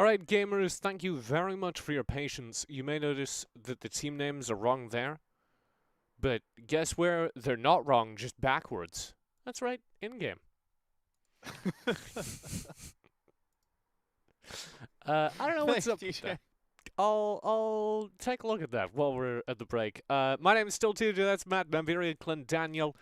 Alright, gamers, thank you very much for your patience. You may notice that the team names are wrong there. But guess where they're not wrong, just backwards. That's right, in-game. I don't know what's up with that. I'll take a look at that while we're at the break. My name is still Tj, that's Matt, Bambiria, Clint, Daniel.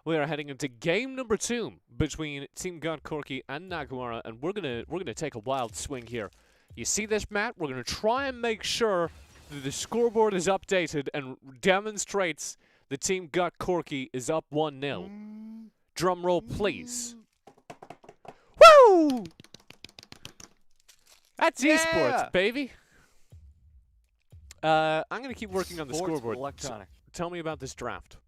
We are heading into game number 2 between Team God Corky and Naguara, and we're gonna take a wild swing here. You see this, Matt? We're gonna try and make sure that the scoreboard is updated and demonstrates the Team God Corky is up 1-0. Drum roll, please. Woo! That's esports, baby. I'm gonna keep working on the scoreboard. Electronic. Tell me about this draft.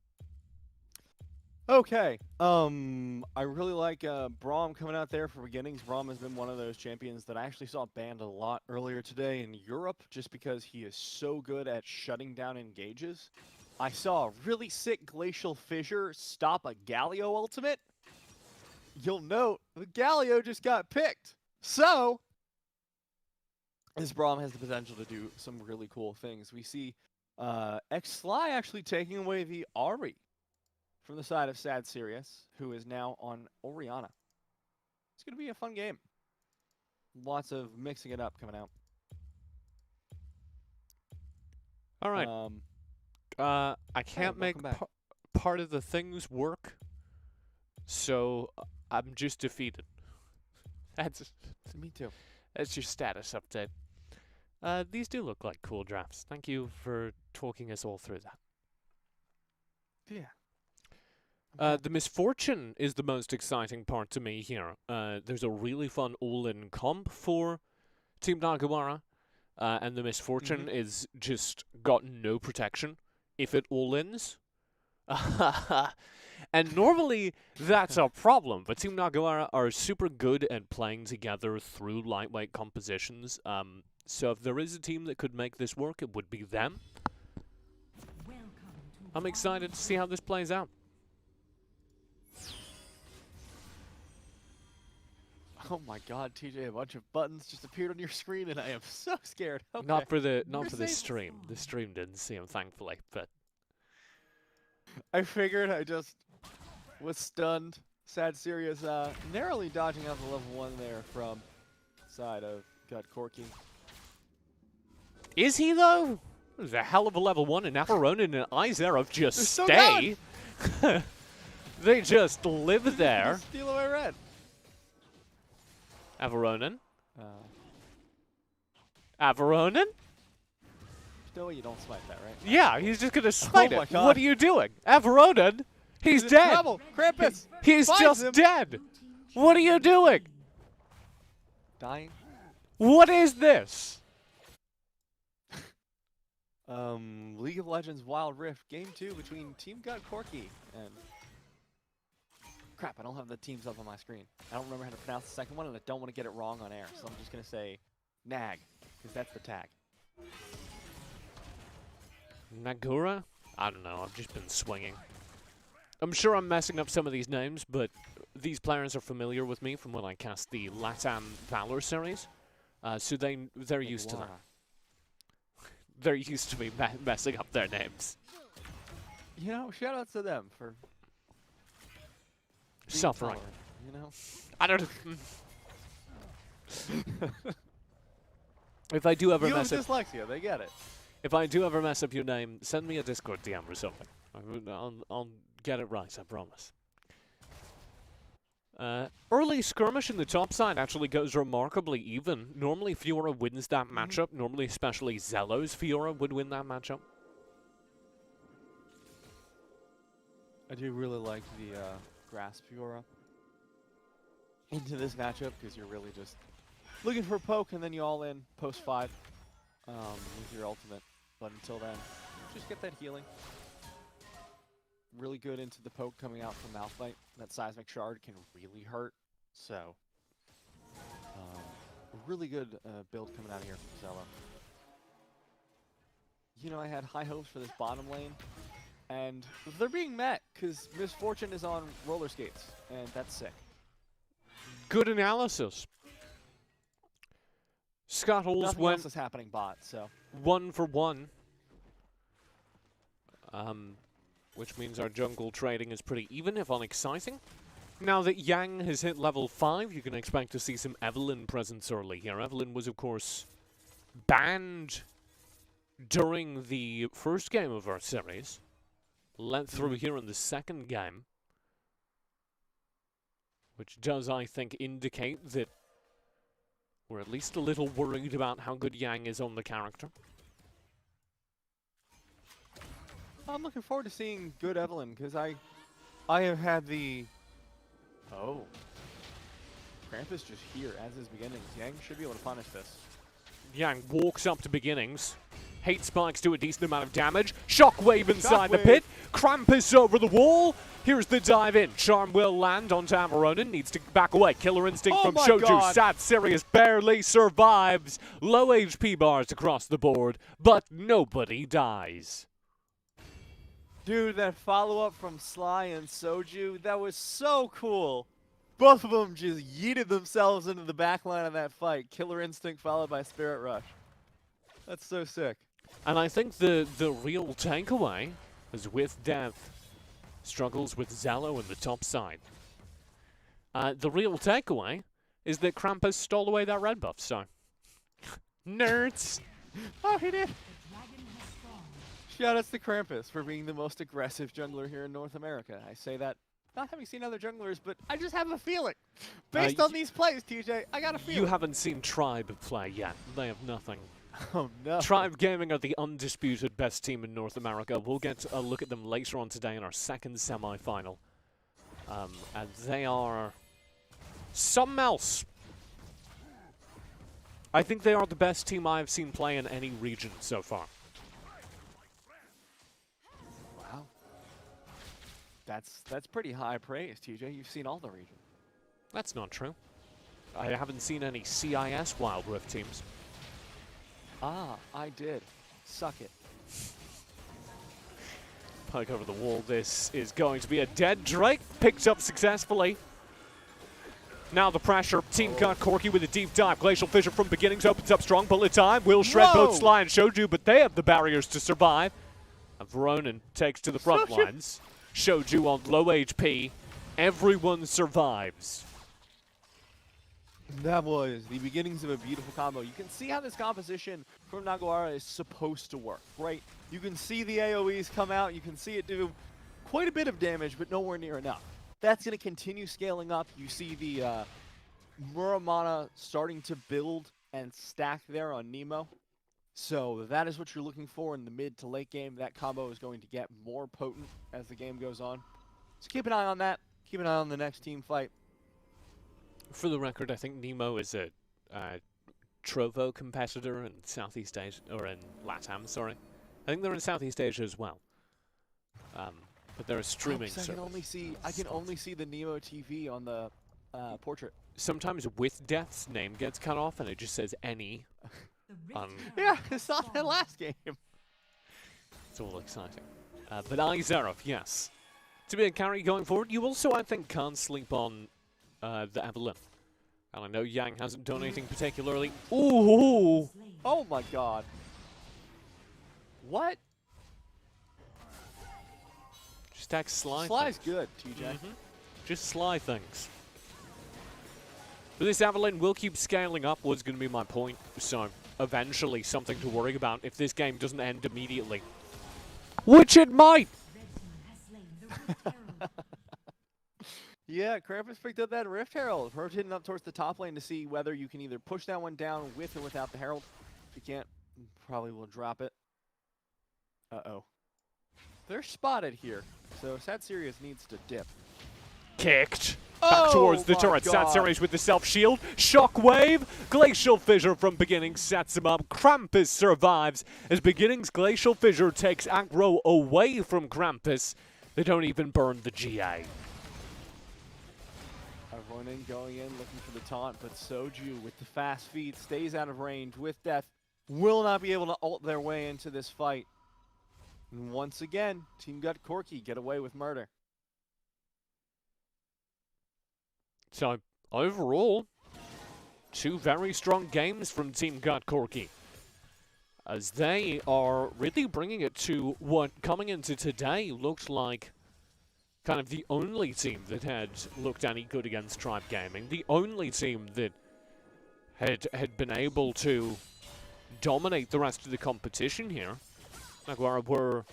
Okay. I really like Braum coming out there for beginnings. Braum has been one of those champions that I actually saw banned a lot earlier today in Europe just because he is so good at shutting down engages. I saw a really sick Glacial Fissure stop a Galio ultimate. You'll note the Galio just got picked. So, this Braum has the potential to do some really cool things. We see X-Sly actually taking away the Ari from the side of Sad Sirius, who is now on Oriana. It's going to be a fun game. Lots of mixing it up coming out. All right. I can't make part of the things work, so I'm just defeated. That's me too. That's your status update. These do look like cool drafts. Thank you for talking us all through that. Yeah. The misfortune is the most exciting part to me here. There's a really fun all-in comp for Team Naguara, and the misfortune is just got no protection if it all-ins. And normally that's a problem, but Team Naguara are super good at playing together through lightweight compositions. So if there is a team that could make this work, it would be them. I'm excited to see how this plays out. Oh my God, TJ! A bunch of buttons just appeared on your screen, and I am so scared. Okay. Not for the stream. The stream didn't see them, thankfully. But I figured. I just was stunned. Sad Sirius narrowly dodging out the level 1 there from side of God Corky. Is he though? There's a hell of a level 1, and Aperonin and Izerov just stay. They just live there. Just steal away red. Averonin. Averonin? Still, you don't smite that, right? Yeah, he's just gonna smite it. God. What are you doing? Averonin? He's dead. Trouble. Krampus. He's just him. dead. What are you doing? Dying. What is this? League of Legends Wild Rift Game 2 between Team God Corky and... Crap, I don't have the teams up on my screen. I don't remember how to pronounce the second one, and I don't want to get it wrong on air, so I'm just going to say Nag, because that's the tag. Nagura? I don't know, I've just been swinging. I'm sure I'm messing up some of these names, but these players are familiar with me from when I cast the LATAM Valor series, so they're used to that. They're used to me messing up their names. You know, shout out to them for... suffering. You know? I don't... If I do ever mess up... dyslexia, they get it. If I do ever mess up your name, send me a Discord DM or something. I'll get it right, I promise. Early skirmish in the top side actually goes remarkably even. Normally Fiora wins that matchup. Normally, especially Zelo's Fiora would win that matchup. I do really like the Grass Fiora into this matchup because you're really just looking for a poke and then you all in post 5 with your ultimate. But until then, just get that healing. Really good into the poke coming out from Malphite. That Seismic Shard can really hurt. So, a really good build coming out of here from Zelo. You know, I had high hopes for this bottom lane. And they're being met, because Misfortune is on roller skates, and that's sick. Good analysis. Scuttles Nothing went else is happening bot, so. 1 for 1. Which means our jungle trading is pretty even, if unexciting. Now that Yang has hit level 5, you can expect to see some Evelynn presence early here. Evelynn was, of course, banned during the first game of our series. Let through here in the second game. Which does, I think, indicate that we're at least a little worried about how good Yang is on the character. I'm looking forward to seeing good Evelynn, because I have had the... Oh. Krampus just here, as is beginnings. Yang should be able to punish this. Yang walks up to beginnings. Hate spikes do a decent amount of damage. Shockwave inside the pit. Krampus over the wall. Here's the dive in. Charm will land onto Amaronin. Needs to back away. Killer Instinct from Shoju. God. Sad Sirius barely survives. Low HP bars across the board, but nobody dies. Dude, that follow-up from Sly and Soju, that was so cool. Both of them just yeeted themselves into the back line of that fight. Killer Instinct followed by Spirit Rush. That's so sick. And I think the real takeaway is with Death struggles with Zalo in the top side. The real takeaway is that Krampus stole away that red buff, so... Nerds! Oh, he did! Shoutouts to Krampus for being the most aggressive jungler here in North America. I say that not having seen other junglers, but I just have a feeling. Based on these plays, TJ, I got a feeling. You haven't seen Tribe play yet. They have nothing. Oh, no. Tribe Gaming are the undisputed best team in North America. We'll get a look at them later on today in our second semi-final. And they are something else. I think they are the best team I have seen play in any region so far. Wow. That's pretty high praise, TJ. You've seen all the region. That's not true. I haven't seen any CIS Wild Rift teams. Ah, I did. Suck it. Poke over the wall. This is going to be a dead Drake. Picked up successfully. Now the pressure. Team cut. Corky with a deep dive. Glacial Fissure from beginnings opens up strong. Bullet time. Will shred both Sly and Shoju, but they have the barriers to survive. And Veronin takes to the front lines. Shoju on low HP. Everyone survives. That was the beginnings of a beautiful combo. You can see how this composition from Naguara is supposed to work, right? You can see the AoEs come out. You can see it do quite a bit of damage, but nowhere near enough. That's going to continue scaling up. You see the Muramana starting to build and stack there on Nemo. So that is what you're looking for in the mid to late game. That combo is going to get more potent as the game goes on. So keep an eye on that. Keep an eye on the next team fight. For the record, I think Nemo is a Trovo competitor in Southeast Asia, or in LATAM, sorry. I think they're in Southeast Asia as well. But they're a streaming service. I can only see the Nemo TV on the portrait. Sometimes with Death's name gets cut off and it just says any. Yeah, it's not the last game. It's all exciting. But Izarov, yes. To be a carry going forward, you also, I think, can't sleep on the Evelynn. And I know Yang hasn't done anything particularly. Ooh! Oh my god. What? Just act Sly. Sly's good, TJ. Just Sly things. But this Evelynn will keep scaling up, was going to be my point. So, eventually something to worry about if this game doesn't end immediately. Which it might! Yeah, Krampus picked up that Rift Herald, rotating up towards the top lane to see whether you can either push that one down with or without the Herald. If you can't, probably will drop it. Uh-oh. They're spotted here, so Sad Sirius needs to dip. Kicked. Back towards the turret. Sad Sirius with the self-shield. Shockwave. Glacial Fissure from Beginnings sets him up. Krampus survives as Beginnings Glacial Fissure takes aggro away from Krampus. They don't even burn the GA. Ronin going in, looking for the taunt, but Soju with the fast feet stays out of range with Death. Will not be able to ult their way into this fight. And once again, Team Gut Corky get away with murder. So, overall, two very strong games from Team God Corki, as they are really bringing it to what coming into today looked like kind of the only team that had looked any good against Tribe Gaming, the only team that had been able to dominate the rest of the competition here. Naguara were,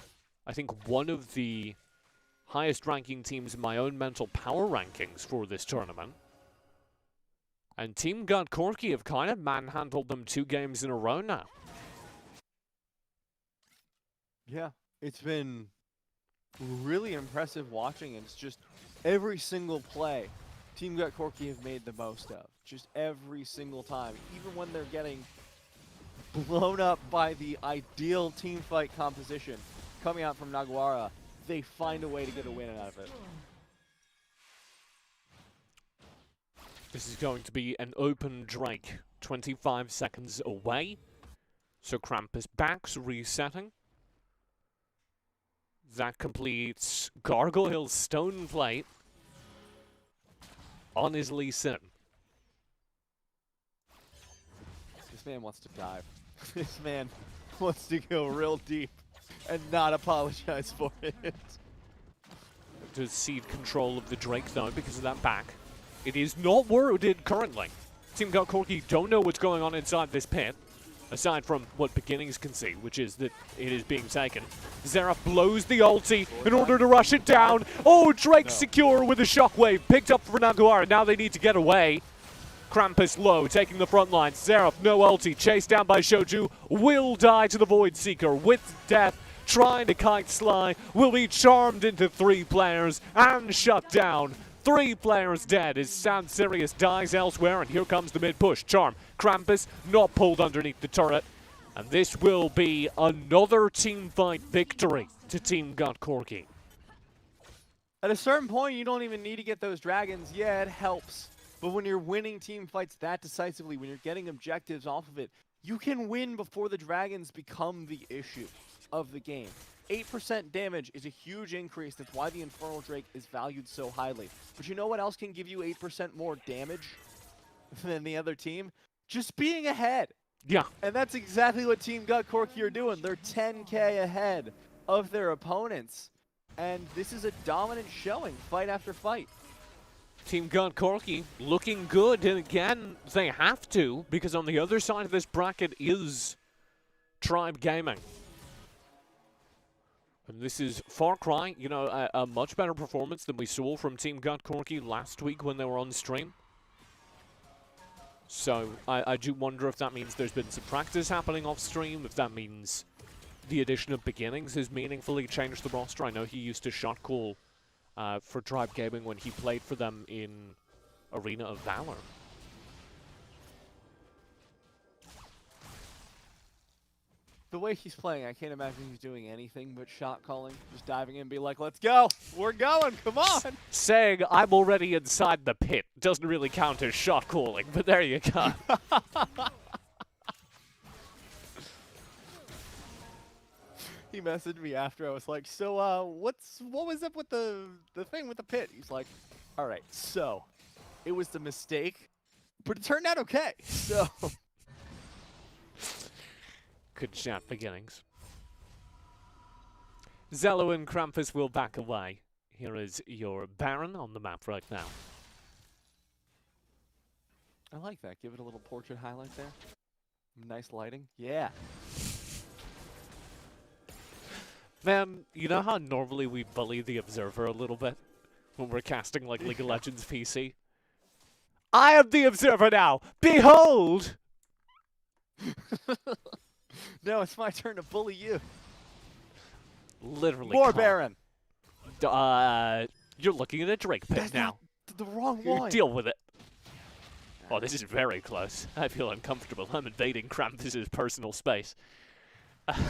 I think, one of the highest ranking teams in my own mental power rankings for this tournament. And Team God Corki have kind of manhandled them 2 games in a row now. Yeah, it's been really impressive watching, and it's just every single play Team God Corki have made the most of. Just every single time, even when they're getting blown up by the ideal team fight composition coming out from Naguara, they find a way to get a win out of it. This is going to be an open Drake, 25 seconds away. So Krampus backs, resetting. That completes Gargoyle's Stone Plate on his Lee Sin. This man wants to dive. This man wants to go real deep and not apologize for it. Does cede control of the Drake though because of that back. It is not worded currently. Team God Corki don't know what's going on inside this pit, aside from what beginnings can see, which is that it is being taken. Xerath blows the ulti in order to rush it down. Oh, Drake secure with a shockwave, picked up for Naguara. Now they need to get away. Krampus low, taking the front line. Xerath, no ulti, chased down by Shoju, will die to the Void Seeker with death. Trying to kite Sly, will be charmed into 3 players and shut down. 3 players dead as Sound Sirius dies elsewhere, and here comes the mid push. Charm, Krampus not pulled underneath the turret, and this will be another team fight victory to Team God Corki. At a certain point, you don't even need to get those dragons. Yeah, it helps. But when you're winning team fights that decisively, when you're getting objectives off of it, you can win before the dragons become the issue of the game. 8% damage is a huge increase. That's why the Infernal Drake is valued so highly. But you know what else can give you 8% more damage than the other team? Just being ahead. Yeah. And that's exactly what Team God Corki are doing. They're 10k ahead of their opponents. And this is a dominant showing, fight after fight. Team God Corki looking good, and again, they have to, because on the other side of this bracket is Tribe Gaming. And this is Far Cry, you know, a much better performance than we saw from Team God Corki last week when they were on stream. So I do wonder if that means there's been some practice happening off stream, if that means the addition of beginnings has meaningfully changed the roster. I know he used to shot call for Tribe Gaming when he played for them in Arena of Valor. The way he's playing, I can't imagine he's doing anything but shot calling. Just diving in and be like, let's go. We're going. Come on. Saying I'm already inside the pit doesn't really count as shot calling, but there you go. He messaged me after. I was like, so what was up with the thing with the pit? He's like, all right, so it was the mistake, but it turned out okay. So Good chat, beginnings. Zello and Krampus will back away. Here is your Baron on the map right now. I like that. Give it a little portrait highlight there. Nice lighting. Yeah. Man, you know how normally we bully the Observer a little bit when we're casting like League of Legends PC? I am the Observer now! Behold! No, it's my turn to bully you. Literally. More Baron. You're looking at a Drake pit That's now. the wrong one. Deal with it. Oh, this is very close. I feel uncomfortable. I'm invading Krampus's personal space.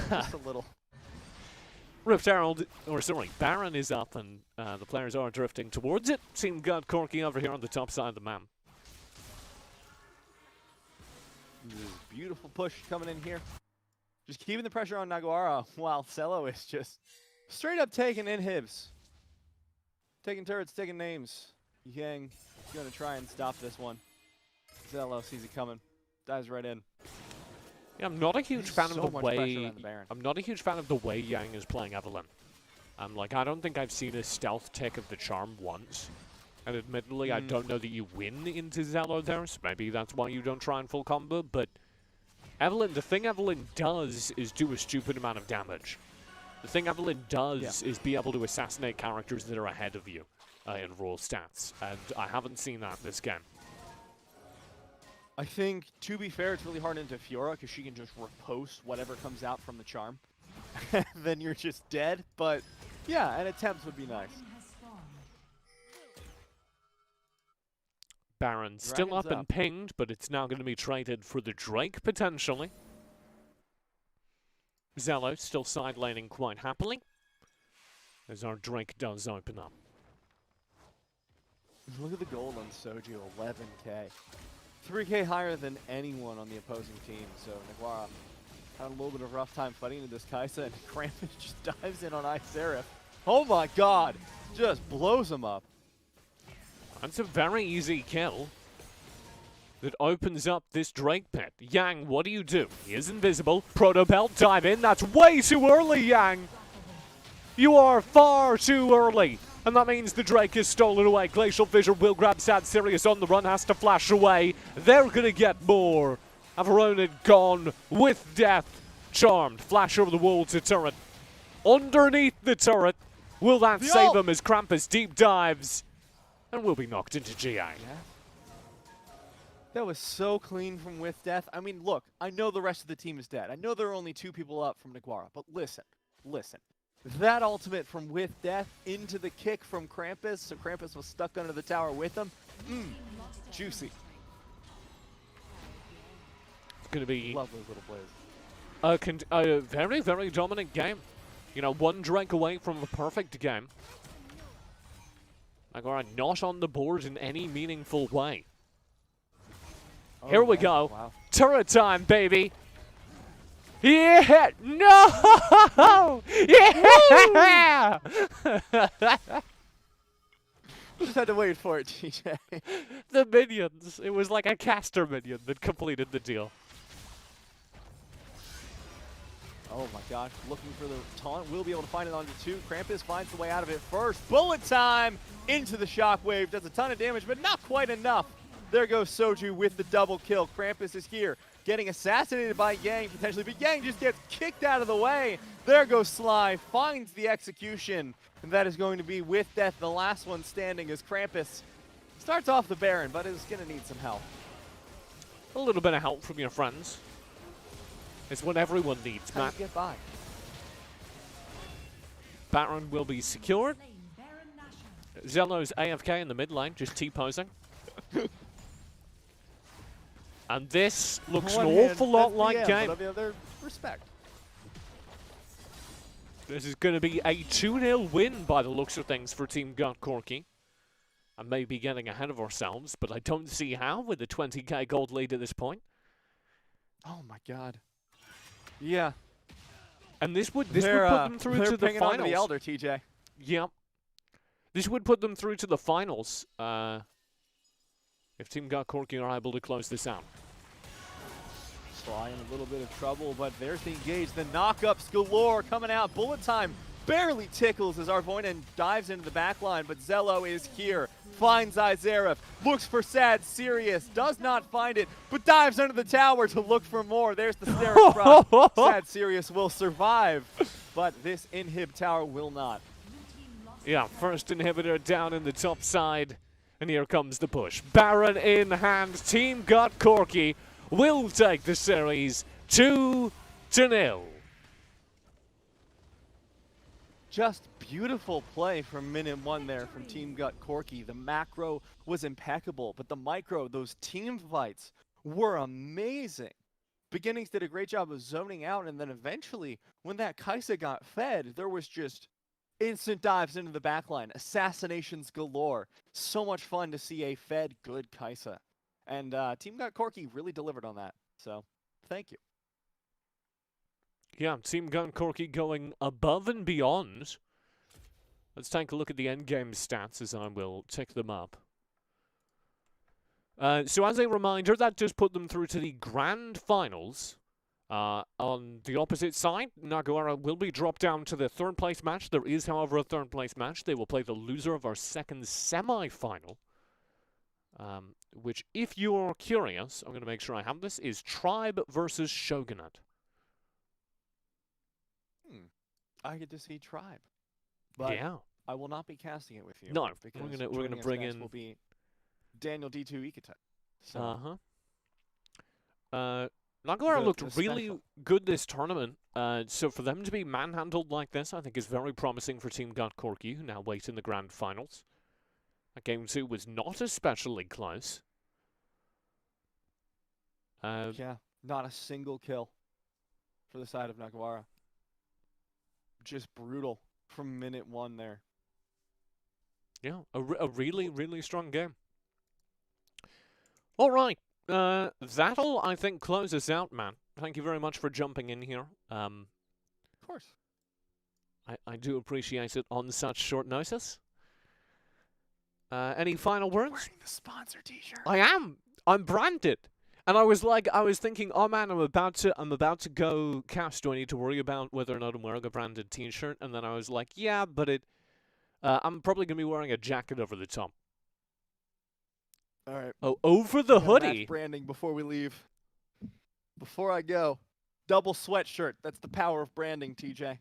Just a little. Rift Herald, or sorry, Baron is up, and the players are drifting towards it. Team God Corki over here on the top side of the map. Beautiful push coming in here. Just keeping the pressure on Naguara while Cello is just straight up taking inhibs. Taking turrets, taking names. Yang is going to try and stop this one. Zello sees it coming. Dives right in. Yeah, I'm not a huge fan so of the much way. pressure on the Baron. I'm not a huge fan of the way Yang is playing Evelynn. Like, I don't think I've seen a stealth tick of the charm once. And admittedly, I don't know that you win into Zello there, so maybe that's why you don't try and full combo, but Evelynn, the thing Evelynn does is do a stupid amount of damage. The thing Evelynn does is be able to assassinate characters that are ahead of you in raw stats, and I haven't seen that this game. I think, to be fair, it's really hard into Fiora because she can just riposte whatever comes out from the charm. Then you're just dead, but yeah, an attempt would be nice. Baron still up and pinged, but it's now going to be traded for the Drake, potentially. Zello still side laning quite happily, as our Drake does open up. Look at the gold on Soju, 11k. 3k higher than anyone on the opposing team, so Naguara had a little bit of a rough time fighting into this Kai'Sa, and Krampus just dives in on Iserif. Oh my god! Just blows him up. That's a very easy kill that opens up this Drake pit. Yang, what do you do? He is invisible. Proto Belt, dive in. That's way too early, Yang! You are far too early. And that means the Drake is stolen away. Glacial Fissure will grab Sad Sirius on the run, has to flash away. They're gonna get more. Averona gone with death. Charmed. Flash over the wall to turret. Underneath the turret. Will that save him as Krampus deep dives? And will be knocked into GA. Yeah. That was so clean from With Death. I mean, look, I know the rest of the team is dead. I know there are only 2 people up from Naguara, but listen. That ultimate from With Death into the kick from Krampus, so Krampus was stuck under the tower with him. Juicy. It's going to be lovely little plays. A very, very dominant game. You know, 1 Drake away from a perfect game. Naguara not on the board in any meaningful way. Oh, here we go. Wow. Turret time, baby. Yeah! No! Yeah! Just had to wait for it, TJ. The minions. It was like a caster minion that completed the deal. Oh my gosh, looking for the taunt. We'll be able to find it on the 2. Krampus finds the way out of it first. Bullet time into the shockwave. Does a ton of damage, but not quite enough. There goes Soju with the double kill. Krampus is here, getting assassinated by Yang potentially, but Yang just gets kicked out of the way. There goes Sly, finds the execution, and that is going to be With Death, the last one standing, as Krampus starts off the Baron, but is going to need some help. A little bit of help from your friends. It's what everyone needs, How Matt. do you get by? Baron will be secured. Zello's AFK in the mid lane, just T-posing. And this looks an awful lot like game. But on the other, respect. This is going to be a 2-0 win by the looks of things for Team Gut Corki. I may be getting ahead of ourselves, but I don't see how with a 20k gold lead at this point. Oh my god. Yeah. And this would put them through to the finals. On to the Elder, TJ. Yep. This would put them through to the finals if Team Gut Corki are able to close this out. Sly in a little bit of trouble, but there's the engage. The knockups galore coming out. Bullet time barely tickles as Arvoinen dives into the back line, but Zello is here. Finds Izerif, looks for Sad Sirius, does not find it, but dives under the tower to look for more. There's the Stereo Prop. Sad Sirius will survive, but this inhib tower will not. Yeah, first inhibitor down in the top side, and here comes the push. Baron in hand, Team Gut Corki will take the series 2-0. Just beautiful play from minute 1 there from Team Gut Corki. The macro was impeccable, but the micro, those team fights were amazing. Beginnings did a great job of zoning out, and then eventually, when that Kai'Sa got fed, there was just instant dives into the backline, assassinations galore. So much fun to see a fed good Kai'Sa. And Team Gut Corki really delivered on that, so thank you. Yeah, Team Gut Corki going above and beyond. Let's take a look at the endgame stats as I will tick them up. So as a reminder, that does put them through to the grand finals. On the opposite side, Nagawara will be dropped down to the third place match. There is, however, a third place match. They will play the loser of our second semi-final. Which, if you're curious, I'm going to make sure I have this, is Tribe versus Shogunate. I get to see Tribe. But yeah. I will not be casting it with you. No, because we're gonna bring in will be Daniel Dtwo Ikata. So. Nagawara looked really special. good this tournament. So for them to be manhandled like this, I think is very promising for Team Got Corky, who now wait in the grand finals. Game 2 was not especially close. Yeah, not a single kill for the side of Nagawara. Just brutal from minute 1 there. Yeah, a really, really strong game. All right, that'll, I think, close us out, man. Thank you very much for jumping in here. Of course. I do appreciate it on such short notice. Any final words? Wearing the sponsor T-shirt. I am. I'm branded. And I was thinking, oh man, I'm about to go cast. Do I need to worry about whether or not I'm wearing a branded T-shirt? And then I was like, yeah, but I'm probably gonna be wearing a jacket over the top. All right. Oh, over the hoodie. Branding before we leave. Before I go, double sweatshirt. That's the power of branding, TJ.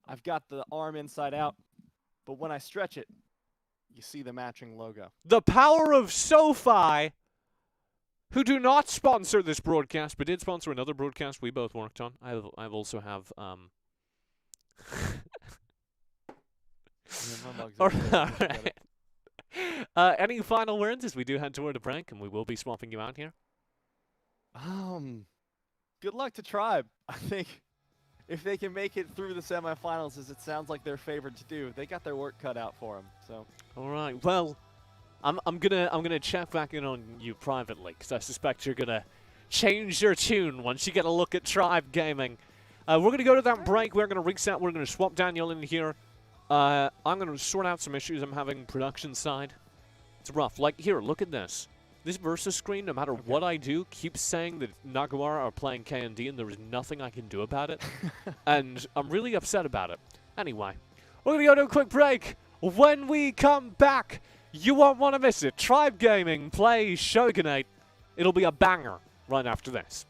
I've got the arm inside out, but when I stretch it, you see the matching logo. The power of SoFi, who do not sponsor this broadcast, but did sponsor another broadcast we both worked on. I've also have All right. Any final words as we do head toward a break, and we will be swapping you out here? Good luck to Tribe. I think if they can make it through the semifinals, as it sounds like they're favored to do, they got their work cut out for them. So. All right. Well, I'm gonna check back in on you privately, because I suspect you're gonna change your tune once you get a look at Tribe Gaming. We're gonna go to that break. We're gonna reset. We're gonna swap Daniel in here. I'm gonna sort out some issues I'm having production side. It's rough. Like here, look at this. This versus screen, no matter what I do, keeps saying that Nagawara are playing K&D and there is nothing I can do about it. And I'm really upset about it. Anyway, we're going to go to a quick break. When we come back, you won't want to miss it. Tribe Gaming plays Shogunate. It'll be a banger right after this.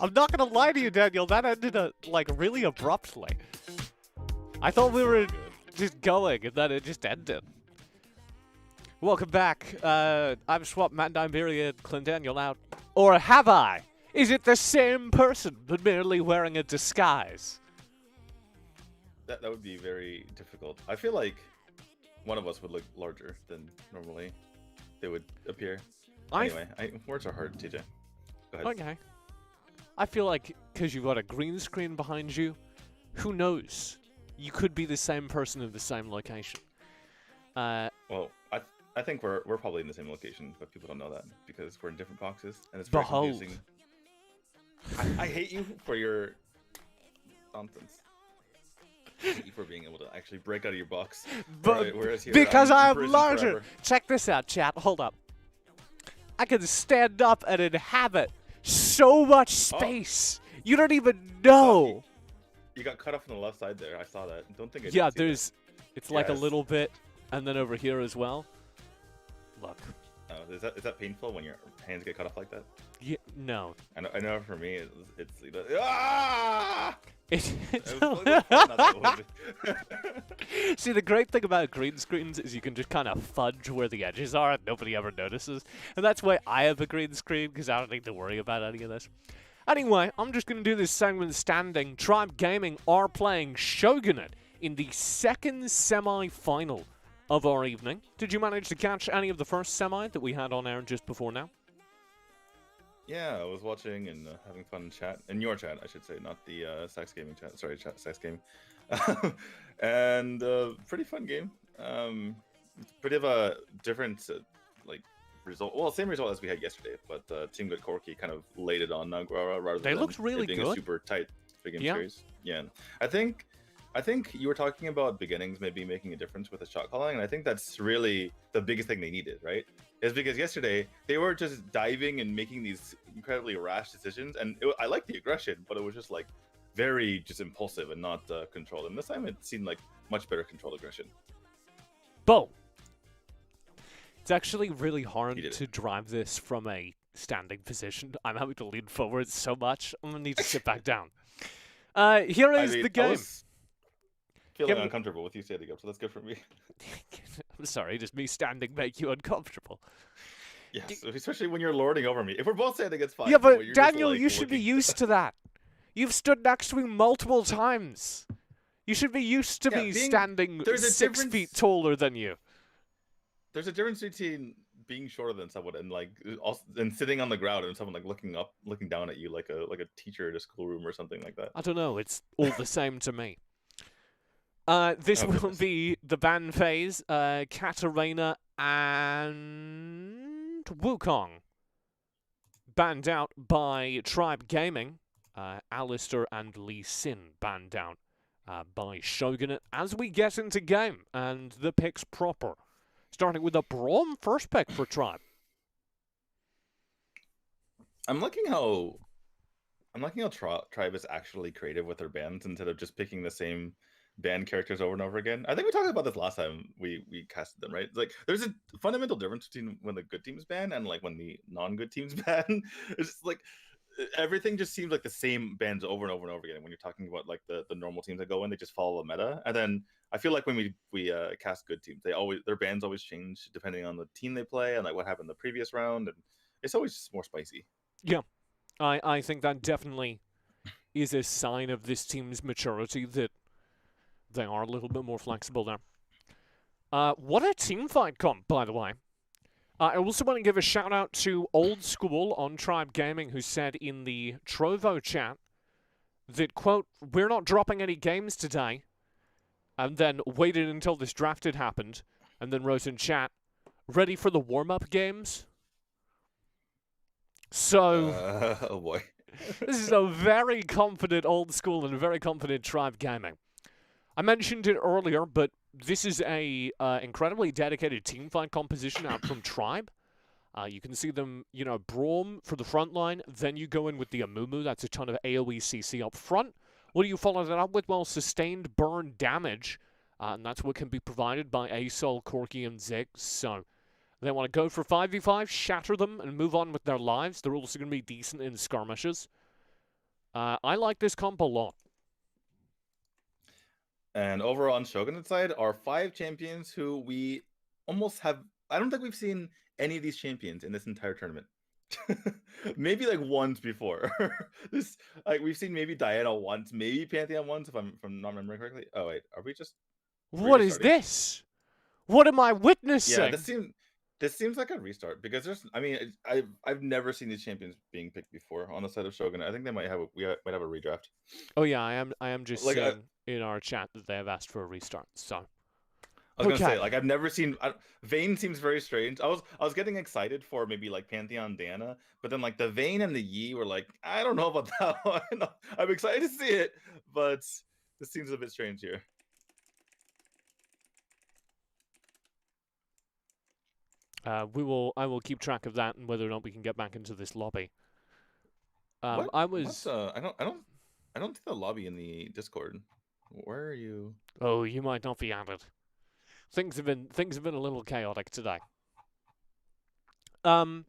I'm not gonna lie to you, Daniel. That ended like really abruptly. I thought we were just going, and then it just ended. Welcome back. I'm Swap, Matt Iberia, Clint Daniel out. Or have I? Is it the same person, but merely wearing a disguise? That would be very difficult. I feel like one of us would look larger than normally they would appear. Anyway, words are hard, TJ. Go ahead. Okay. I feel like because you've got a green screen behind you, who knows? You could be the same person in the same location. Well, I think we're probably in the same location, but people don't know that because we're in different boxes, and it's very confusing. I hate you for your nonsense. I hate you for being able to actually break out of your box. But whereas here, because I'm I'm imprisoned larger. forever. Check this out, chat. Hold up. I can stand up and inhabit so much space. You don't even know. You got cut off on the left side there. I saw that. Don't think I did Yeah, see there's. It's like a Yes. little bit, and then over here as well. Look. that. Oh, is that painful when your hands get cut off like that? Yeah, no. I know for me it's ah! It's It was fun, not that one. See, the great thing about green screens is you can just kind of fudge where the edges are and nobody ever notices. And that's why I have a green screen, because I don't need to worry about any of this. Anyway, I'm just going to do this segment standing. Tribe Gaming are playing Shogunate in the second semi-final of our evening. Did you manage to catch any of the first semi that we had on air just before now? Yeah, I was watching and having fun in chat. In your chat, I should say, not the Sax Gaming chat. Sorry, Sax Gaming. And pretty fun game. Pretty of a different result. Well, same result as we had yesterday, but Team Good Corky kind of laid it on Naguara rather They than looked really it being good. a super tight big game Yeah. series. Yeah, I think you were talking about beginnings maybe making a difference with the shot calling, and I think that's really the biggest thing they needed, right? Is because yesterday they were just diving and making these incredibly rash decisions, and I like the aggression, but it was just like very just impulsive and not controlled. And this time it seemed like much better controlled aggression. Boom. It's actually really hard You did it. to drive this from a standing position. I'm having to lean forward so much. I'm going to need to sit back down. Here is the I game. was feeling Give me- uncomfortable with you standing up, so that's good for me. I'm sorry, does me standing make you uncomfortable? Yes, especially when you're lording over me. If we're both standing, it's fine. Yeah, but you're just, Daniel, like, you should be looking- used to that. You've stood next to me multiple times. You should be used to Yeah, me being- standing there's a 6 difference- feet taller than you. There's a difference between being shorter than someone and and sitting on the ground and someone like looking down at you like a teacher at a schoolroom or something like that. I don't know, it's all the same to me. This Oh, will goodness. be the ban phase. Katarina and Wukong banned out by Tribe Gaming. Alistair and Lee Sin banned out by Shogunate as we get into game and the picks proper. Starting with a Braum first pick for Tribe. I'm liking how Tribe is actually creative with their bands instead of just picking the same band characters over and over again. I think we talked about this last time we casted them, right? It's like there's a fundamental difference between when the good teams ban and like when the non-good teams ban. It's just like everything just seems like the same bands over and over and over again. When you're talking about like the normal teams that go in, they just follow the meta. And then I feel like when we cast good teams, their bands always change depending on the team they play and like what happened the previous round, and it's always just more spicy. Yeah, I think that definitely is a sign of this team's maturity that they are a little bit more flexible now. What a team fight comp, by the way. I also want to give a shout out to Old School on Tribe Gaming, who said in the Trovo chat that, quote, "We're not dropping any games today," and then waited until this draft had happened, and then wrote in chat, "Ready for the warm-up games?" So, Oh boy. this is a very confident Old School and a very confident Tribe Gaming. I mentioned it earlier, but this is a incredibly dedicated teamfight composition out from Tribe. You can see them, Braum for the front line. Then you go in with the Amumu. That's a ton of AoE CC up front. What do you follow that up with? Well, sustained burn damage. And that's what can be provided by Asol, Corky, and Zig. So they want to go for 5v5, shatter them, and move on with their lives. They're also going to be decent in skirmishes. I like this comp a lot. And over on Shogunate side are 5 champions who we almost have. I don't think we've seen any of these champions in this entire tournament. Maybe like once before. This like we've seen maybe Diana once, maybe Pantheon once, if I'm not remembering correctly. Oh wait, are we just? What is this? What am I witnessing? Yeah, this seems like a restart because there's. I mean, I've never seen these champions being picked before on the side of Shogun. I think they might have might have a redraft. Oh yeah, I am just Like, seeing in our chat that they have asked for a restart. So I was gonna say, like, I've never seen. Vayne seems very strange. I was getting excited for maybe like Pantheon Diana, but then like the Vayne and the Yi were like, I don't know about that one. I'm excited to see it, but this seems a bit strange here. I will keep track of that and whether or not we can get back into this lobby. What? I was. I don't see the lobby in the Discord. Where are you? Oh, you might not be added. Things have been a little chaotic today. So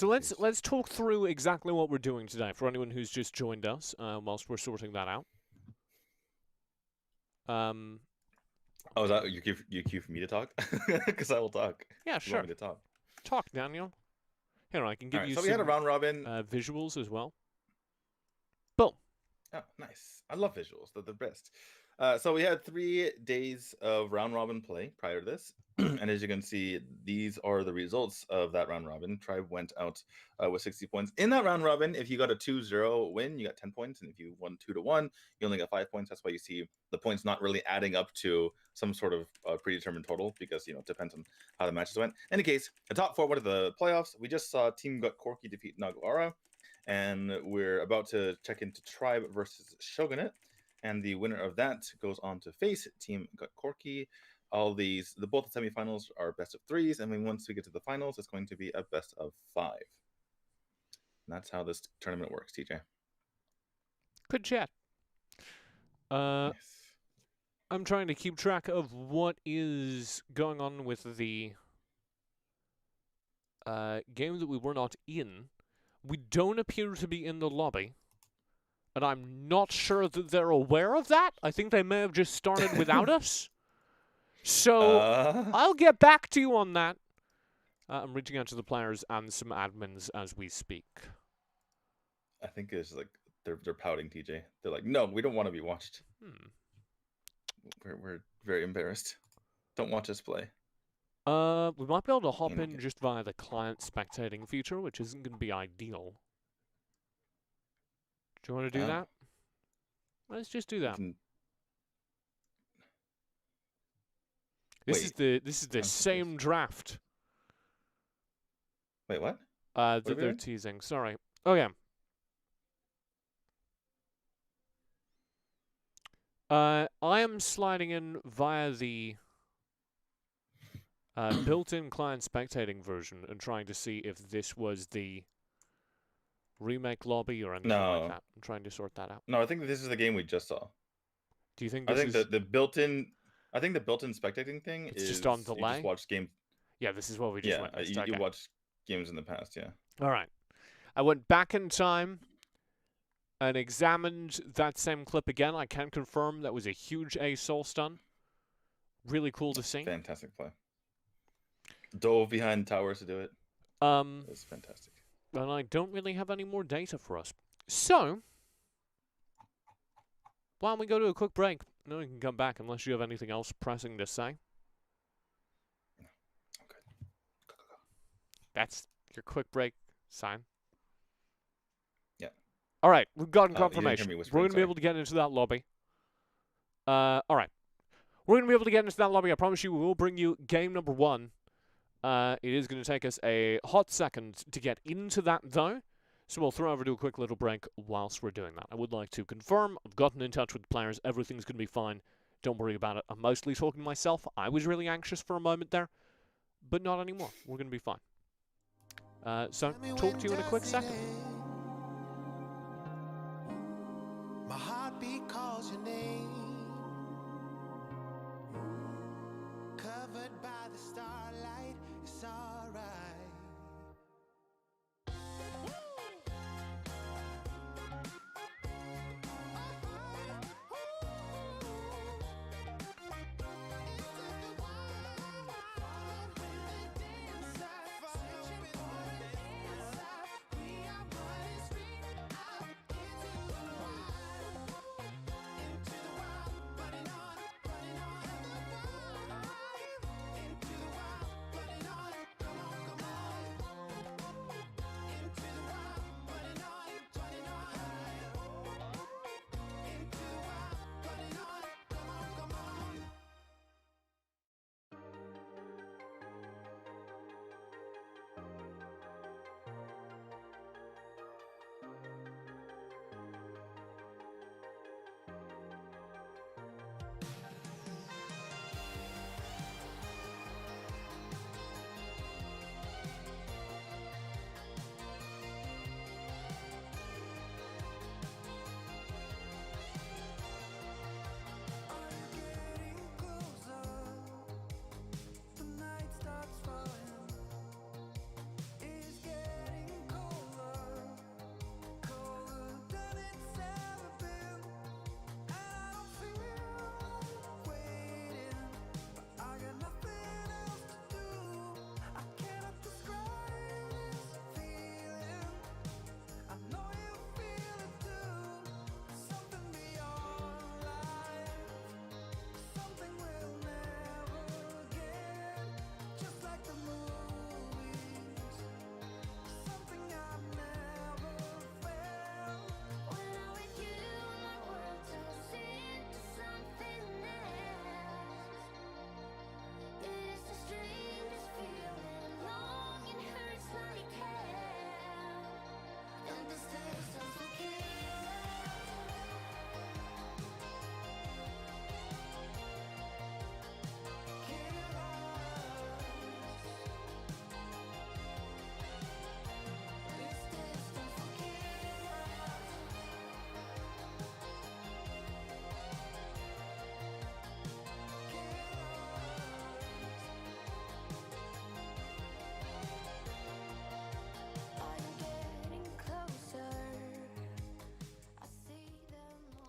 let's talk through exactly what we're doing today for anyone who's just joined us whilst we're sorting that out. Oh, is that you cue for me to talk? Because I will talk. Yeah, sure. You want me to talk? Talk, Daniel. Here, I can give you so some we had a round robin visuals as well. Boom. Oh, nice. I love visuals. They're the best. So we had 3 days of round robin play prior to this. And as you can see, these are the results of that round robin. Tribe went out with 60 points. In that round robin, if you got a 2-0 win, you got 10 points. And if you won 2-1, you only got 5 points. That's why you see the points not really adding up to some sort of predetermined total because, it depends on how the matches went. In any case, the top 4 went to the playoffs. We just saw Team Gut Corky defeat Nagawara. And we're about to check into Tribe versus Shogunate. And the winner of that goes on to face Team Gut Corky. Both the semifinals are best of 3s, and then once we get to the finals, it's going to be a best of 5. And that's how this tournament works, TJ. Good chat. Yes. I'm trying to keep track of what is going on with the game that we were not in. We don't appear to be in the lobby. And I'm not sure that they're aware of that. I think they may have just started without us. So I'll get back to you on that. I'm reaching out to the players and some admins as we speak. I think it's like they're pouting, TJ. They're like, no, we don't want to be watched. We're very embarrassed. Don't watch us play. We might be able to hop in just via the client spectating feature, which isn't going to be ideal. Do you want to do that? Let's just do that. This is the same draft. Wait, what? That they're teasing. Sorry. Okay. I am sliding in via the built-in client spectating version and trying to see if this was the remake lobby or anything like that. I'm trying to sort that out. No, I think this is the game we just saw. Do you think I think the built-in spectating thing it's is just on delay? You just watch games. Yeah, this is what we just witnessed. You watch games in the past, yeah. All right. I went back in time and examined that same clip again. I can confirm that was a huge A soul stun. Really cool to see. Fantastic play. Dove behind towers to do it. It's fantastic. And I don't really have any more data for us. So, why don't we go to a quick break? No, we can come back unless you have anything else pressing to say. No. Okay. Go. That's your quick break sign. Yeah. All right, we've gotten confirmation. We're going to be able to get into that lobby. All right. We're going to be able to get into that lobby. I promise you we will bring you game number 1. It is going to take us a hot second to get into that, though. So we'll throw over to a quick little break whilst we're doing that. I would like to confirm I've gotten in touch with the players. Everything's going to be fine. Don't worry about it. I'm mostly talking to myself. I was really anxious for a moment there, but not anymore. We're going to be fine. So talk to you in a quick second. My heartbeat calls your name. Covered by the starlight, it's alright.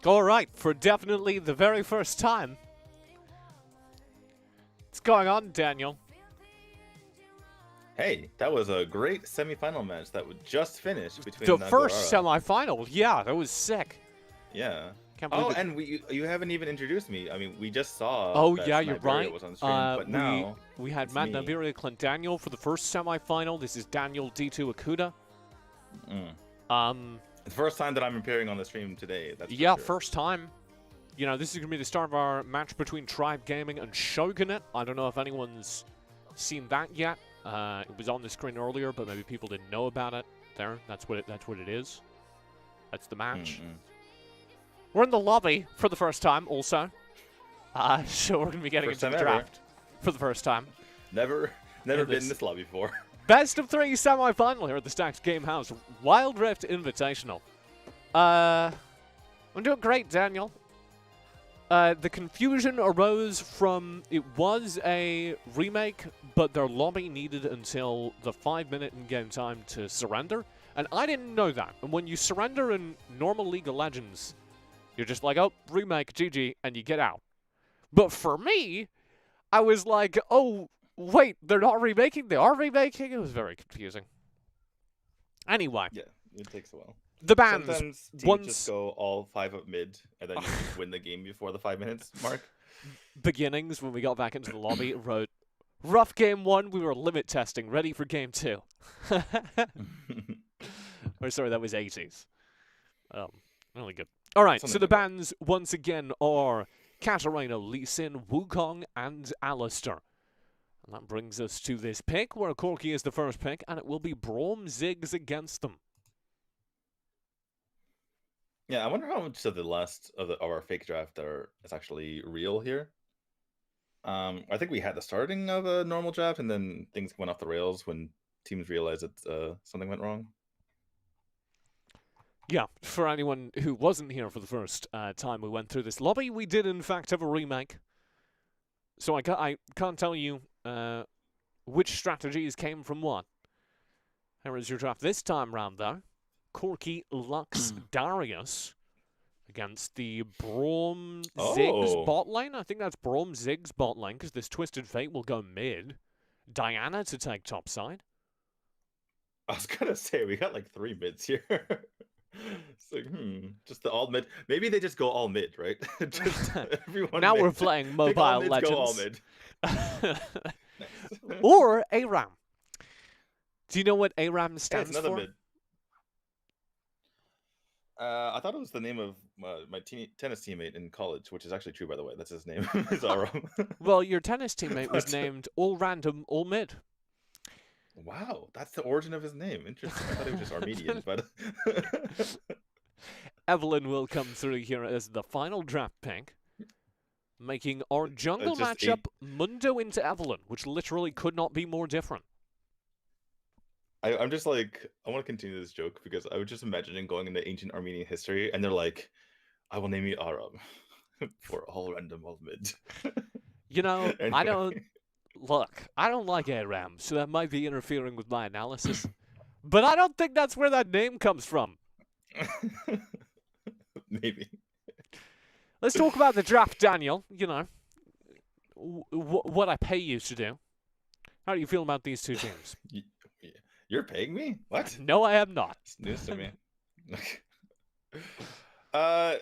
All right, for definitely the very first time. What's going on, Daniel? Hey, that was a great semifinal match that would just finish between The Naguarara. first semifinal. Yeah, that was sick. Yeah. Can't believe it. And you haven't even introduced me. I mean, we just saw. Oh that yeah, you're Nigeria right. Was on stream, but now we had it's Matt me. Nigeria, Clint Daniel for the first semifinal. This is Daniel Dtwo Akuda. The first time that I'm appearing on the stream today. That's yeah, for sure. first time. You know, this is gonna be the start of our match between Tribe Gaming and Shogunate. I don't know if anyone's seen that yet. It was on the screen earlier, but maybe people didn't know about it. There, that's what it is. That's the match. We're in the lobby for the first time, also. So we're gonna be getting into the draft for the first time. Never been in this lobby before. Best of 3 semi-final here at the Stacked Game House. Wild Rift Invitational. I'm doing great, Daniel. The confusion arose from it was a remake, but their lobby needed until the 5-minute in-game time to surrender, and I didn't know that. And when you surrender in normal League of Legends, you're just like, oh, remake, GG, and you get out. But for me, I was like, oh, wait, they're not remaking? They are remaking? It was very confusing. Anyway. Yeah, it takes a while. The bans. Sometimes teams just go all 5 up mid, and then you just win the game before the 5 minutes mark. Beginnings, when we got back into the lobby, wrote, rough game 1, we were limit testing, ready for game 2. Or sorry, that was 80s. Really good. All right, so the bans once again are Katarina, Lee Sin, Wukong, and Alistair. And that brings us to this pick, where Corki is the first pick, and it will be Braum Ziggs against them. Yeah, I wonder how much of the last of our fake draft is actually real here. I think we had the starting of a normal draft, and then things went off the rails when teams realized that something went wrong. Yeah, for anyone who wasn't here for the first time we went through this lobby, we did in fact have a remake. So I can't tell you which strategies came from what. Here is your draft this time round, though. Corki, Lux, Darius against the Braum Ziggs bot lane. I think that's Braum Ziggs bot lane, because this Twisted Fate will go mid. Diana to take top side. I was gonna say, we got like 3 mids here. It's like, just the all mid. Maybe they just go all mid, right? Just everyone now mid. we're playing Mobile Legends. Go all mid. Or ARAM. Do you know what ARAM stands for? Mid. I thought it was the name of my tennis teammate in college, which is actually true, by the way. That's his name. Is Aram. Well, your tennis teammate was named All Random, All Mid. Wow, that's the origin of his name. Interesting. I thought he was just Armenian, but... Evelyn will come through here as the final draft pick, making our jungle matchup Mundo into Evelyn, which literally could not be more different. I'm just like, I want to continue this joke because I was just imagining going into ancient Armenian history, and they're like, I will name you Aram for all random all mid. You know, Anyway. I don't like ARAM, so that might be interfering with my analysis. But I don't think that's where that name comes from. Maybe. Let's talk about the draft, Daniel. You know, what I pay you to do. How do you feel about these two teams? You're paying me? What? No, I am not. It's news to me. A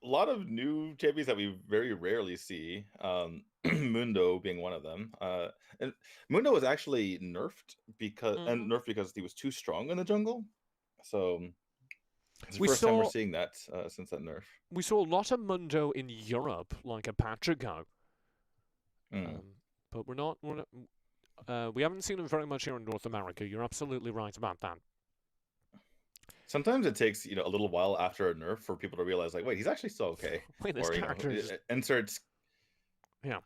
lot of new champions that we very rarely see. Mundo being one of them. And Mundo was actually nerfed because he was too strong in the jungle. So it's the first time we're seeing that since that nerf. We saw a lot of Mundo in Europe, like a patch ago. But we haven't seen him very much here in North America. You're absolutely right about that. Sometimes it takes a little while after a nerf for people to realize, like, wait, he's actually still okay. Wait, this character is... inserts. Yeah.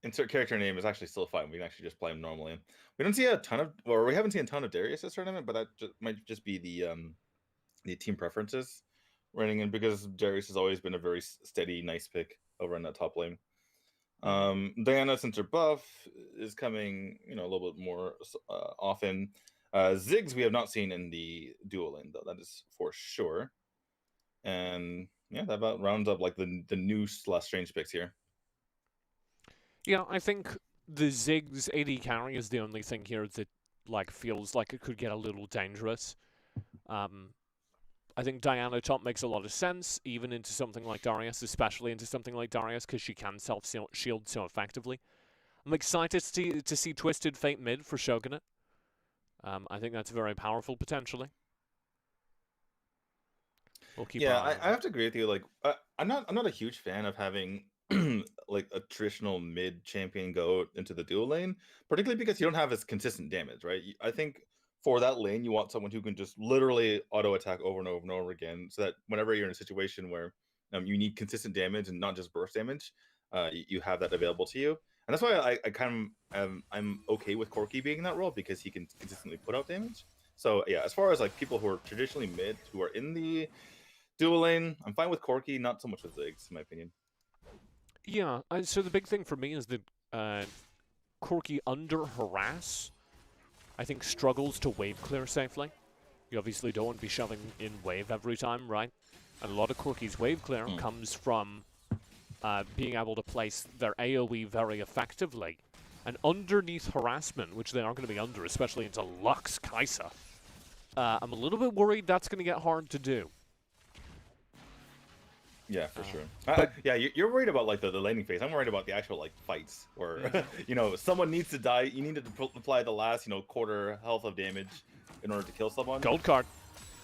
Insert character name is actually still fine. We can actually just play him normally. We don't see a ton of, or we haven't seen a ton of Darius this tournament, but that might just be the team preferences running in, because Darius has always been a very steady, nice pick over in that top lane. Diana, since her buff is coming, a little bit more often. Ziggs we have not seen in the duo lane, though. That is for sure. And Yeah, that about rounds up like the new less strange picks here. Yeah, I think the Ziggs AD carry is the only thing here that like feels like it could get a little dangerous. I think Diana top makes a lot of sense, even into something like Darius, especially into something like Darius, because she can self-shield so effectively. I'm excited to see Twisted Fate mid for Shogunate. I think that's very powerful potentially. We'll keep Yeah, our eye on I have to agree with you. Like, I'm not a huge fan of having like a traditional mid champion go into the dual lane, particularly because you don't have as consistent damage, right? I think for that lane, you want someone who can just literally auto attack over and over and over again, so that whenever you're in a situation where you need consistent damage and not just burst damage, you have that available to you. And that's why I kind of I'm okay with Corki being in that role, because he can consistently put out damage. So yeah, as far as like people who are traditionally mid who are in the dual lane, I'm fine with Corki, not so much with Ziggs, in my opinion. Yeah, so the big thing for me is that Corki under harass, I think, struggles to wave clear safely. You obviously don't want to be shoving in wave every time, right? And a lot of Corki's wave clear comes from being able to place their AoE very effectively. And underneath harassment, which they are going to be under, especially into Lux Kai'Sa, I'm a little bit worried that's going to get hard to do. Yeah, for sure. Yeah, you're worried about like the laning phase. I'm worried about the actual like fights where someone needs to die. You need to apply the last quarter health of damage in order to kill someone. Gold card.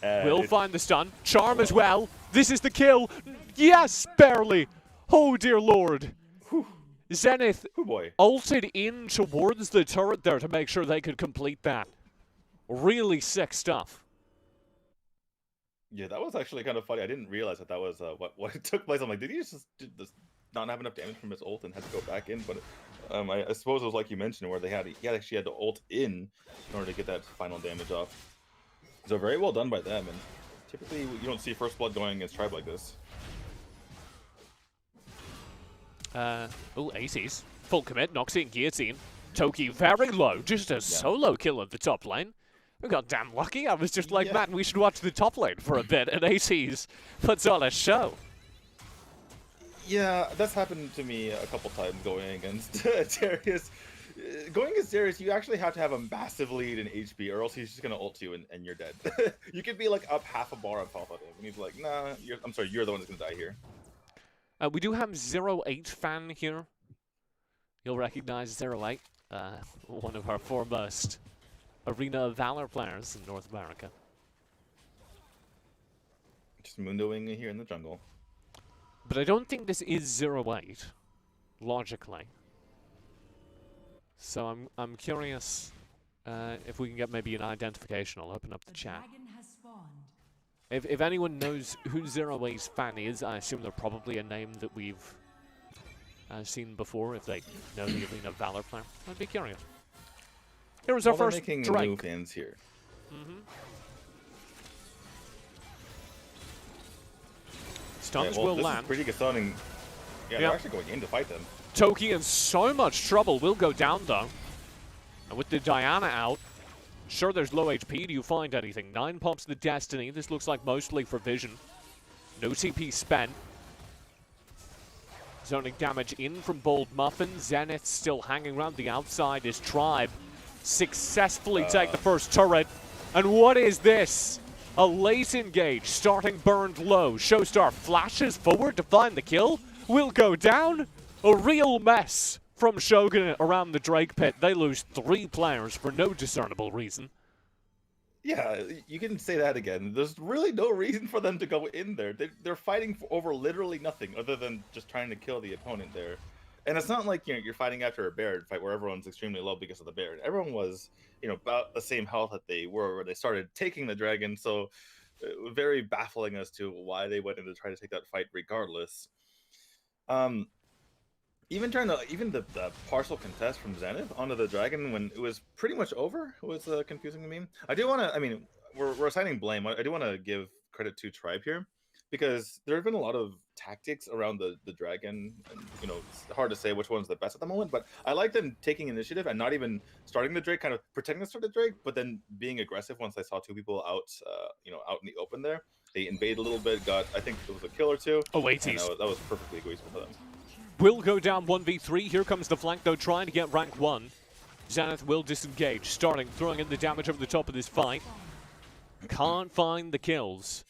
Will find the stun. Charm as well. This is the kill. Yes, barely. Oh dear lord. Whew. Zenith boy. ulted in towards the turret there to make sure they could complete that. Really sick stuff. Yeah, that was actually kind of funny. I didn't realize that was what took place. I'm like, did he just not have enough damage from his ult and had to go back in? But I suppose it was like you mentioned, where he actually had to ult in order to get that final damage off. So very well done by them. And typically you don't see first blood going against tribe like this. ACs. Full commit, Noxie and Guillotine. Toki very low, just a solo kill at the top lane. We got damn lucky. I was just like, man, we should watch the top lane for a bit, and ACs puts on a show. Yeah, that's happened to me a couple times going against Darius. Going against Darius, you actually have to have a massive lead in HP, or else he's just going to ult you and you're dead. You could be like up half a bar of health on him, and he's like, nah, I'm sorry, you're the one that's going to die here. We do have 08 fan here. You'll recognize 08, one of our foremost Arena of Valor players in North America. Just mundoing here in the jungle. But I don't think this is 08, logically. So I'm curious if we can get maybe an identification. I'll open up the chat. If anyone knows who 08's fan is, I assume they're probably a name that we've seen before. If they know the Arena of Valor player, I'd be curious. Here was our first making Drake. New fans here. Stuns well, will this land. Is pretty good stunning. Yeah, they're actually going in to fight them. Toki in so much trouble. Will go down though. And with the Diana out, sure there's low HP. Do you find anything? 9 pops the Destiny. This looks like mostly for vision. No TP spent. Zoning damage in from Bold Muffin. Zenith still hanging around the outside. His tribe successfully take the first turret. And what is this? A late engage, starting burned low. Showstar flashes forward to find the kill. Will go down. A real mess from Shogun around the Drake pit. They lose 3 players for no discernible reason. Yeah, you can say that again. There's really no reason for them to go in there. They're fighting over literally nothing other than just trying to kill the opponent there. And it's not like you're fighting after a Baron fight where everyone's extremely low because of the Baron. Everyone was about the same health that they were when they started taking the dragon. So very baffling as to why they went in to try to take that fight regardless. Even the partial contest from Zenith onto the dragon when it was pretty much over was confusing to me. I do want to, we're assigning blame. I do want to give credit to Tribe here, because there have been a lot of tactics around the dragon, and it's hard to say which one's the best at the moment. But I like them taking initiative and not even starting the Drake, kind of pretending to start the Drake, but then being aggressive once they saw two people out, out in the open there. They invade a little bit, I think it was a kill or two. Oh, and 80s. that was perfectly wasteful for them. Will go down 1v3. Here comes the flank, though, trying to get rank 1. Zenith will disengage, throwing in the damage over the top of this fight. Can't find the kills.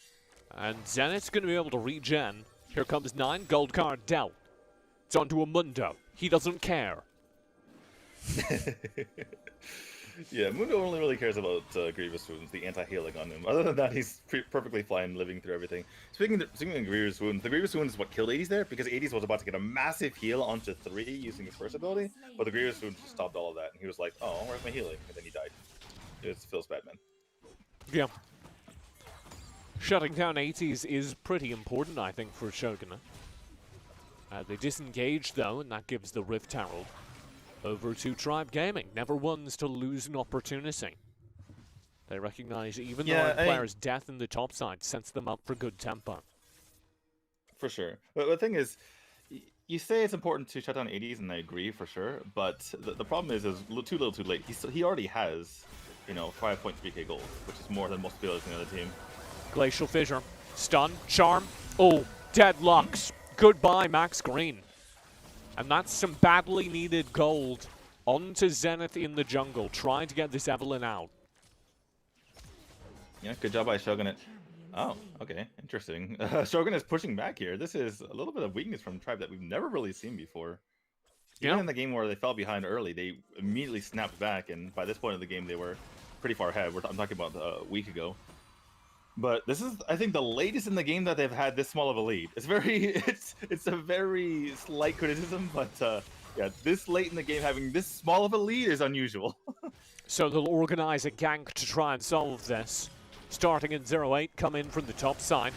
And Zenith's going to be able to regen. Here comes 9, gold card dealt. It's onto a Mundo. He doesn't care. Yeah, Mundo only really cares about Grievous Wounds, the anti-healing on him. Other than that, he's perfectly fine living through everything. Speaking of Grievous Wounds, the Grievous Wounds is what killed 80s there, because 80s was about to get a massive heal onto 3 using his first ability, but the Grievous Wounds stopped all of that, and he was like, oh, where's my healing? And then he died. It feels bad, man. Yeah. Shutting down 80s is pretty important, I think, for Shogunate. They disengage, though, and that gives the Rift Herald over to Tribe Gaming. Never ones to lose an opportunity. They recognize even though a player's death in the top side sets them up for good tempo. For sure. But the thing is, you say it's important to shut down 80s, and I agree for sure, but the problem is too little too late. He already has, 5.3k gold, which is more than most players in the other team. Glacial Fissure. Stun. Charm. Oh, deadlocks. Goodbye, Max Green. And that's some badly needed gold onto Zenith in the jungle, trying to get this Evelynn out. Yeah, good job by Shogunate. Oh, okay, interesting. Shogun is pushing back here. This is a little bit of weakness from Tribe that we've never really seen before. Even in the game where they fell behind early, they immediately snapped back, and by this point of the game, they were pretty far ahead. I'm talking about a week ago. But this is, I think, the latest in the game that they've had this small of a lead. It's a very slight criticism, but yeah, this late in the game having this small of a lead is unusual. So they'll organize a gank to try and solve this. Starting in 0-8, come in from the top side.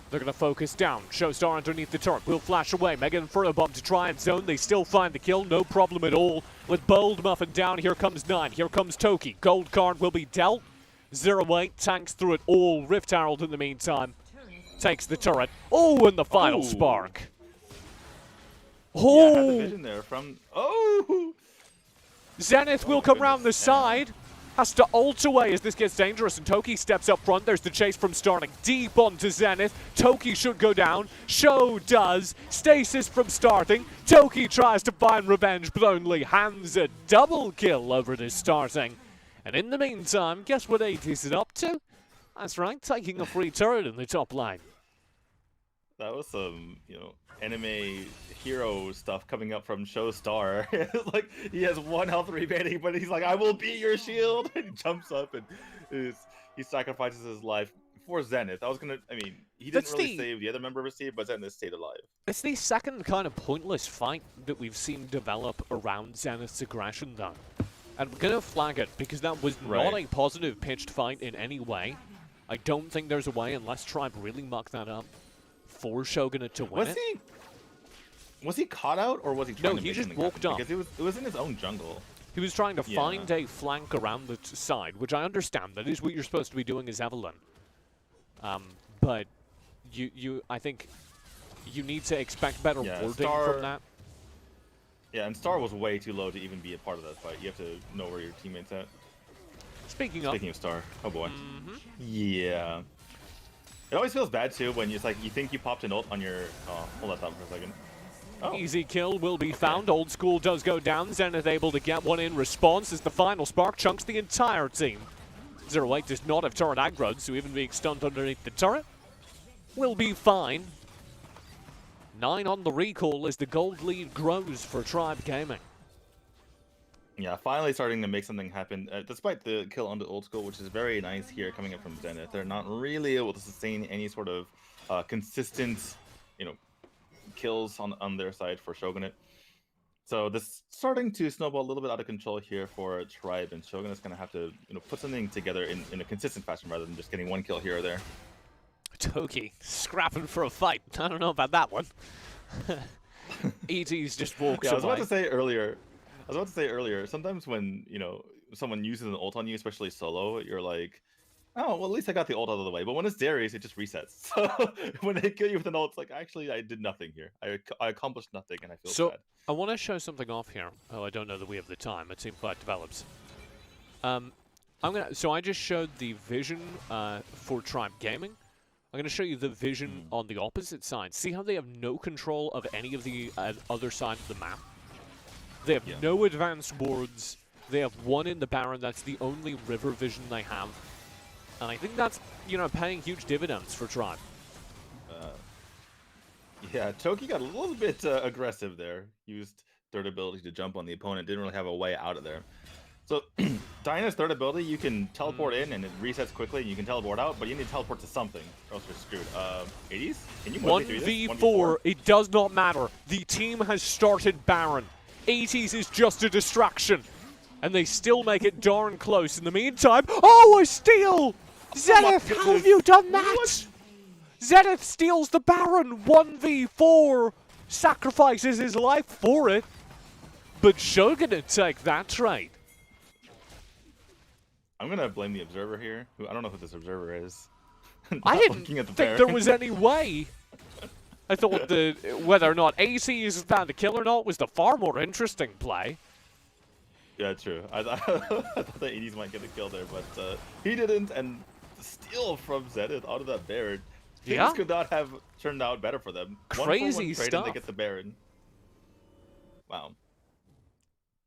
They're going to focus down. Showstar underneath the turret. Will flash away. Mega Inferno Bomb to try and zone. They still find the kill. No problem at all. With Bold Muffin down, here comes 9. Here comes Toki. Gold card will be dealt. 0-8 tanks through it all. Rift Herald in the meantime takes the turret. Oh, and the final spark. Oh! Yeah, I had the vision there from... Oh! Zenith will come round the side. Has to ult away as this gets dangerous, and Toki steps up front. There's the chase from Starting deep onto Zenith. Toki should go down. Show does. Stasis from Starting. Toki tries to find revenge, but only hands a double kill over to Starting. And in the meantime, guess what 80s is up to? That's right, taking a free turret in the top line. That was some, anime hero stuff coming up from Showstar. Like, he has 1 health remaining, but he's like, I will be your shield! And he jumps up and he sacrifices his life for Zenith. He didn't really save the other member of his team, but Zenith stayed alive. It's the second kind of pointless fight that we've seen develop around Zenith's aggression, though. And I'm going to flag it, because that was not a positive pitched fight in any way. I don't think there's a way, unless Tribe really muck that up, for Shogunate to win it. Was he caught out, or was he trying to No, he make just something walked happen? up. Because it was in his own jungle. He was trying to find a flank around the side, which I understand. That is what you're supposed to be doing as Evelynn. But I think you need to expect better wording from that. Yeah, and Star was way too low to even be a part of that fight. You have to know where your teammate's at. Speaking of Star, oh boy. Yeah. It always feels bad too when you think you popped an ult on your. Oh, hold that thought for a second. Oh. Easy kill will be found. Old School does go down. Zenith able to get one in response as the final spark chunks the entire team. 0-8 does not have turret aggroed, so even being stunned underneath the turret will be fine. 9 on the recall as the gold lead grows for Tribe Gaming. Yeah, finally starting to make something happen, despite the kill on the Old School, which is very nice here coming up from Zenith. They're not really able to sustain any sort of consistent, kills on their side for Shogunate. So this starting to snowball a little bit out of control here for Tribe, and Shogunate's going to have to put something together in a consistent fashion rather than just getting 1 kill here or there. Toki scrapping for a fight. I don't know about that one. ET's just walks away. I was about to say earlier, sometimes when, someone uses an ult on you, especially solo, you're like, Oh, well, at least I got the ult out of the way. But when it's Darius, it just resets. So when they kill you with an ult, it's like, actually, I did nothing here. I accomplished nothing, and I feel So sad. I want to show something off here. Oh, I don't know that we have the time. A team fight develops. So I just showed the vision for Tribe Gaming. I'm going to show you the vision on the opposite side. See how they have no control of any of the other side of the map? They have no advanced wards. They have one in the Baron. That's the only river vision they have. And I think that's, you know, paying huge dividends for Tribe. Yeah, Toki got a little bit aggressive there. Used third ability to jump on the opponent. Didn't really have a way out of there. So, Diana's third ability, you can teleport in and it resets quickly, and you can teleport out, but you need to teleport to something, or else you're screwed. 80s? Can you 1v4, it does not matter. The team has started Baron. 80s is just a distraction. And they still make it darn close. In the meantime, oh, a steal! Zenith, how have you done that? What? Zenith steals the Baron, 1v4. Sacrifices his life for it. But Shogunate take that trade. I'm going to blame the Observer here. I don't know who this Observer is. I didn't think there was any way. I thought whether or not AC is found a kill or not was the far more interesting play. Yeah, true. I thought the 80s might get a kill there, but he didn't, and the steal from Zenith out of that Baron. Things could not have turned out better for them. Crazy stuff. And they get the Baron. Wow.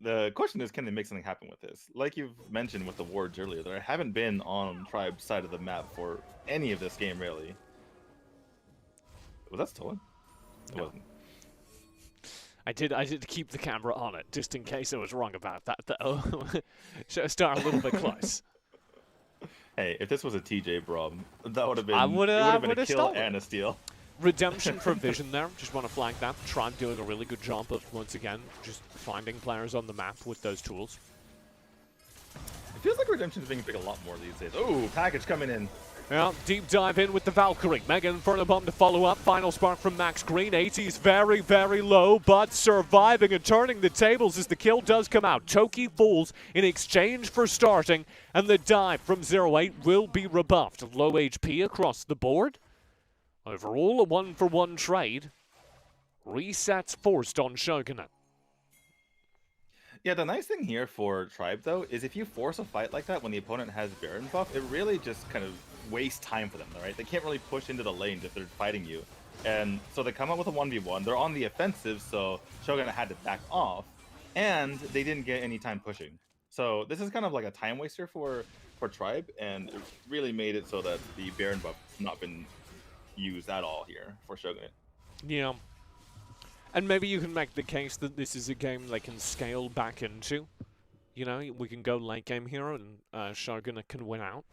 The question is, can they make something happen with this? Like you've mentioned with the wards earlier, that I haven't been on Tribe's side of the map for any of this game, really. Was that stolen? It wasn't. I did keep the camera on it, just in case I was wrong about that, though. Should I start a little bit close? Hey, if this was a TJ Brom, that would have been, been a kill and a steal. Redemption for Vision there. Just want to flag that. Tribe doing a really good job of, once again, just finding players on the map with those tools. It feels like Redemption's being picked a lot more these days. Oh, package coming in. Yeah, deep dive in with the Valkyrie. Mega Inferno Bomb to follow up. Final spark from Max Green. 80's very, very low, but surviving and turning the tables as the kill does come out. Toki falls in exchange for starting, and the dive from 08 will be rebuffed. Low HP across the board. Overall, a 1-for-1 trade. Resets forced on Shogunate. Yeah, the nice thing here for Tribe, though, is if you force a fight like that when the opponent has Baron buff, it really just kind of wastes time for them, right? They can't really push into the lanes if they're fighting you. And so they come up with a 1v1. They're on the offensive, so Shogunate had to back off. And they didn't get any time pushing. So this is kind of like a time waster for Tribe, and it really made it so that the Baron buff has not been used at all here for Shogunate. Yeah. And maybe you can make the case that this is a game they can scale back into. You know, we can go late game here and Shogunate can win out.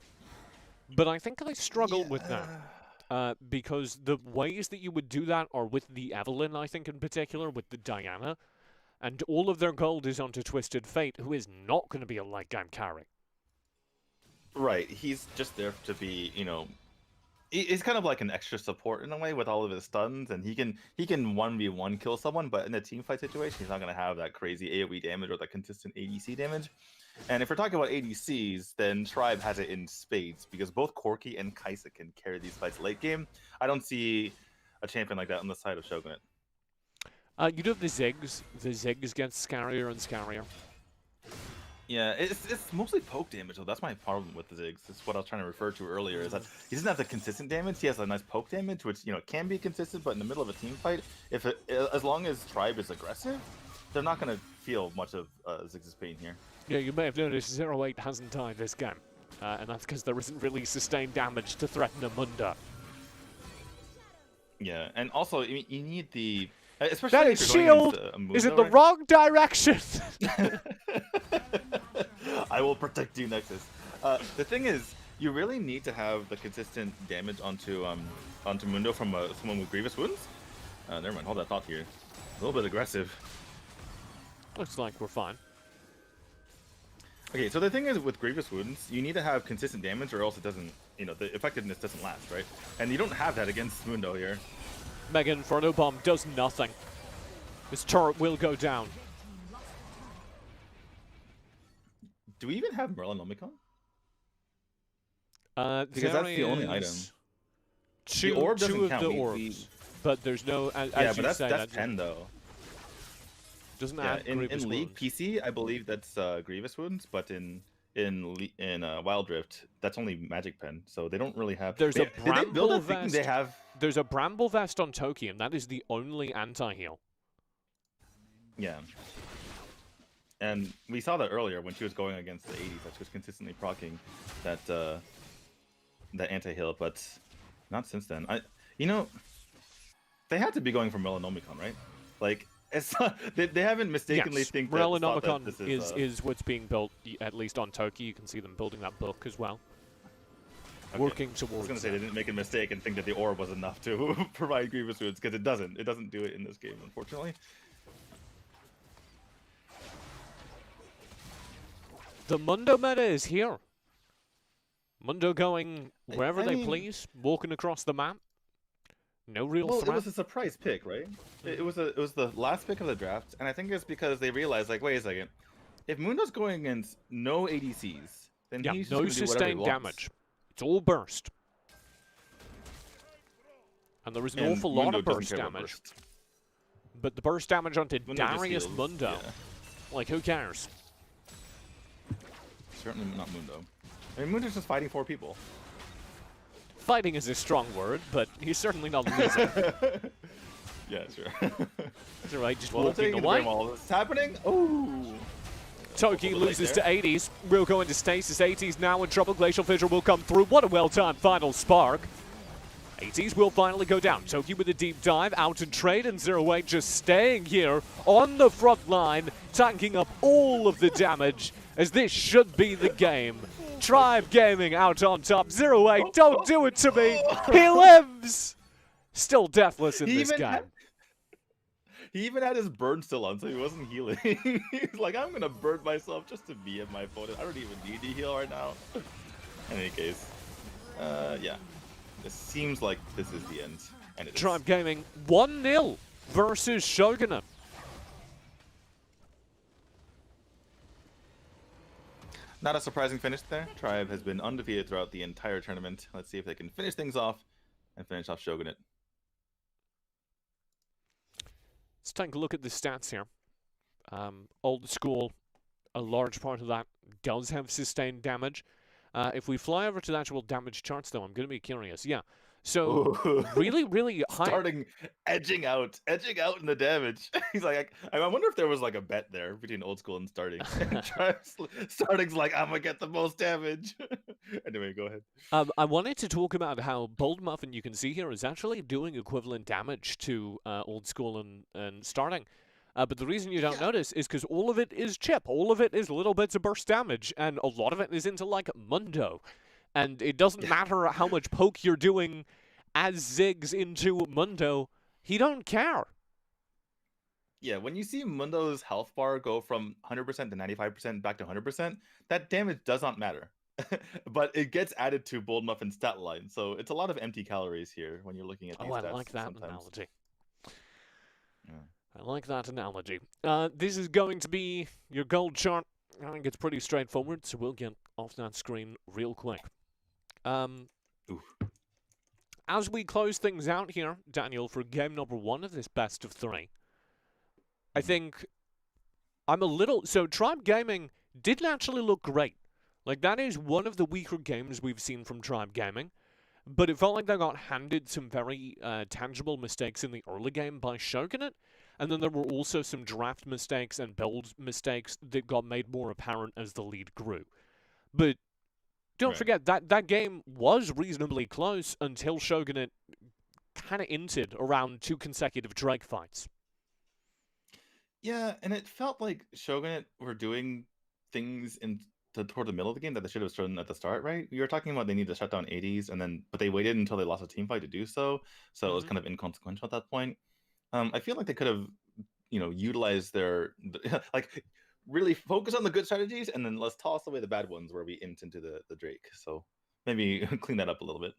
But I think they struggle with that. Because the ways that you would do that are with the Evelynn, I think, in particular, with the Diana. And all of their gold is onto Twisted Fate, who is not going to be a late game carry. Right. He's just there to be, you know, he's kind of like an extra support in a way with all of his stuns, and he can 1v1 kill someone, but in a team fight situation, he's not going to have that crazy AoE damage or that consistent ADC damage. And if we're talking about ADCs, then Tribe has it in spades, because both Corki and Kaisa can carry these fights late game. I don't see a champion like that on the side of Shogunate. You do have the Ziggs. The Ziggs get scarier and scarier. Yeah, it's mostly poke damage, though. That's my problem with the Ziggs. That's what I was trying to refer to earlier, is that he doesn't have the consistent damage. He has a nice poke damage, which, you know, can be consistent, but in the middle of a team fight, as long as Tribe is aggressive, they're not going to feel much of Ziggs' pain here. Yeah, you may have noticed 08 hasn't died this game, and that's because there isn't really sustained damage to threaten a Munda. Yeah, and also, you need the... Especially that if is you're going shield Mundo, is in the wrong direction. I will protect you, Nexus. The thing is, you really need to have the consistent damage onto Mundo from someone with Grievous Wounds. Never mind, hold that thought here. A little bit aggressive. Looks like we're fine. Okay, so the thing is, with Grievous Wounds, you need to have consistent damage, or else it doesn't, you know, the effectiveness doesn't last, right? And you don't have that against Mundo here. Mega Inferno Bomb does nothing. This turret will go down. Do we even have Merlin Omicron? Because that's the only item. Two, The orb doesn't two of count. the orbs, but there's no. As but you say, that's pen though. Doesn't Yeah, add in grievous League wounds. PC, I believe that's grievous wounds, but in Wild Rift, that's only magic pen. So they don't really have. There's a Did they build bramble a thing they vest. have? There's a bramble vest on Toki, and that is the only anti-heal. Yeah. And we saw that earlier when she was going against the 80s, that she was consistently proccing that anti-heal, but not since then. They had to be going for Melanomicon, right? Like, it's they haven't mistakenly Yes, thought Melanomicon that is what's being built, at least on Toki. You can see them building that book as well. Okay. Working I towards was going to say that. they didn't make a mistake and think that the orb was enough to provide grievous wounds, because it doesn't. It doesn't do it in this game, unfortunately. The Mundo meta is here. Mundo going wherever I they mean, please, walking across the map. No real Well, threat. it was a surprise pick, right? It was the last pick of the draft, and I think it's because they realized, like, wait a second, if Mundo's going against no ADCs, then he's just no gonna do whatever he sustained wants. damage. It's all burst. And there is an And awful lot Mundo of doesn't burst care about damage. burst. But the burst damage onto Mundo just Darius heals, Mundo. yeah. Like, who cares? Certainly not Mundo. I mean, Mundo's just fighting 4 people. Fighting is a strong word, but he's certainly not losing. Yeah, sure. That's right, just Well, walking taking the away. blame while this is happening. Oh. Toki Hold the loses light to 80s. We'll go into stasis. 80s now in trouble. Glacial Fissure will come through. What a well-timed final spark. 80s will finally go down. Toki with a deep dive, out in trade, and 08 just staying here on the front line, tanking up all of the damage, as this should be the game. Tribe Gaming out on top. 08, don't do it to me. He lives! Still deathless in this game. He even had his burn still on, so he wasn't healing. He's like, I'm gonna burn myself just to be at my opponent. I don't even need to heal right now. In any case, yeah. It seems like this is the end. And it is. Tribe Gaming 1-0 versus Shogunate. Not a surprising finish there. Tribe has been undefeated throughout the entire tournament. Let's see if they can finish things off and finish off Shogunate. Let's take a look at the stats here. Old school, a large part of that does have sustained damage. If we fly over to the actual damage charts, though, I'm going to be curious. Yeah, so Ooh. really, really high. Starting edging out in the damage. He's like, I wonder if there was like a bet there between old school and starting. Starting's like, I'm gonna get the most damage. Anyway, go ahead. I wanted to talk about how Bold Muffin, you can see here, is actually doing equivalent damage to old school and starting. But the reason you don't notice is because all of it is chip. All of it is little bits of burst damage, and a lot of it is into, like, Mundo. And it doesn't matter how much poke you're doing as Ziggs into Mundo, he don't care. Yeah, when you see Mundo's health bar go from 100% to 95% back to 100%, that damage does not matter. But it gets added to Bold Muffin's stat line, so it's a lot of empty calories here when you're looking at these stats. I like that sometimes. analogy. Yeah. I like that analogy. This is going to be your gold chart. I think it's pretty straightforward, so we'll get off that screen real quick. As we close things out here, Daniel, for game number 1 of this best of 3, I think I'm a little... So, Tribe Gaming didn't actually look great. Like, that is one of the weaker games we've seen from Tribe Gaming. But it felt like they got handed some very tangible mistakes in the early game by Shogunate. And then there were also some draft mistakes and build mistakes that got made more apparent as the lead grew. But don't forget, that game was reasonably close until Shogunate kind of inted around 2 consecutive Drake fights. Yeah, and it felt like Shogunate were doing things toward the middle of the game that they should have done at the start, right? You were talking about they need to shut down 80s, but they waited until they lost a team fight to do so. So it was kind of inconsequential at that point. I feel like they could have, utilized their like really focus on the good strategies, and then let's toss away the bad ones where we int into the Drake. So maybe clean that up a little bit.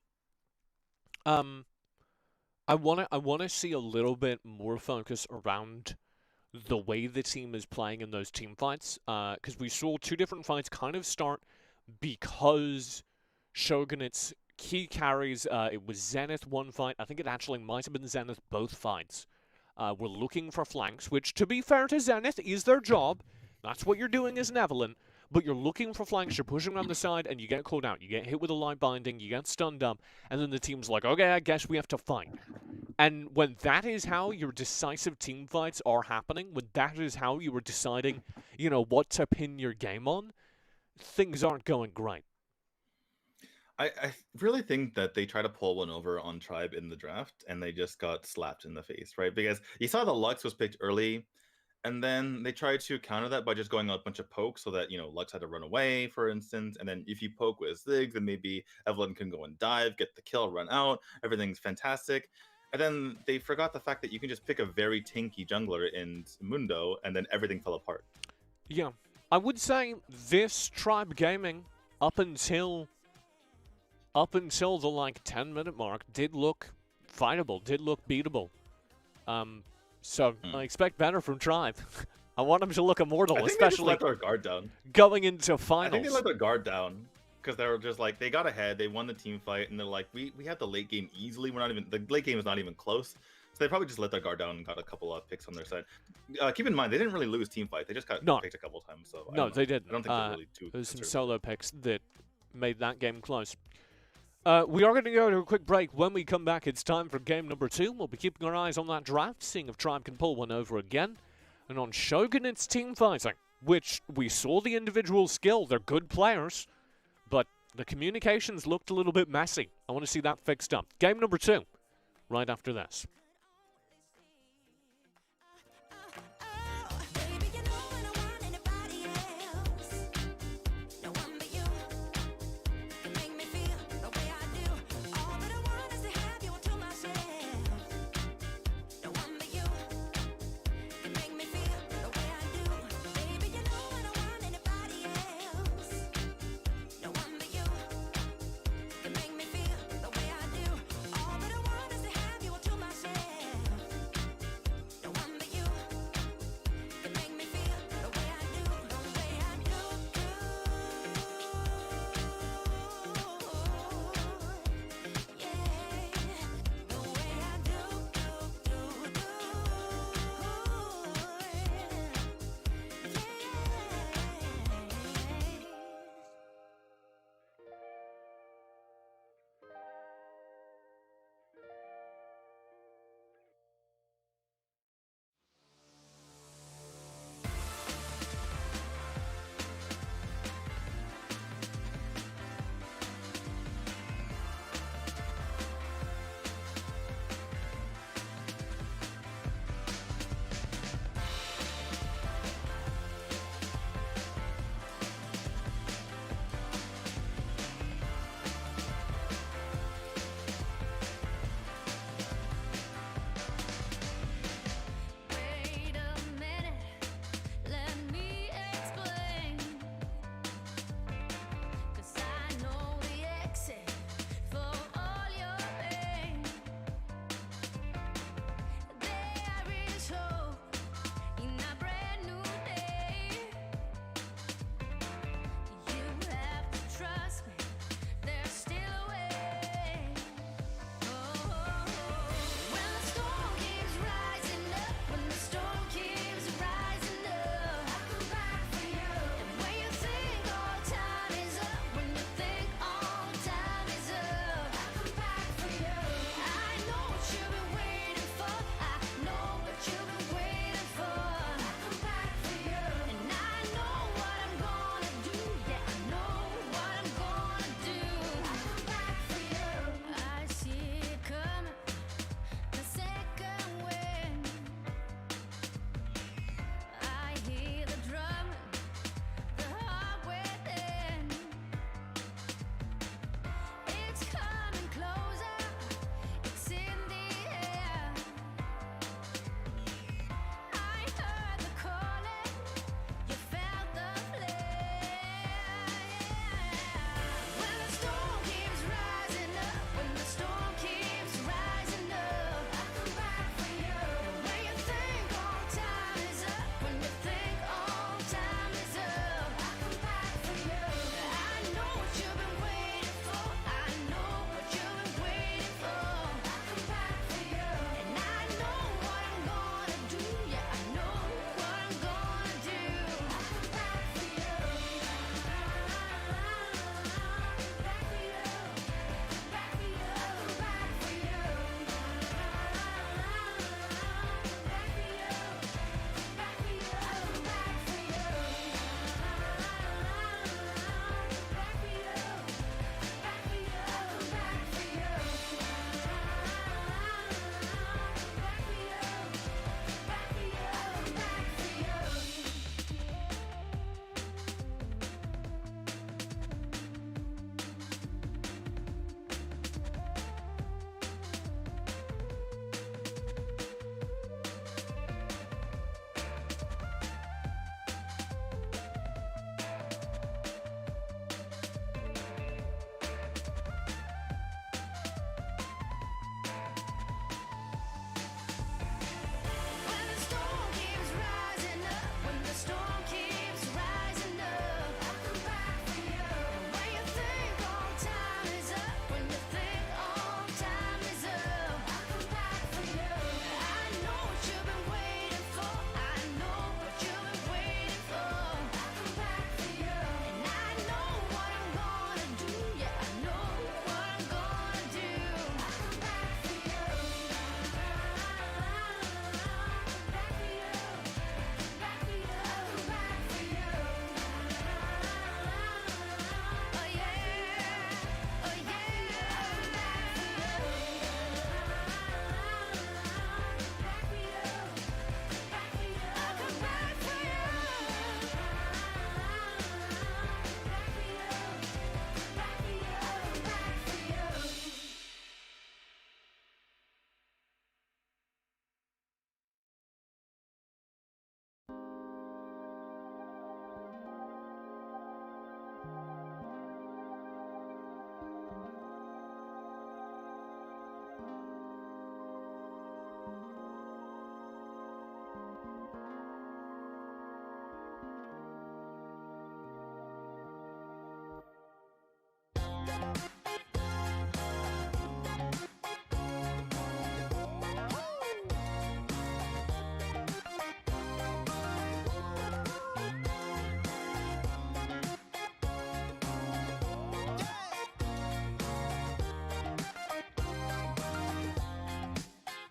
I wanna see a little bit more focus around the way the team is playing in those team fights, because we saw 2 different fights kind of start because Shogunate's key carries, it was Zenith one fight. I think it actually might have been Zenith both fights. Were looking for flanks, which, to be fair to Zenith, is their job. That's what you're doing as an Evelyn. But you're looking for flanks, you're pushing around the side, and you get called out. You get hit with a light binding, you get stunned up, and then the team's like, okay, I guess we have to fight. And when that is how your decisive team fights are happening, when that is how you are deciding, you know, what to pin your game on, things aren't going great. I really think that they try to pull one over on Tribe in the draft, and they just got slapped in the face, right? Because you saw the Lux was picked early, and then they tried to counter that by just going on a bunch of pokes so that, you know, Lux had to run away, for instance. And then if you poke with Zig, then maybe Evelyn can go and dive, get the kill, run out. Everything's fantastic. And then they forgot the fact that you can just pick a very tanky jungler in Mundo, and then everything fell apart. Yeah. I would say this Tribe Gaming, up until the, like, 10-minute mark, did look fightable, did look beatable. So I expect better from Tribe. I want them to look immortal, especially they let their guard down. Going into finals. I think they let their guard down because they were just like, they got ahead, they won the team fight, and they're like, we had the late game easily. The late game is not even close. So they probably just let their guard down and got a couple of picks on their side. Keep in mind, they didn't really lose team fight. They just got picked a couple of times. So no, they didn't. I don't think they're really too There's some concerned. solo picks that made that game close. We are going to go to a quick break. When we come back, it's time for game number 2. We'll be keeping our eyes on that draft, seeing if Tribe can pull one over again. And on Shogunate's team fighting, which we saw the individual skill. They're good players, but the communications looked a little bit messy. I want to see that fixed up. Game number 2, right after this.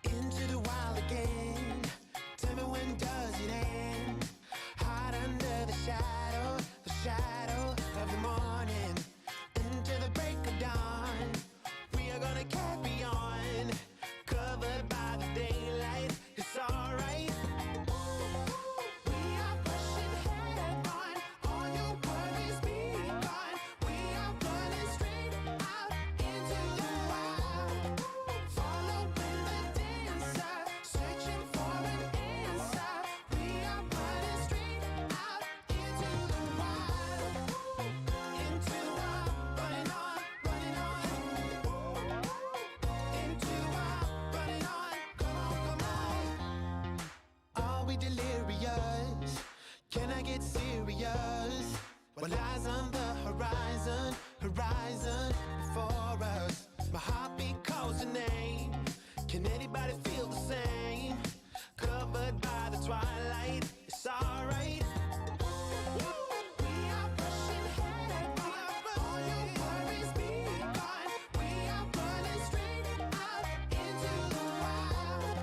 Into the wild again. Tell me when does it end? Hide under the shadow of the morning. Into the break of dawn, we are gonna carry on. Covered by the daylight, it's alright. We are pushing head on, all your worries be gone. We are running straight out into the wild. Following the dancer, searching for an answer. We are running straight out into the wild. Into running on, running on. Into running on, come on, come on. Are we delirious? Can I get serious? What lies on the horizon, horizon before us? My heartbeat calls your name. Can anybody feel the same? Covered by the twilight, it's alright. We are pushing head on, all your worries be gone. We are running straight out into the wild.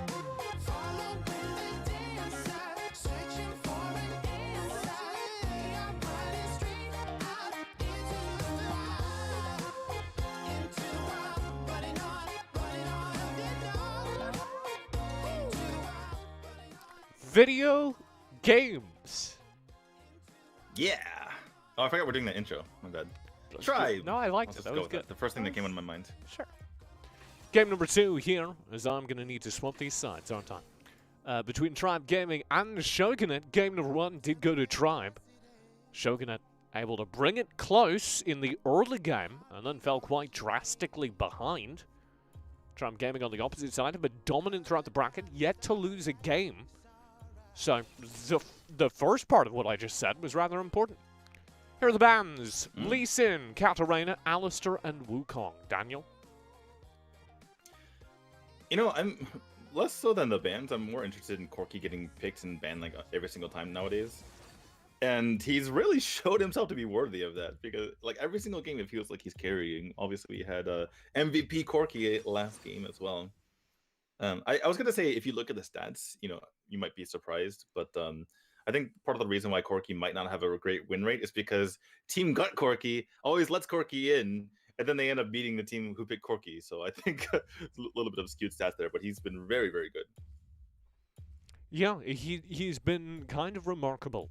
Following the dancer, searching for an answer. We are running straight out into the wild. Into the wild, running on, running on, running on. Into the wild, running on. Video games. Yeah. Oh, I forgot we're doing the intro. My bad. Try. No, I liked Let's it. just That go was with good. that. The first thing that came into my mind. Sure. Game number 2 here, as I'm going to need to swap these sides, aren't I? Between Tribe Gaming and Shogunate, game number 1 did go to Tribe. Shogunate able to bring it close in the early game, and then fell quite drastically behind. Tribe Gaming on the opposite side have been dominant throughout the bracket, yet to lose a game. So, the first part of what I just said was rather important. Here are the bands. Lee Sin, Katarina, Alistair, and Wukong. Daniel? You know, I'm less so than the bands. I'm more interested in Corky getting picked and banned like every single time nowadays. And he's really showed himself to be worthy of that because like every single game it feels like he's carrying. Obviously, we had MVP Corky last game as well. I was gonna say if you look at the stats, you know, you might be surprised, but I think part of the reason why Corky might not have a great win rate is because Team Gut Corky always lets Corky in, and then they end up beating the team who picked Corky. So I think it's a little bit of skewed stats there, but he's been very, very good. Yeah, he's been kind of remarkable.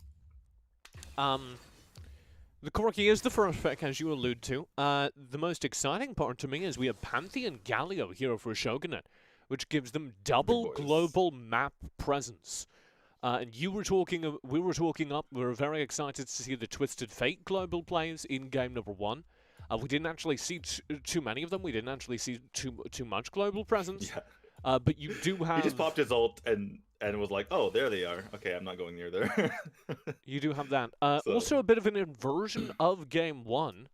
The Corky is the first pick, as you allude to. The most exciting part to me is we have Pantheon Galio here for Shogunate, which gives them double boys. global map presence. And you were talking, we were talking up. We were very excited to see the Twisted Fate global plays in game number 1. We didn't actually see too many of them. We didn't actually see too much global presence. Yeah. But you do have. He just popped his ult and was like, "Oh, there they are. Okay, I'm not going near there." You do have that. So- Also, a bit of an inversion of game 1,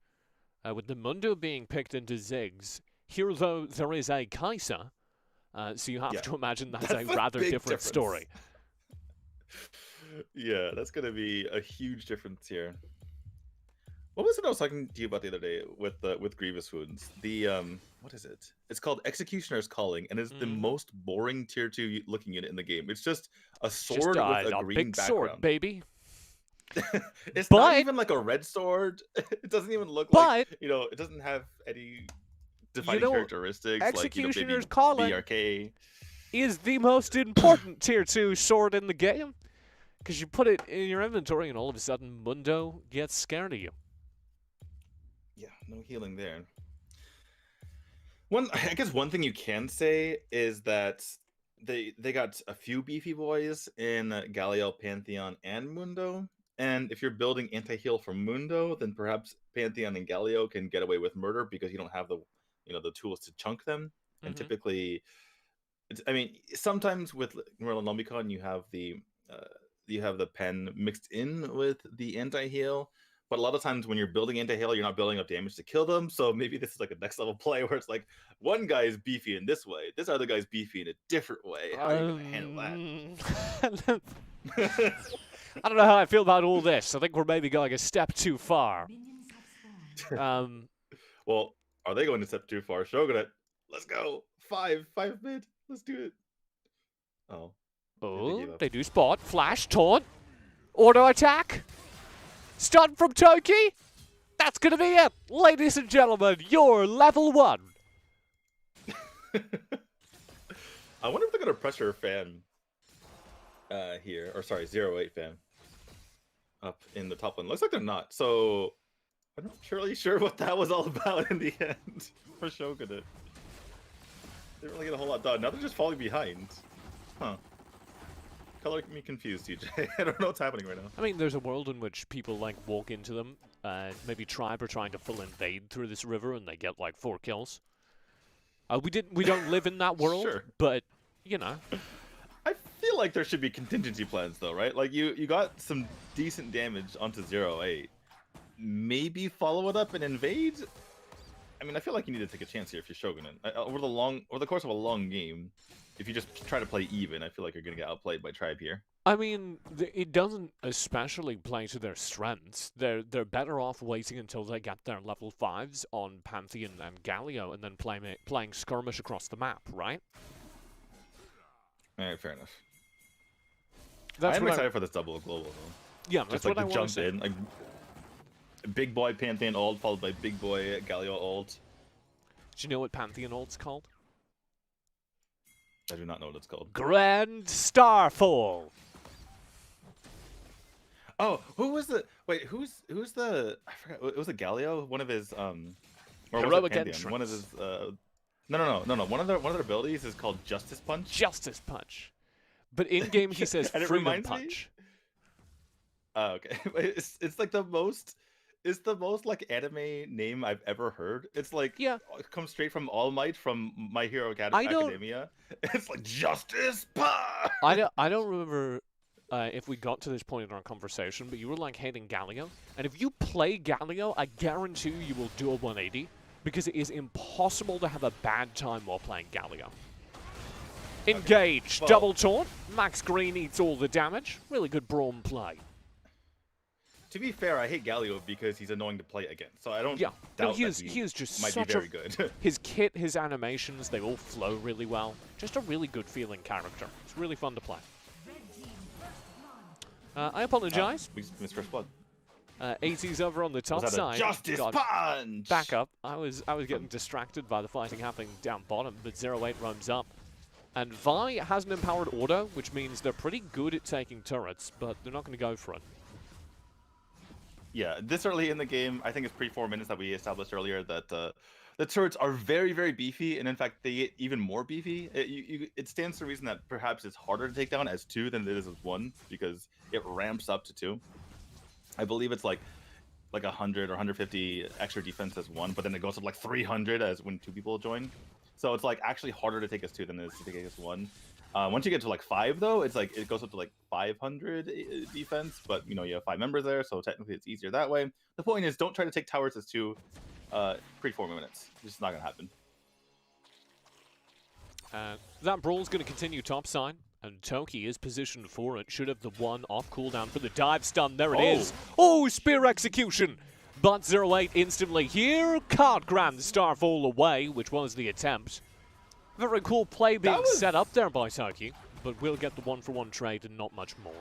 with the Mundo being picked into Ziggs. Here, though, there is a Kai'Sa, so you have Yeah. to imagine that's That's a a rather big different difference. story. Yeah, that's gonna be a huge difference here. What was it I was talking to you about the other day with Grievous Wounds? The what is it? It's called Executioner's Calling, and it's the most boring tier 2 looking unit in the game. It's just a sword Just with a a green big background. sword, baby. It's But- not even like a red sword. It doesn't even look like, But you know, it doesn't have any defining know, characteristics like, you know, Executioner's maybe Calling BRK. is the most important tier 2 sword in the game, because you put it in your inventory, and all of a sudden, Mundo gets scared of you. Yeah, no healing there. I guess one thing you can say is that they got a few beefy boys in Galio, Pantheon, and Mundo. And if you're building anti-heal for Mundo, then perhaps Pantheon and Galio can get away with murder because you don't have the tools to chunk them. And Mhm. typically, I mean, sometimes with Merlin Lomicon, you have the pen mixed in with the anti-heal. But a lot of times when you're building into Halo, you're not building up damage to kill them. So maybe this is like a next level play where it's like one guy is beefy in this way, this other guy's beefy in a different way. How are you gonna handle that? I don't know how I feel about all this. I think we're maybe going a step too far. Well, are they going a step too far? Shogunate, let's go. 5 mid. Let's do it. Oh. Oh, they do spot. Flash, taunt. Auto attack. Stun from Toki. That's going to be it. Ladies and gentlemen, you're level 1. I wonder if they're going to pressure Fan here. Or sorry, 08 Fan. Up in the top one. Looks like they're not. So I'm not really sure what that was all about in the end for Shogunate. They didn't really get a whole lot done. Now they're just falling behind. Huh. Color me confused, TJ. I don't know what's happening right now. I mean, there's a world in which people like walk into them, maybe Tribe are trying to full invade through this river, and they get like 4 kills. We don't live in that world, Sure. but you know. I feel like there should be contingency plans though, right? Like you got some decent damage onto 08. Maybe follow it up and invade. I mean, I feel like you need to take a chance here if you're Shogunate. Over the course of a long game, if you just try to play even, I feel like you're gonna get outplayed by Tribe here. I mean, it doesn't especially play to their strengths. They're better off waiting until they get their level 5s on Pantheon and Galio, and then playing skirmish across the map, right? All right, fair enough. That's I'm excited for this double global though. Yeah, that's Just what like I to want jump to see. in, like big boy Pantheon ult followed by big boy Galio ult. Do you know what Pantheon ult's called? I do not know what it's called. Grand Starfall. Oh, who was the? Wait, who's the? I forgot. It was a Galio. One of his or was it Heroic Pantheon? entrance. One of his. No. One of their abilities is called Justice Punch. Justice Punch. But in game he says And it Freedom reminds me- Punch. Oh, okay. It's like the most. It's the most like anime name I've ever heard. It's like Yeah. it comes straight from All Might from My Hero I don't- Academia. It's like Justice Punch. I don't remember if we got to this point in our conversation, but you were like hating Galio. And if you play Galio, I guarantee you will do a 180 because it is impossible to have a bad time while playing Galio. Engage, Well- double taunt. Max Green eats all the damage. Really good brawn play. To be fair, I hate Galio because he's annoying to play against. So I don't Yeah, no, doubt he that is just might be such very a good. his kit, his animations, they all flow really well. Just a really good feeling character. It's really fun to play. I apologize. We missed first blood. 80's over on the top Was that a side. Justice Got Punch? back up. I was getting distracted by the fighting happening down bottom, but 08 roams up. And Vi has an empowered auto, which means they're pretty good at taking turrets, but they're not going to go for it. Yeah, this early in the game, I think it's pre-4 minutes that we established earlier that the turrets are very, very beefy, and in fact, they get even more beefy. It stands to reason that perhaps it's harder to take down as 2 than it is as 1, because it ramps up to 2. I believe it's like 100 or 150 extra defense as 1, but then it goes up like 300 as when 2 people join. So it's like actually harder to take as 2 than it is to take as 1. Once you get to like 5 though, it's like it goes up to like 500 defense, but you know you have 5 members there, so technically it's easier that way. The point is, don't try to take towers as 2 pre-4 minutes. It's just not gonna happen. That brawl's going to continue topside, and Toki is positioned for it. Should have the 1 off cooldown for the dive stun. There it is. Oh, spear execution! But 08 instantly here. Can't Grand Starfall away, which was the attempt. Very cool play being set up there by Toki, but we'll get the 1-for-1 trade and not much more.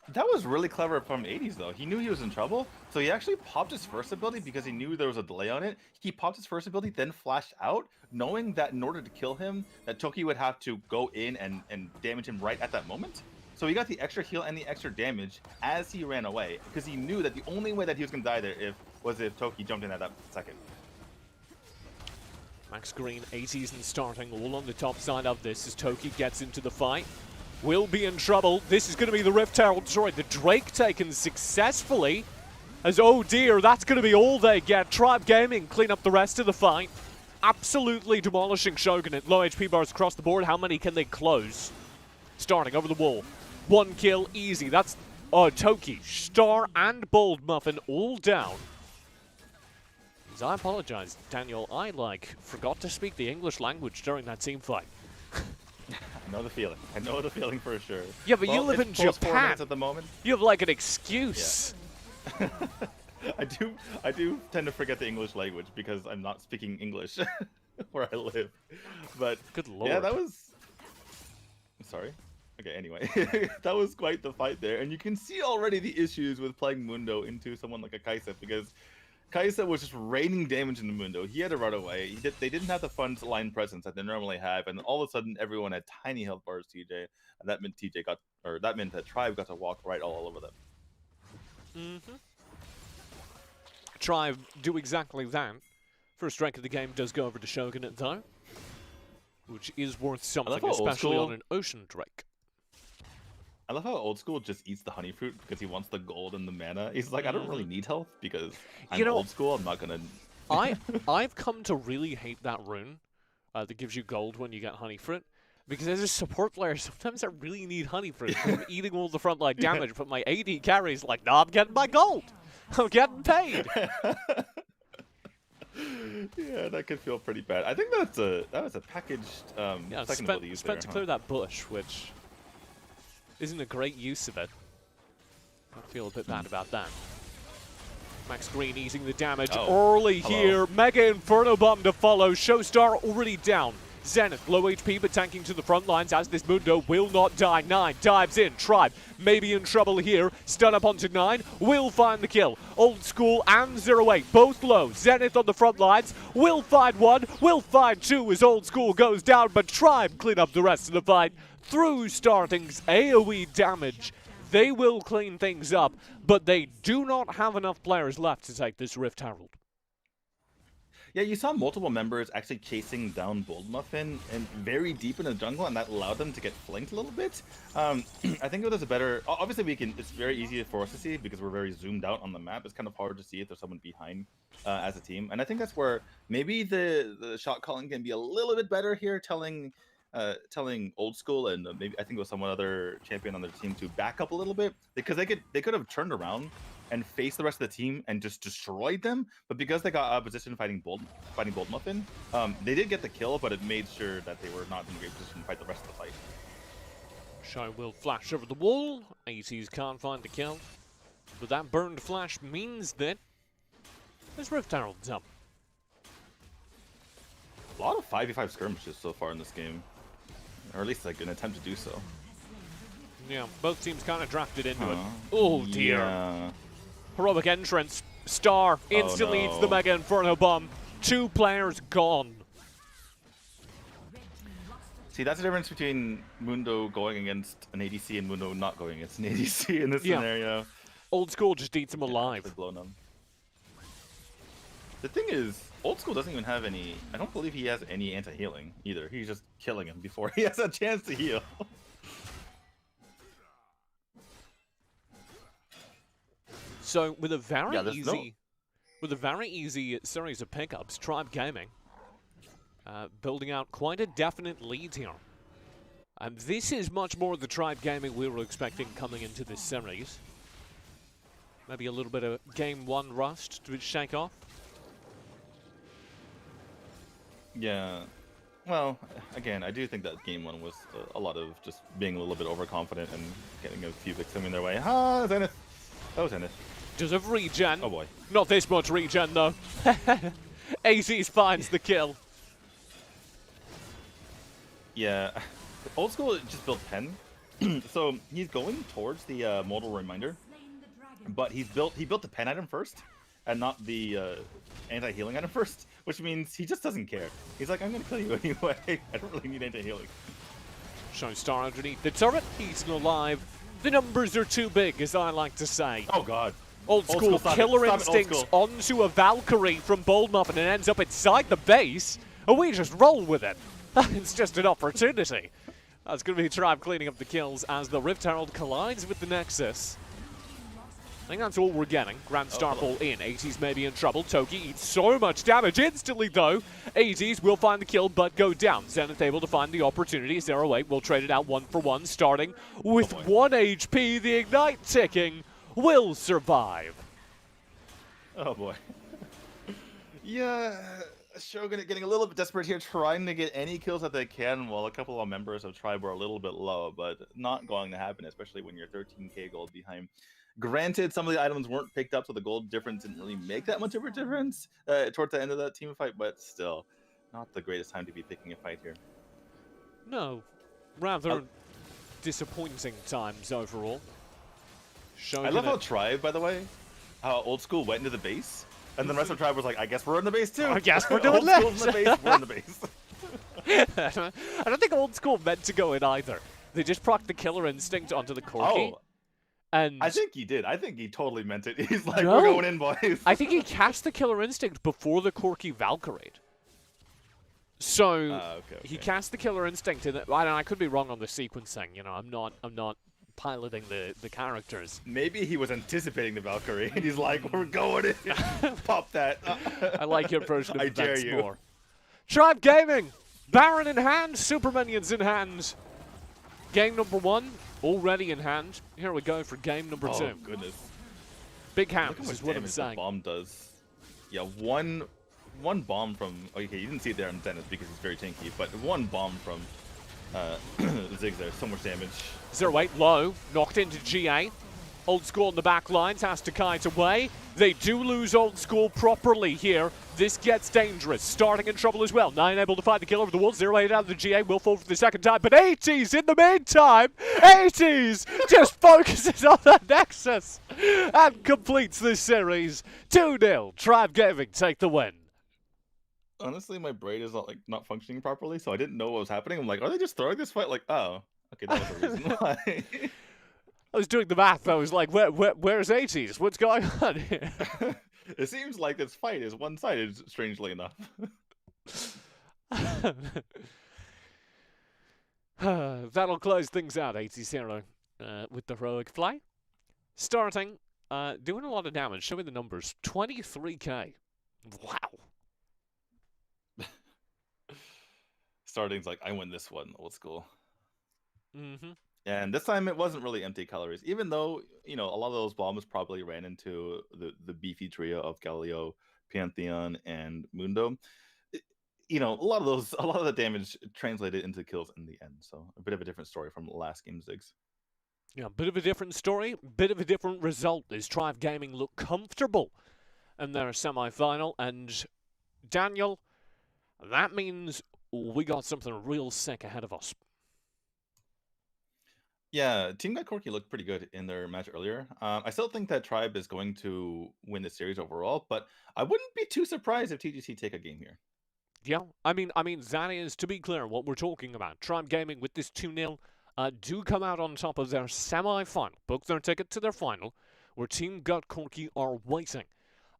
That was really clever from 80s though. He knew he was in trouble, so he actually popped his first ability because he knew there was a delay on it. He popped his first ability, then flashed out, knowing that in order to kill him, that Toki would have to go in and damage him right at that moment. So he got the extra heal and the extra damage as he ran away, because he knew that the only way that he was going to die there was if Toki jumped in at that second. Max Green, 80s and starting all on the top side of this as Toki gets into the fight. Will be in trouble. This is going to be the Rift Herald. Sorry, the Drake taken successfully. As, oh dear, that's going to be all they get. Tribe Gaming clean up the rest of the fight. Absolutely demolishing Shogunate. Low HP bars across the board. How many can they close? Starting over the wall. 1 kill, easy. That's Toki, Star, and Bold Muffin all down. I apologize, Daniel. I forgot to speak the English language during that team fight. I know the feeling. I know the feeling for sure. Yeah, but well, you live in +4 Japan. minutes at the moment. You have like an excuse. Yeah. I do tend to forget the English language because I'm not speaking English where I live. But good lord. Yeah, that was. I'm sorry. Okay, anyway, that was quite the fight there, and you can see already the issues with playing Mundo into someone like a Kaisa because Kaisa was just raining damage in the Mundo. He had to run away. They didn't have the front line presence that they normally have, and all of a sudden everyone had tiny health bars. TJ, and that meant that meant that Tribe got to walk right all over them. Mm-hmm. Tribe do exactly that. First strike of the game does go over to Shogunate though, which is worth something, especially on an Ocean Drake. I love how Old School just eats the honey fruit because he wants the gold and the mana. He's like, I don't really need health because I'm Old School. I'm not gonna. I've come to really hate that rune that gives you gold when you get honey fruit, because as a support player, sometimes I really need honey fruit. I'm eating all the frontline damage, but my AD carries like, nah, I'm getting my gold. I'm getting paid. Yeah, that could feel pretty bad. I think that was a packaged yeah, second ability spent to clear that bush, which isn't a great use of it. I feel a bit bad about that. Max Green easing the damage early here. Mega Inferno Bomb to follow. Showstar already down. Zenith, low HP, but tanking to the front lines as this Mundo will not die. 9 dives in. Tribe maybe in trouble here. Stun up onto 9. Will find the kill. Old School and 08 both low. Zenith on the front lines. Will find 1. Will find 2 as Old School goes down, but Tribe clean up the rest of the fight through Starting's AoE damage. They will clean things up, but they do not have enough players left to take this Rift Herald. Yeah, you saw multiple members actually chasing down Bold Muffin and very deep in the jungle, and that allowed them to get flanked a little bit. I think it was a better. Obviously, it's very easy for us to see because we're very zoomed out on the map. It's kind of hard to see if there's someone behind as a team, and I think that's where maybe the shot calling can be a little bit better here, telling Old School and maybe I think it was someone other champion on their team to back up a little bit because they could have turned around and faced the rest of the team and just destroyed them, but because they got out of position fighting Bold Muffin, they did get the kill, but it made sure that they were not in a great position to fight the rest of the fight. Shy will flash over the wall. ACs can't find the kill, but that burned flash means that this Rift Herald's up. A lot of 5v5 skirmishes so far in this game, or at least like an attempt to do so. Yeah, both teams kind of drafted into it. Oh dear. Yeah. Heroic entrance. Star instantly eats the Mega Inferno Bomb. 2 players gone. See, that's the difference between Mundo going against an ADC and Mundo not going against an ADC in this scenario. Old School just eats him alive. Blown up. The thing is, Old School doesn't even have any. I don't believe he has any anti-healing either. He's just killing him before he has a chance to heal. So with a very easy series of pickups, Tribe Gaming building out quite a definite lead here. And this is much more the Tribe Gaming we were expecting coming into this series. Maybe a little bit of game 1 rust to shake off. Yeah. Well, again, I do think that game 1 was a lot of just being a little bit overconfident and getting a few picks coming their way. Ah, Zenith. Oh, Zenith. Does have regen. Oh boy. Not this much regen though. AZs finds the kill. Yeah. Old School just built Pen. So he's going towards the Mortal Reminder. But he built the Pen item first and not the anti-healing item first, which means he just doesn't care. He's like, I'm gonna kill you anyway. I don't really need anti-healing. Showing Star underneath the turret. He's alive. The numbers are too big, as I like to say. Oh god. Old School killer instincts onto a Valkyrie from Bold Muffin and ends up inside the base, and we just roll with it. It's just an opportunity. That's going to be Tribe cleaning up the kills as the Rift Herald collides with the Nexus. think that's all we're getting. Grand Star hello. Ball in. 80s may be in trouble. Toki eats so much damage instantly, though. 80s will find the kill, but go down. Zenith able to find the opportunity. 0-8 will trade it out 1-for-1, starting with 1 HP. The Ignite ticking will survive. Oh boy. Yeah, Shogun getting a little bit desperate here, trying to get any kills that they can while a couple of members of Tribe were a little bit low, but not going to happen, especially when you're 13k gold behind. Granted, some of the items weren't picked up, so the gold difference didn't really make that much of a difference towards the end of that team fight, but still, not the greatest time to be picking a fight here. No, rather disappointing times overall. I love how Tribe, by the way, how Old School went into the base, and then the rest of Tribe was like, I guess we're in the base too. I guess we're doing Old this. School's in the base, we're in the base. I don't think Old School meant to go in either. They just procced the Killer Instinct onto the Corki. Oh, and I think he did. I think he totally meant it. He's like, No. we're going in, boys. I think he cast the Killer Instinct before the Corki Valkyried. So he cast the Killer Instinct, and I could be wrong on the sequencing. You know, I'm not piloting the characters. Maybe he was anticipating the Valkyrie, and he's like, we're going in. Pop that. I like your version of I dare events you. more. Tribe Gaming, Baron in hand, Super Minions in hand. Game number 1 already in hand. Here we go for game number 2. Oh, goodness. Big Look how hands much is what I'm damage the saying. bomb does. Yeah, one bomb from... Okay, you didn't see it there on Zenith because it's very tanky, but one bomb from Ziggs there. So much damage. 0-8 low, knocked into GA. Old School in the back lines has to kite away. They do lose Old School properly here. This gets dangerous. Starting in trouble as well. 9 able to find the kill over the wall. 0-8 out of the GA. Will fall for the second time. But 80s in the meantime. 80s just focuses on the Nexus and completes this series. 2-0. Tribe Gaming take the win. Honestly, my brain is not functioning properly, so I didn't know what was happening. I'm like, are they just throwing this fight? Like, oh, okay, that was the reason why. I was doing the math. I was like, where's 80s? What's going on here? It seems like this fight is one-sided, strangely enough. That'll close things out, 80-0, with the heroic fly. Starting, doing a lot of damage. Show me the numbers. 23k. Wow. Starting's like, I win this one, Old School. Mm-hmm. And this time it wasn't really empty calories, even though, a lot of those bombs probably ran into the beefy trio of Galileo, Pantheon, and Mundo. A lot of the damage translated into kills in the end. So a bit of a different story from last game, Ziggs. Yeah, bit of a different story, bit of a different result as Tribe Gaming look comfortable in their semi-final. And Daniel, that means we got something real sick ahead of us. Yeah, Team Guy Corki looked pretty good in their match earlier. I still think that Tribe is going to win the series overall, but I wouldn't be too surprised if TGC take a game here. Yeah, I mean, that is, to be clear, what we're talking about. Tribe Gaming with this 2-0 do come out on top of their semi-final, book their ticket to their final, where Team Gut Corki are waiting.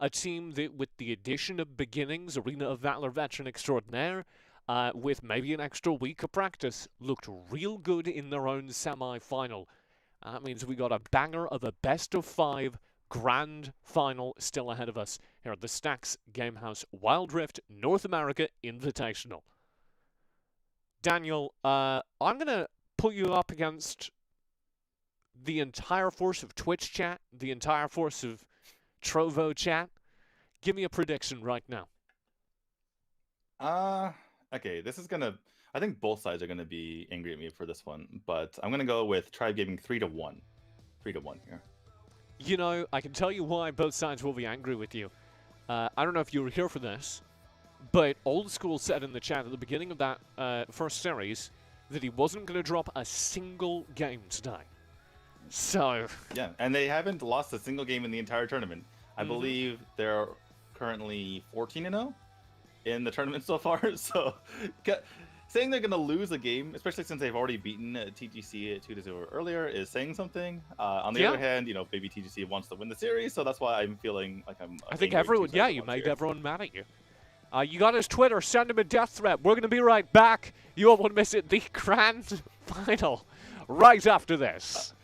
A team that, with the addition of beginnings, Arena of Valor veteran extraordinaire, with maybe an extra week of practice, looked real good in their own semi-final. That means we got a banger of a best-of-5 grand final still ahead of us here at the Stacks Gamehouse Wild Rift North America Invitational. Daniel, I'm going to put you up against the entire force of Twitch chat, the entire force of Trovo chat. Give me a prediction right now. Okay, this is gonna... I think both sides are gonna be angry at me for this one, but I'm gonna go with Tribe Gaming 3-1. 3-1 here. You know, I can tell you why both sides will be angry with you. I don't know if you were here for this, but Old School said in the chat at the beginning of that first series that he wasn't going to drop a single game today. So... Yeah, and they haven't lost a single game in the entire tournament. I believe they're currently 14-0 in the tournament so far, so... Saying they're going to lose a game, especially since they've already beaten TGC at 2-0 earlier, is saying something. On the other hand, maybe TGC wants to win the series, so that's why I'm feeling like I'm... I think everyone... Yeah, you made everyone mad at you. You got his Twitter. Send him a death threat. We're going to be right back. You won't want to miss it. The grand final right after this.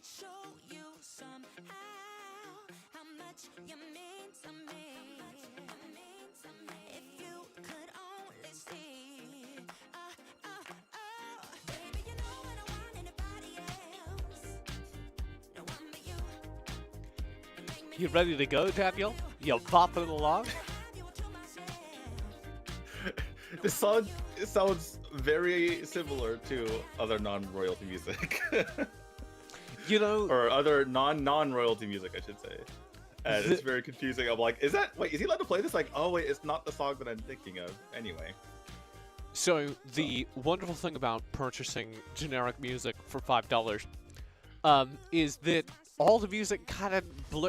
show you somehow how much you mean to me. If you could only see. Baby, you know I don't want anybody else. No one but you. You ready to go, Daniel? You bopping along? This song sounds very similar to other non-royalty music. You know, or other non-royalty music, I should say. And it's very confusing. I'm like, is he allowed to play this? Like, oh wait, it's not the song that I'm thinking of. Anyway. so the wonderful thing about purchasing generic music for $5 is that all the music kind of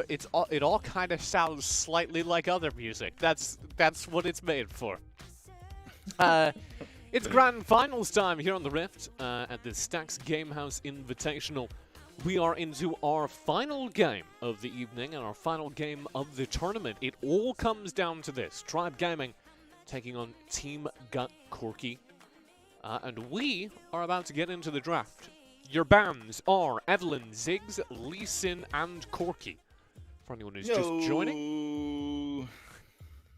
it all kind of sounds slightly like other music. That's what it's made for. It's grand finals time here on the Rift at the Stacks Gamehouse Invitational. We are into our final game of the evening and our final game of the tournament. It all comes down to this. Tribe Gaming taking on Team Gut Corky. And we are about to get into the draft. Your bands are Evelyn, Ziggs, Lee Sin, and Corky. For anyone who's just joining.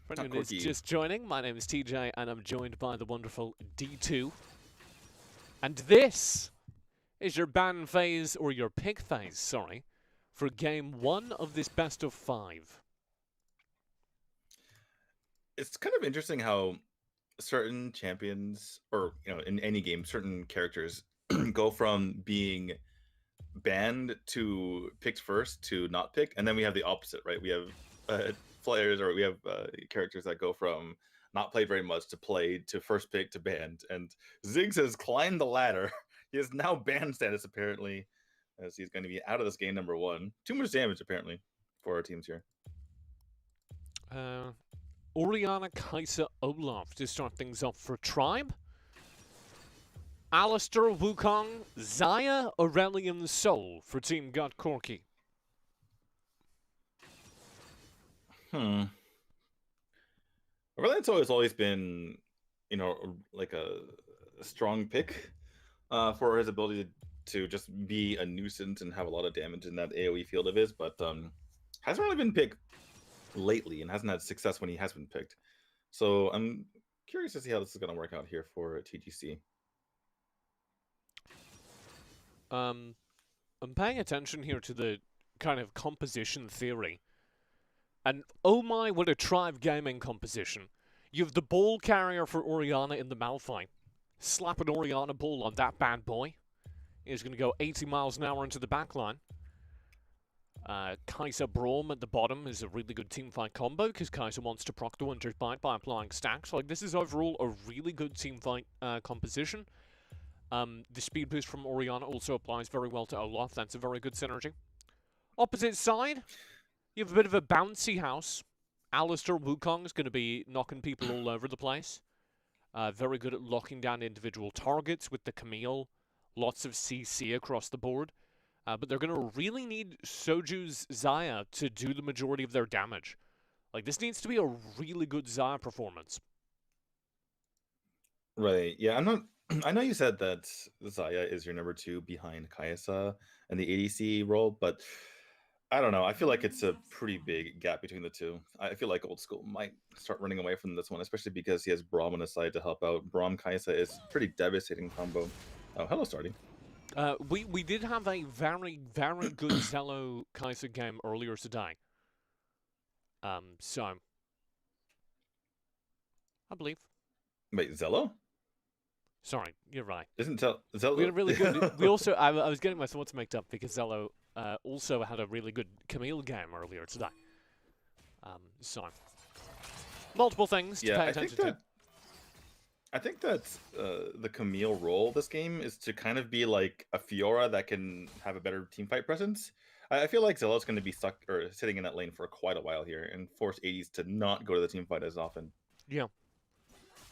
For anyone who's just joining, my name is TJ and I'm joined by the wonderful D2. And this is your ban phase, or your pick phase, sorry, for game 1 of this best of 5. It's kind of interesting how certain champions, or in any game, certain characters go from being banned to picked first to not picked, and then we have the opposite, right? We have players, or we have characters that go from not played very much to played to first pick to banned, and Ziggs has climbed the ladder. He is now banned status, apparently, as he's going to be out of this game number 1. Too much damage, apparently, for our teams here. Orianna, Kai'Sa, Olaf to start things off for Tribe. Alistair, Wukong, Xayah, Aurelion, Sol for Team Gut Corky. Aurelion's always been, like a strong pick for his ability to just be a nuisance and have a lot of damage in that AoE field of his, but hasn't really been picked lately and hasn't had success when he has been picked. So I'm curious to see how this is going to work out here for TGC. I'm paying attention here to the kind of composition theory. And oh my, what a Tribe Gaming composition. You have the ball carrier for Orianna in the Malphite. Slap an Orianna ball on that bad boy. He's going to go 80 miles an hour into the backline. Kai'Sa Braum at the bottom is a really good teamfight combo because Kai'Sa wants to proc the Winter's Bite by applying stacks. Like, this is overall a really good teamfight composition. The speed boost from Orianna also applies very well to Olaf. That's a very good synergy. Opposite side, you have a bit of a bouncy house. Alistair Wukong is going to be knocking people all over the place. Very good at locking down individual targets with the Camille. Lots of CC across the board. But they're going to really need Soju's Xayah to do the majority of their damage. Like, this needs to be a really good Xayah performance. Right. Yeah, I know you said that Xayah is your number 2 behind Kai'Sa and the ADC role, but I don't know. I feel like it's a pretty big gap between the two. I feel like Old School might start running away from this one, especially because he has Braum on his side to help out. Braum Kai'Sa is pretty devastating combo. Oh, hello, Stardy. We did have a very, very good Zello Kai'Sa game earlier today. So I believe. Wait, Zello? Sorry, you're right. Isn't Zello? We had a really good. We also, I was getting my thoughts mixed up because Zello also had a really good Camille game earlier today. So multiple things to pay attention to. I think that the Camille role this game is to kind of be like a Fiora that can have a better teamfight presence. I feel like Zello's going to be stuck or sitting in that lane for quite a while here and force 80s to not go to the teamfight as often. Yeah.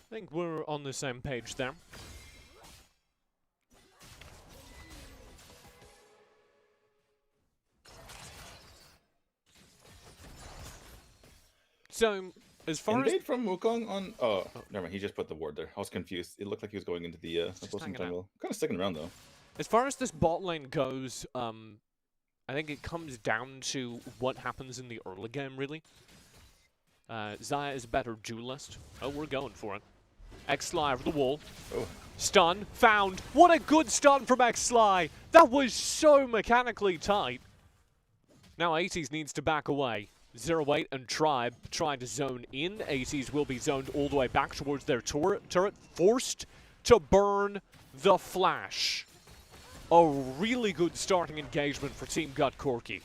I think we're on the same page there. So, as far Invade as from Wukong on... Oh, never mind. He just put the ward there. I was confused. It looked like he was going into the opposing jungle. Kind of sticking around, though. As far as this bot lane goes, I think it comes down to what happens in the early game, really. Xayah is a better duelist. Oh, we're going for it. X-Sly over the wall. Oh. Stun, found. What a good stun from X-Sly. That was so mechanically tight. Now 80s needs to back away. 08 and Tribe trying to zone in. 80s will be zoned all the way back towards their turret. Forced to burn the flash. A really good starting engagement for Team Gut Corki.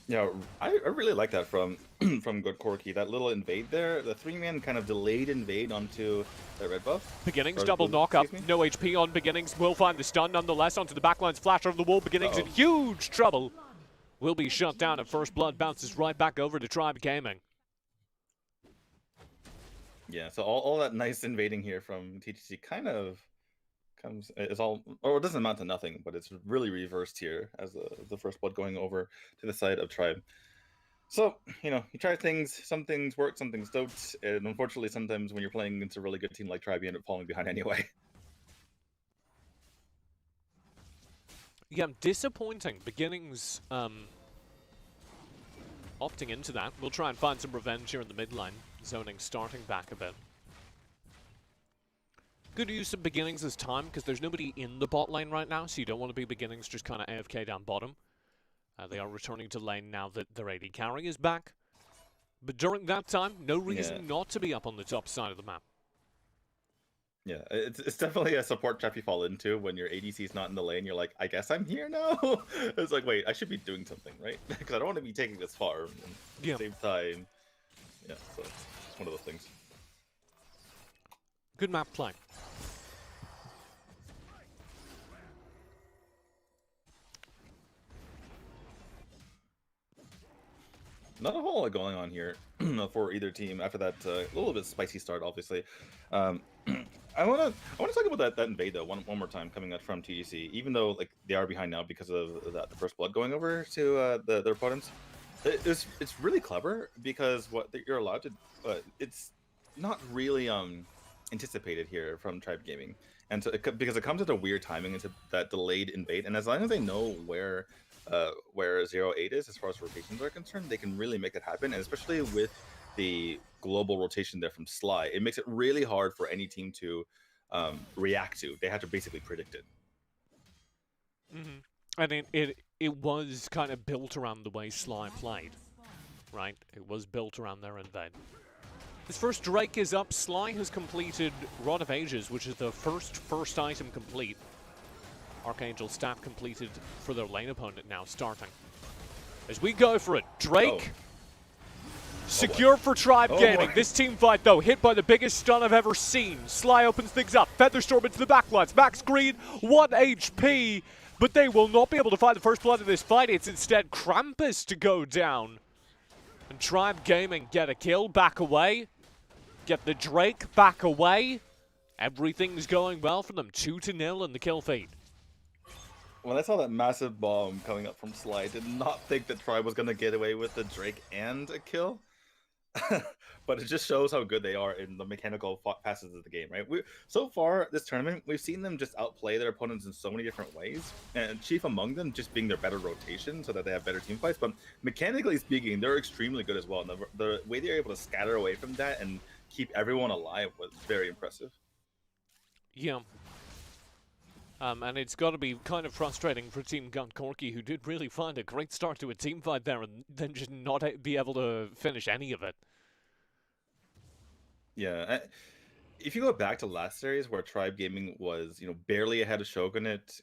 Yeah, I really like that from Good Corki. That little invade there, the 3-man kind of delayed invade onto the red buff. Beginnings, double knock up, no HP on Beginnings, will find the stun nonetheless onto the backlines, flash over the wall. Beginnings in huge trouble. Will be shut down at first blood, bounces right back over to Tribe Gaming. Yeah, so all that nice invading here from TTC kind of it's all, or it doesn't amount to nothing, but it's really reversed here as the first blood going over to the side of Tribe. So, you know, you try things, some things work, some things don't, and unfortunately sometimes when you're playing against a really good team like Tribe, you end up falling behind anyway. Yeah, disappointing. Beginnings opting into that. We'll try and find some revenge here in the mid lane. Zoning starting back a bit. Good use of Beginnings this time, because there's nobody in the bot lane right now, so you don't want to be Beginnings just kind of AFK down bottom. They are returning to lane now that their AD carry is back. But during that time, no reason not to be up on the top side of the map. Yeah, it's definitely a support trap you fall into when your ADC's not in the lane. You're like, I guess I'm here now? It's like, wait, I should be doing something, right? Because I don't want to be taking this far. And at the same time, yeah, so it's one of those things. Good map play. Not a whole lot going on here for either team after that little bit spicy start, obviously. I want to talk about that invade though one more time coming out from TDC. Even though like they are behind now because of the first blood going over to their opponents, it's really clever because what you're allowed to it's not really anticipated here from Tribe Gaming, and so because it comes at a weird timing into that delayed invade, and as long as they know where 08 is as far as rotations are concerned, they can really make it happen, and especially with the global rotation there from Sly, it makes it really hard for any team to react to. They have to basically predict it. I mean, it was kind of built around the way Sly played, right? It was built around their invade. His first Drake is up. Sly has completed Rod of Ages, which is the first item complete. Archangel staff completed for their lane opponent now starting. As we go for it, Drake secure for Tribe Gaming. This team fight though, hit by the biggest stun I've ever seen. Sly opens things up, Featherstorm into the backlines, max green, 1 HP, but they will not be able to find the first blood in this fight. It's instead Krampus to go down. And Tribe Gaming get a kill, back away. Get the Drake back away. Everything's going well for them, 2-0 in the kill feed. When I saw that massive bomb coming up from Sly, I did not think that Tribe was going to get away with the Drake and a kill. But it just shows how good they are in the mechanical passes of the game, right? So far, this tournament, we've seen them just outplay their opponents in so many different ways. And chief among them just being their better rotation so that they have better team fights. But mechanically speaking, they're extremely good as well. And the way they're able to scatter away from that and keep everyone alive was very impressive. Yeah. And it's got to be kind of frustrating for Team Gut Corki, who did really find a great start to a team fight there and then just not be able to finish any of it. Yeah. If you go back to last series where Tribe Gaming was, barely ahead of Shogun at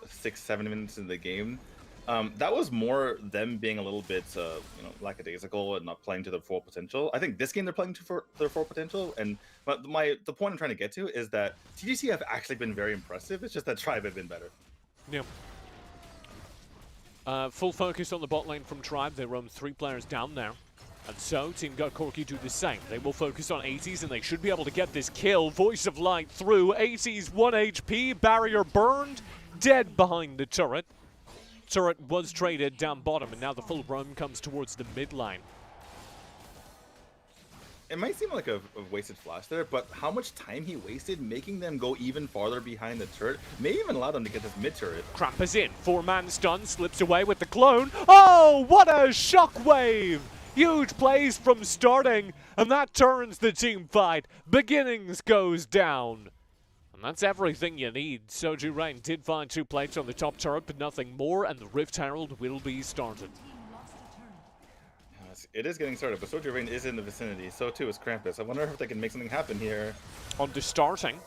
6-7 minutes in the game, that was more them being a little bit, lackadaisical and not playing to their full potential. I think this game they're playing to their full potential, and the point I'm trying to get to is that TGC have actually been very impressive. It's just that Tribe have been better. Yeah. Full focus on the bot lane from Tribe. They roam 3 players down there. And so, Team Gut Corki do the same. They will focus on 80s, and they should be able to get this kill. Voice of Light through. 80s, 1 HP. Barrier burned. Dead behind the turret. Turret was traded down bottom, and now the full roam comes towards the mid lane. it might seem like a wasted flash there, but how much time he wasted making them go even farther behind the turret may even allow them to get this mid turret. Krampus in, 4-man stun, slips away with the clone. Oh, what a shockwave! Huge plays from starting, and that turns the team fight. Beginnings goes down. And that's everything you need. Soju Rain did find 2 plates on the top turret, but nothing more, and the Rift Herald will be started. It is getting started, but Soju Rain is in the vicinity. So too is Krampus. I wonder if they can make something happen here. On to starting.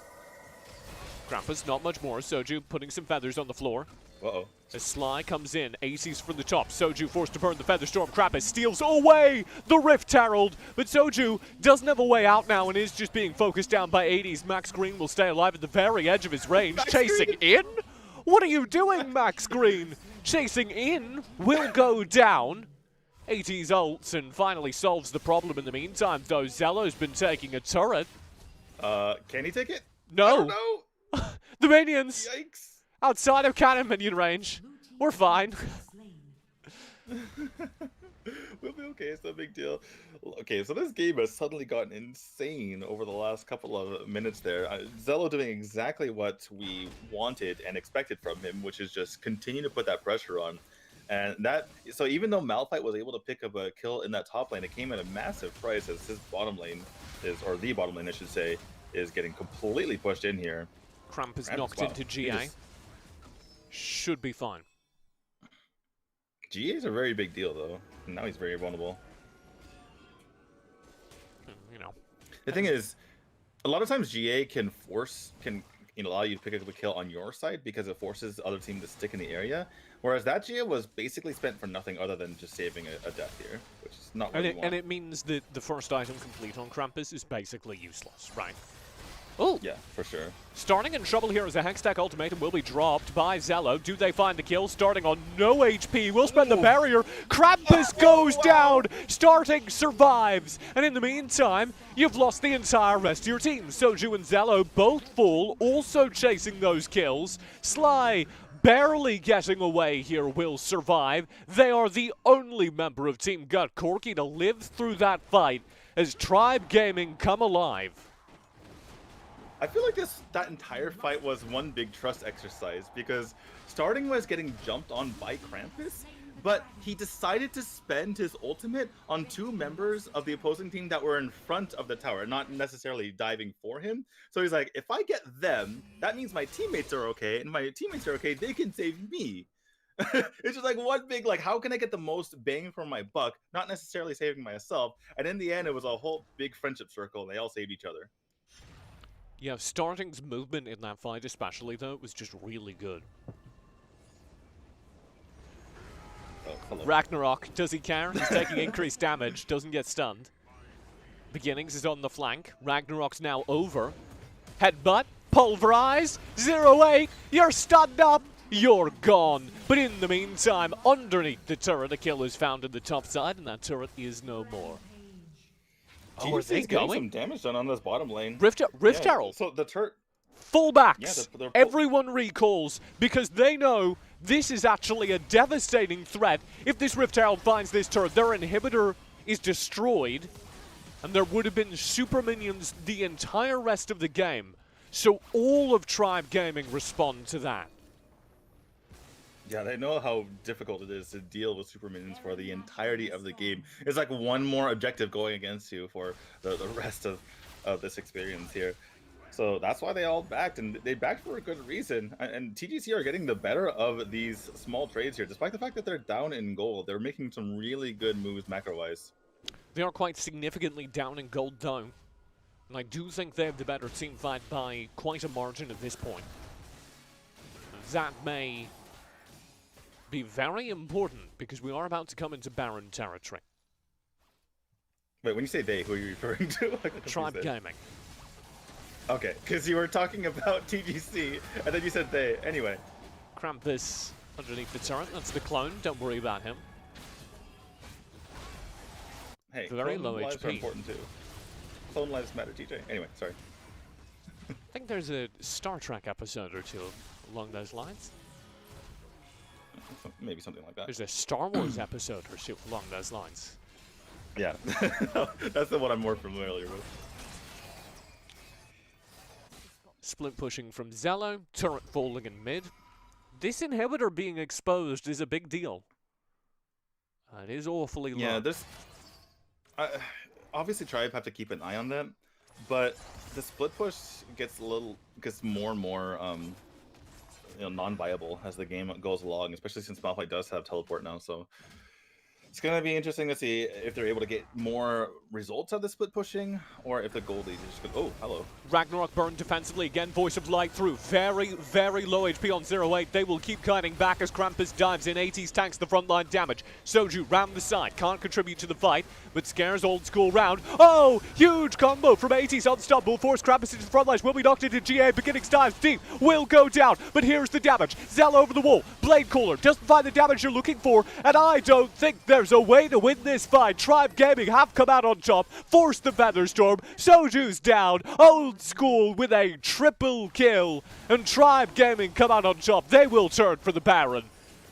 Krampus, not much more. Soju putting some feathers on the floor. Uh-oh. As Sly comes in, AC's from the top. Soju forced to burn the Feather Storm. Krampus steals away the Rift Herald, but Soju doesn't have a way out now and is just being focused down by 80s. Max Green will stay alive at the very edge of his range. Max Chasing in? What are you doing, Max Green? Chasing in will go down. 80s ults and finally solves the problem in the meantime, though. Zello's been taking a turret. Can he take it? No. No. The minions Yikes. outside of cannon minion range. We're fine. We'll be okay, it's no big deal. Okay, so this game has suddenly gotten insane over the last couple of minutes there. Zello doing exactly what we wanted and expected from him, which is just continue to put that pressure on. And that, so even though Malphite was able to pick up a kill in that top lane, it came at a massive price as his bottom lane is, or the bottom lane I should say, is getting completely pushed in here. Krampus knocked into GA. Should be fine. GA is a very big deal though. Now he's very vulnerable. You know. The thing is, a lot of times GA can allow you to pick up a kill on your side because it forces the other team to stick in the area. Whereas that GA was basically spent for nothing other than just saving a death here, which is not what we want. And it means that the first item complete on Krampus is basically useless, right? Oh! Yeah, for sure. Starting in trouble here as a Hextech ultimatum will be dropped by Zello. Do they find the kill? Starting on no HP. Will spend the barrier. Krampus goes down. Starting survives. And in the meantime, you've lost the entire rest of your team. Soju and Zello both fall, also chasing those kills. Sly barely getting away here will survive. They are the only member of Team Gut Corki to live through that fight as Tribe Gaming come alive. I feel like that entire fight was one big trust exercise because starting was getting jumped on by Krampus, but he decided to spend his ultimate on 2 members of the opposing team that were in front of the tower, not necessarily diving for him. So he's like, if I get them, that means my teammates are okay, and my teammates are okay, they can save me. It's just like one big, like, how can I get the most bang for my buck, not necessarily saving myself. And in the end, it was a whole big friendship circle, and they all saved each other. Yeah, Starting's movement in that fight especially, though, was just really good. Oh, hello. Ragnarok, does he care? He's taking increased damage, doesn't get stunned. Beginnings is on the flank. Ragnarok's now over. Headbutt, pulverize, 0-8, you're stunned up, you're gone. But in the meantime, underneath the turret, a kill is found in the top side, and that turret is no more. Oh, are they getting some damage done on this bottom lane? Rift Herald. So the turret... Fullbacks. Yeah, everyone recalls because they know this is actually a devastating threat. If this Rift Herald finds this turret, their inhibitor is destroyed, and there would have been super minions the entire rest of the game. So all of Tribe Gaming respond to that. Yeah, they know how difficult it is to deal with super minions for the entirety of the game. It's like one more objective going against you for the rest of this experience here. So that's why they all backed, and they backed for a good reason. And TGC are getting the better of these small trades here, despite the fact that they're down in gold. They're making some really good moves macro-wise. They are quite significantly down in gold, though. And I do think they have the better team fight by quite a margin at this point. That may be very important because we are about to come into Baron territory. Wait, when you say they, who are you referring to? Tribe Gaming. Okay, because you were talking about TGC, and then you said they. Anyway. Krampus underneath the turret. That's the clone. Don't worry about him. Hey, very low lives are HP. important too. Clone lives matter, TJ. Anyway, sorry. I think there's a Star Trek episode or two along those lines. Maybe something like that. There's a Star Wars episode or two along those lines. Yeah, that's the one I'm more familiar with. Split pushing from Zello, turret falling in mid. This inhibitor being exposed is a big deal. It is awfully low. Yeah, there's obviously Tribe have to keep an eye on them, but the split push gets more and more non-viable as the game goes along, especially since Malphite does have teleport now. So it's gonna be interesting to see if they're able to get more results of the split pushing, or if the goalies just go, oh, hello. Ragnarok burn defensively again, Voice of Light through. Very, very low HP on 0-8. They will keep kiting back as Krampus dives in. 80s tanks the frontline damage. Soju round the side, can't contribute to the fight, but scares old school round. Oh, huge combo from 80s, unstoppable. Force Krampus into the front lines, will be knocked into GA. Beginnings dives deep, will go down, but here's the damage. Zell over the wall, Blade Caller doesn't find the damage you're looking for, and I don't think there's a way to win this fight. Tribe Gaming have come out on top, forced the Featherstorm. Soju's down, old school with a triple kill, and Tribe Gaming come out on top. They will turn for the Baron,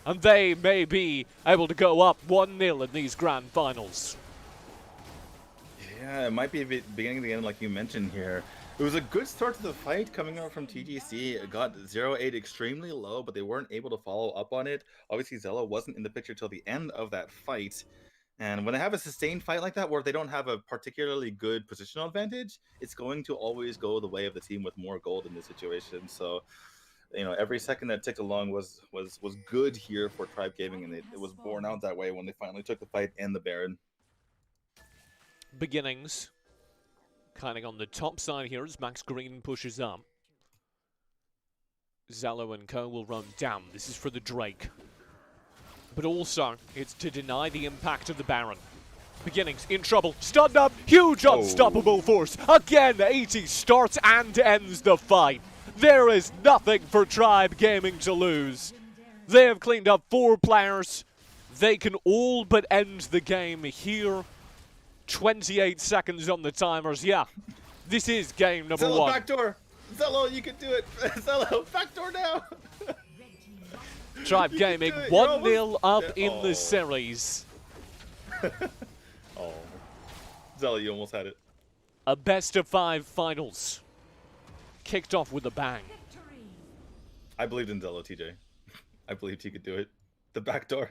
and they may be able to go up 1-0 in these grand finals. Yeah, it might be the beginning of the end, like you mentioned here. It was a good start to the fight coming out from TGC. It got 0-8 extremely low, but they weren't able to follow up on it. Obviously, Zello wasn't in the picture till the end of that fight. And when they have a sustained fight like that, where they don't have a particularly good positional advantage, it's going to always go the way of the team with more gold in this situation. So, you know, every second that ticked along was good here for Tribe Gaming, and it was borne out that way when they finally took the fight and the Baron. Beginnings kind of on the top side here as Max Green pushes up. Zello and co will run down. This is for the Drake. But also, it's to deny the impact of the Baron. Beginnings in trouble, stunned up, huge unstoppable force. Again, 80 starts and ends the fight. There is nothing for Tribe Gaming to lose. They have cleaned up 4 players. They can all but end the game here. 28 seconds on the timers. Yeah, this is game number Zello 1. backdoor! Zello, you can do it! Zello, backdoor now! Tribe Gaming 1-0 up in the series. Oh, Zello, you almost had it. A best-of-5 finals. Kicked off with a bang. I believed in Zello, TJ. I believed he could do it. The backdoor.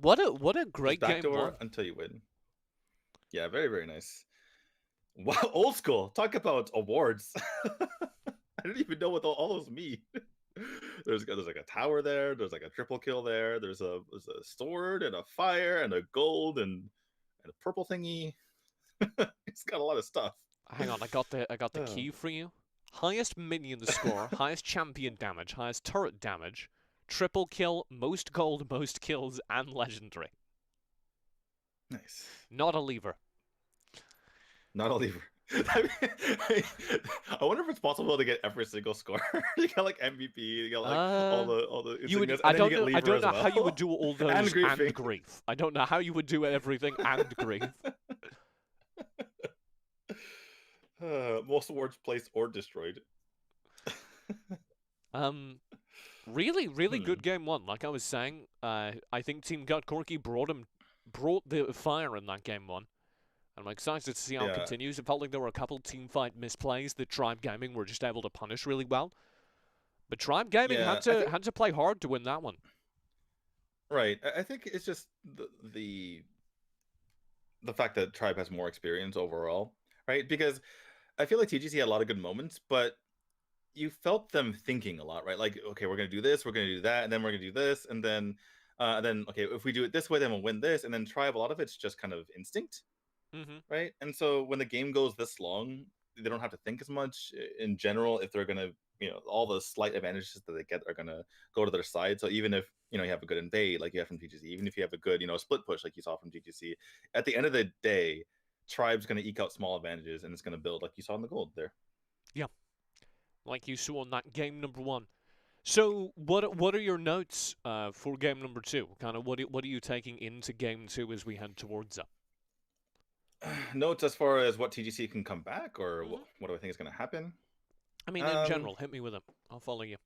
What a great game Backdoor one. until you win. Yeah, very, very nice. Wow, old school. Talk about awards. I didn't even know what all those mean. There's like a tower there. There's like a triple kill there. There's a sword and a fire and a gold and a purple thingy. It's got a lot of stuff. Hang on, I got the key for you. Highest minion score, highest champion damage, highest turret damage, triple kill, most gold, most kills, and legendary. Nice. Not a lever. Not a lever. I wonder if it's possible to get every single score. You got like MVP, you got like all the you would, insignias, I and then don't you know. get I don't lever know as how you well. would do all those And and griefing. grief. I don't know how you would do everything and grief. Most awards placed or destroyed. Really, really good game one. Like I was saying, I think Team Gut Corky brought the fire in that game one. I'm excited to see how it continues. It felt like there were a couple team fight misplays that Tribe Gaming were just able to punish really well. But Tribe Gaming had to play hard to win that one. Right. I think it's just the fact that Tribe has more experience overall, right? Because I feel like TGC had a lot of good moments, but you felt them thinking a lot, right? Like, okay, we're gonna do this, we're gonna do that, and then we're gonna do this, and then okay, if we do it this way, then we'll win this, and then Tribe, a lot of it's just kind of instinct. Right? And so when the game goes this long, they don't have to think as much in general if they're going to, you know, all the slight advantages that they get are going to go to their side. So even if, you know, you have a good invade like you have from TGC, even if you have a good, you know, split push like you saw from TGC, at the end of the day, Tribe's going to eke out small advantages and it's going to build like you saw in the gold there. Yeah. Like you saw in that game number 1. So what are your notes for game number 2? Kind of what are you taking into game 2 as we head towards it? Notes as far as what TGC can come back, or what do I think is going to happen? I mean, in general, hit me with it. I'll follow you.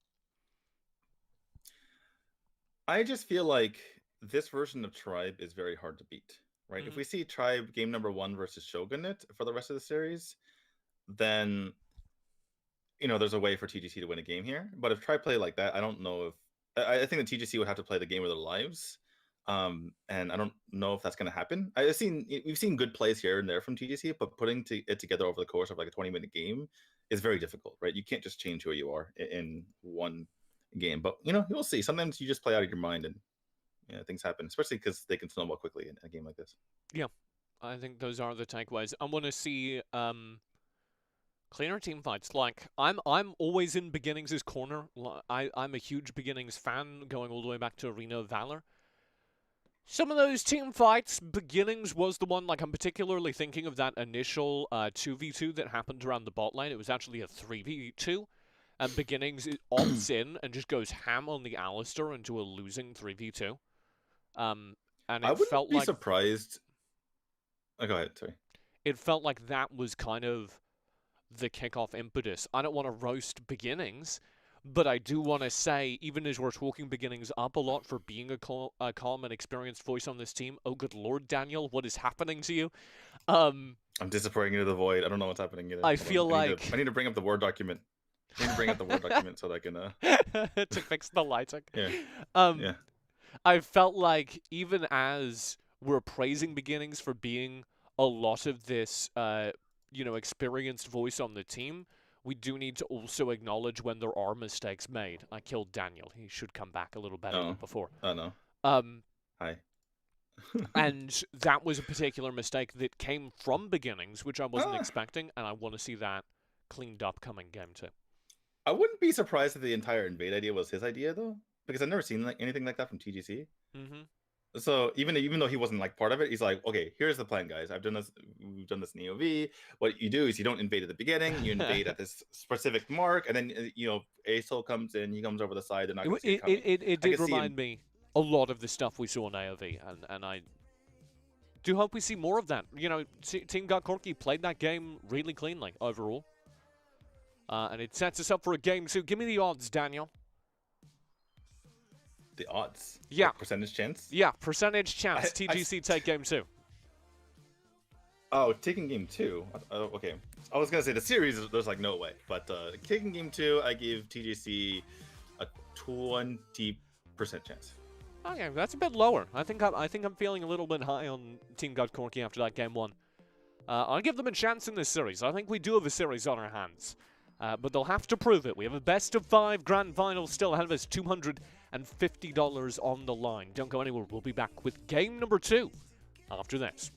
I just feel like this version of Tribe is very hard to beat. right? If Mhm. we see Tribe game number 1 versus Shogunate for the rest of the series, then there's a way for TGC to win a game here. But if Tribe play like that, I don't know if I think the TGC would have to play the game of their lives. And I don't know if that's going to happen. We've seen good plays here and there from TGC, but putting it together over the course of like a 20-minute game is very difficult, right? You can't just change who you are in one game. But you'll see. Sometimes you just play out of your mind, and things happen, especially because they can snowball quickly in a game like this. Yeah, I think those are the takeaways. I want to see cleaner team fights. Like I'm always in Beginnings' corner. I'm a huge Beginnings fan, going all the way back to Arena of Valor. Some of those team fights, Beginnings was the one. Like I'm particularly thinking of that initial 2v2 that happened around the bot lane. It was actually a 3v2. And Beginnings opts in and just goes ham on the Alistair into a losing 3v2. And I it wouldn't felt be like surprised. Oh, go ahead. Sorry. it felt like that was kind of the kickoff impetus. I don't want to roast Beginnings, but I do want to say, even as we're talking Beginnings up a lot for being a calm and experienced voice on this team, oh good lord, Daniel, what is happening to you? I'm disappearing into the void. I don't know what's happening either. I feel like I need to bring up the Word document. I need to bring up the Word document so that I can to fix the lighting. Yeah. Yeah. I felt like even as we're praising Beginnings for being a lot of this, experienced voice on the team, we do need to also acknowledge when there are mistakes made. I killed Daniel. He should come back a little better than before. Oh no. Hi. And that was a particular mistake that came from Beginnings, which I wasn't expecting, and I want to see that cleaned up coming game 2. I wouldn't be surprised if the entire invade idea was his idea though, because I've never seen anything like that from TGC. Mm-hmm. So even though he wasn't like part of it, he's like, okay, here's the plan, guys. We've done this in EOV. What you do is you don't invade at the beginning. You invade at this specific mark, and then Acel comes in. He comes over the side. They're not going to see it coming. It did remind me a lot of the stuff we saw in AOV, and I do hope we see more of that. Team Got Corky played that game really cleanly overall, and it sets us up for a game 2. Give me the odds, Daniel. The odds? Yeah. Like percentage chance? Yeah, percentage chance. TGC take game 2. Oh, taking game 2? Okay. I was going to say the series, there's like no way. But taking game 2, I give TGC a 20% chance. Okay, that's a bit lower. I think I'm feeling a little bit high on Team God Corky after that game 1. I'll give them a chance in this series. I think we do have a series on our hands. But they'll have to prove it. We have a best of 5 grand final still ahead of us. $250 on the line. Don't go anywhere. We'll be back with game number 2 after this.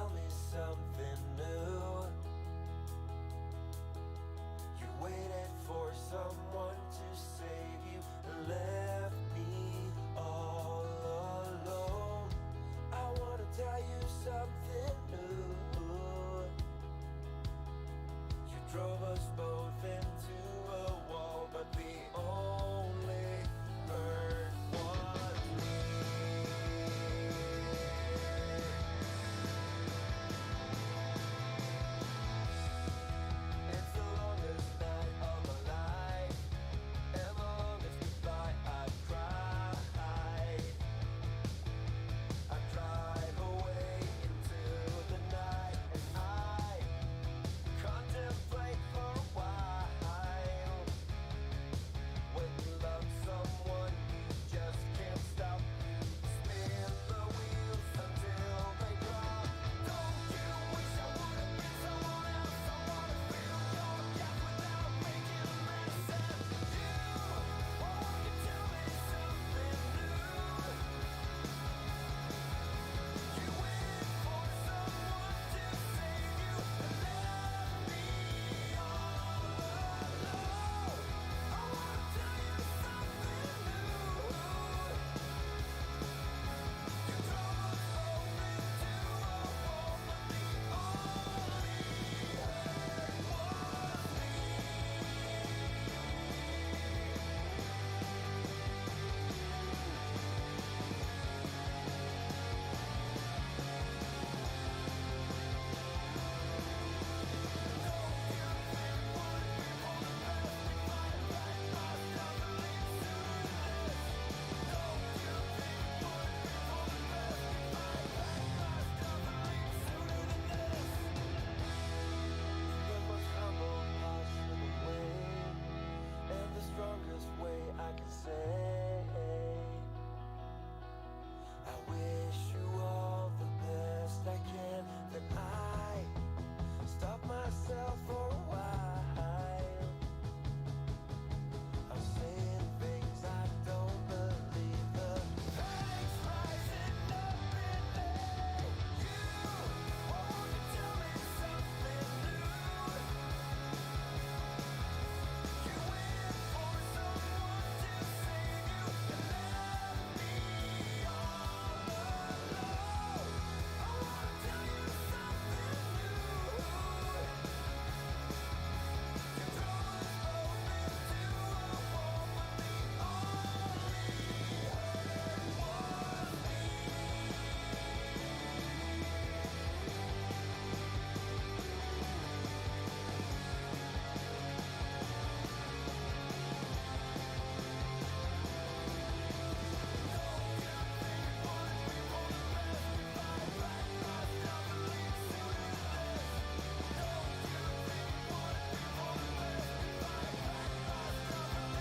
tell me something new? You waited for someone to save you and left me all alone. I wanna tell you something new. You drove us both into a wall, but we only hurt one. It's the longest night of my life, and the longest goodbye I've cried. I drive away into the night, and I contemplate for a while. When you love someone, you just can't stop. Spin the wheels until they drop. Don't you wish I would have been someone else? I wanna fill your gap without making a mess. And you won't tell me something new. You waited for someone to save you and left me all alone. I wanna tell you something new. You drove us both into a wall, but the only hurt was the most humble possible way, and the strongest way I can say. I wish you all the best I can. That I stop myself for a while. I'm saying things I don't believe. The facts rising up in me. You won't tell me something new. You waited for someone to save you and left me all alone. I wanna tell you something new. You drove us both into a wall, but the only hurt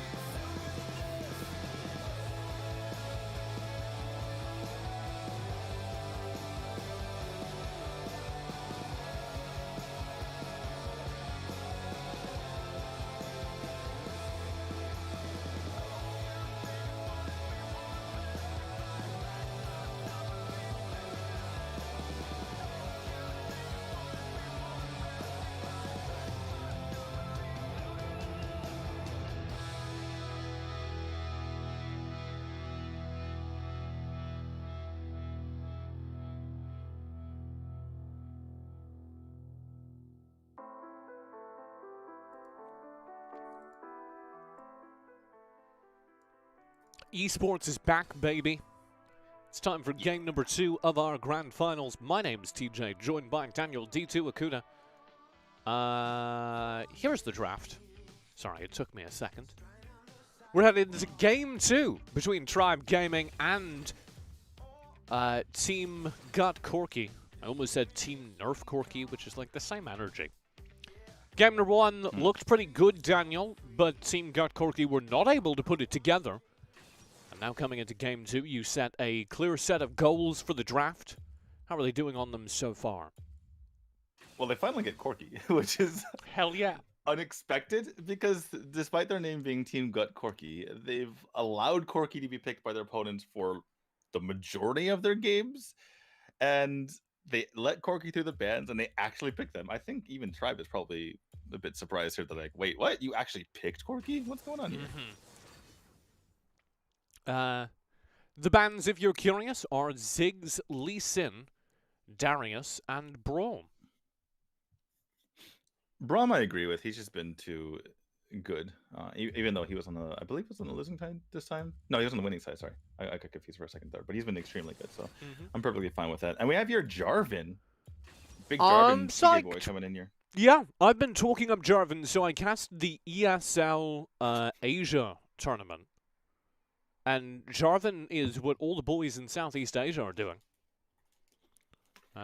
was Esports is back, baby. It's time for game number 2 of our grand finals. My name's TJ, joined by Daniel D2 Akuda. Here's the draft. Sorry, it took me a second. We're headed into game 2 between Tribe Gaming and Team Got Corky. I almost said Team Nerf Corky, which is like the same energy. Game number 1 looked pretty good, Daniel, but Team Got Corky were not able to put it together. And now coming into game 2, you set a clear set of goals for the draft. How are they doing on them so far? Well, they finally get Corky, which is Hell yeah. unexpected because despite their name being Team Gut Corky, they've allowed Corky to be picked by their opponents for the majority of their games. And they let Corki through the bans and they actually picked them. I think even Tribe is probably a bit surprised here. They're like, wait, what? You actually picked Corki? What's going on here? The bans, if you're curious, are Ziggs, Lee Sin, Darius, and Braum. Braum, I agree with. He's just been too good. Even though he was on the, I believe he was on the losing side this time. No, he was on the winning side, sorry. I got confused for a second there. But he's been extremely good, so I'm perfectly fine with that. And we have your Jarvan. Big Jarvan TJ boy coming in here. Yeah, I've been talking up Jarvan, so I cast the ESL Asia tournament. And Jarvan is what all the boys in Southeast Asia are doing.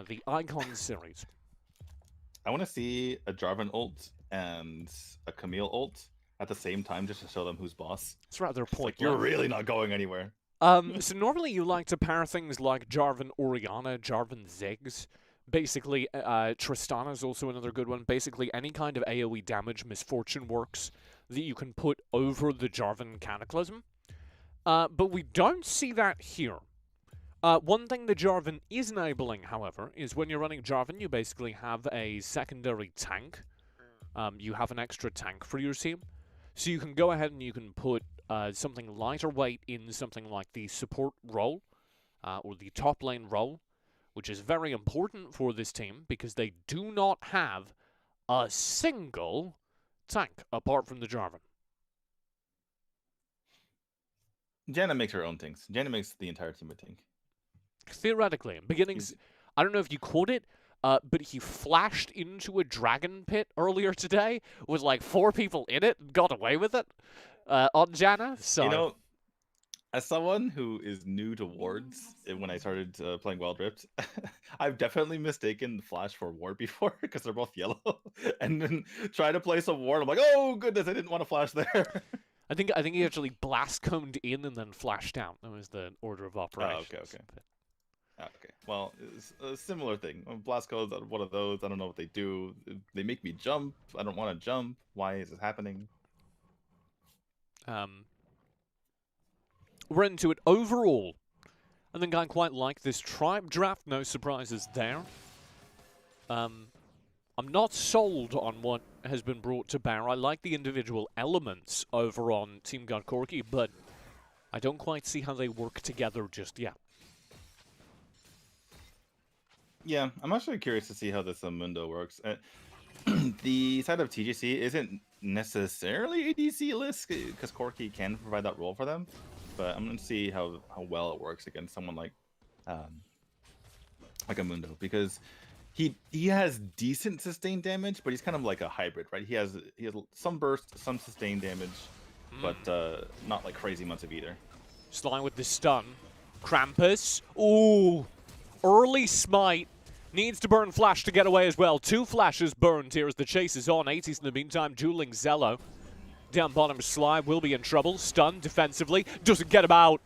The Icon series. I want to see a Jarvan ult and a Camille ult at the same time just to show them who's boss. It's rather pointless. Like, you're really not going anywhere. So normally you like to pair things like Jarvan Orianna, Jarvan Ziggs. Basically, Tristana is also another good one. Basically, any kind of AoE damage Misfortune works that you can put over the Jarvan Cataclysm. But we don't see that here. One thing the Jarvan is enabling, however, is when you're running Jarvan, you basically have a secondary tank. You have an extra tank for your team. So you can go ahead and you can put something lighter weight in something like the support role, or the top lane role, which is very important for this team because they do not have a single tank apart from the Jarvan. Janna makes her own things. Janna makes the entire team a tank. Theoretically, in beginnings, I don't know if you caught it, but he flashed into a dragon pit earlier today with like 4 people in it and got away with it on Janna. So, you know, as someone who is new to wards, when I started playing Wild Rift, I've definitely mistaken Flash for ward before because they're both yellow. And then try to play some ward, I'm like, oh goodness, I didn't want to flash there. I think he actually blast coned in and then flashed out. That was the order of operations. Oh, okay. Okay. Well, it's a similar thing. Blast codes are one of those. I don't know what they do. They make me jump. I don't want to jump. Why is it happening? We're into it overall. I think I quite like this tribe draft. No surprises there. I'm not sold on what has been brought to bear. I like the individual elements over on Team God Corki, but I don't quite see how they work together just yet. Yeah, I'm actually curious to see how this Mundo works. The side of TGC isn't necessarily ADC list because Corki can provide that role for them, but I'm going to see how well it works against someone like a Mundo, because he has decent sustained damage, but he's kind of like a hybrid, right? He has some burst, some sustained damage, but not like crazy amounts of either. Sly with the stun. Krampus. Ooh. Early smite. Needs to burn Flash to get away as well. 2 flashes burned here as the chase is on. 80s in the meantime, dueling Zello. Down bottom, Sly will be in trouble. Stun defensively. Doesn't get him out.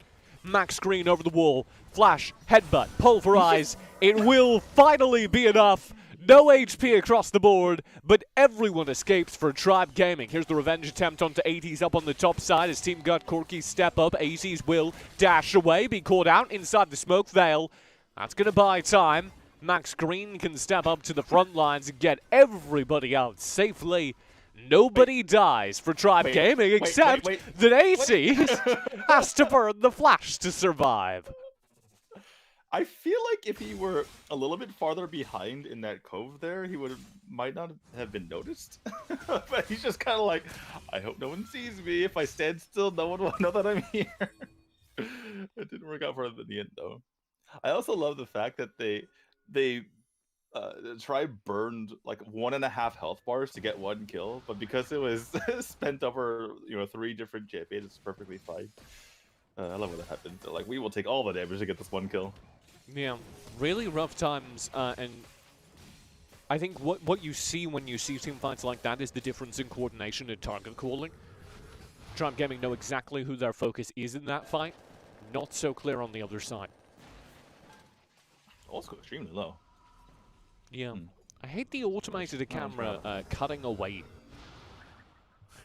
Max Green over the wall. Flash, headbutt, pulverize. It will finally be enough. No HP across the board, but everyone escapes for Tribe Gaming. Here's the revenge attempt onto 80s up on the top side as Team God Corki step up. 80s will dash away, be caught out inside the smoke veil. That's going to buy time. Max Green can step up to the front lines and get everybody out safely. Nobody dies for Tribe Gaming except that 80s has to burn the Flash to survive. I feel like if he were a little bit farther behind in that cove there, he might not have been noticed. But he's just kind of like, I hope no one sees me. If I stand still, no one will know that I'm here. It didn't work out for him in the end, though. I also love the fact that the Tribe burned like 1.5 health bars to get 1 kill, but because it was spent over 3 different champions, it's perfectly fine. I love when that happens. They're like, we will take all the damage to get this 1 kill. Yeah, really rough times, and I think what you see when you see team fights like that is the difference in coordination and target calling. Tribe Gaming know exactly who their focus is in that fight. Not so clear on the other side. Also extremely low. Yeah. I hate the automated camera cutting away.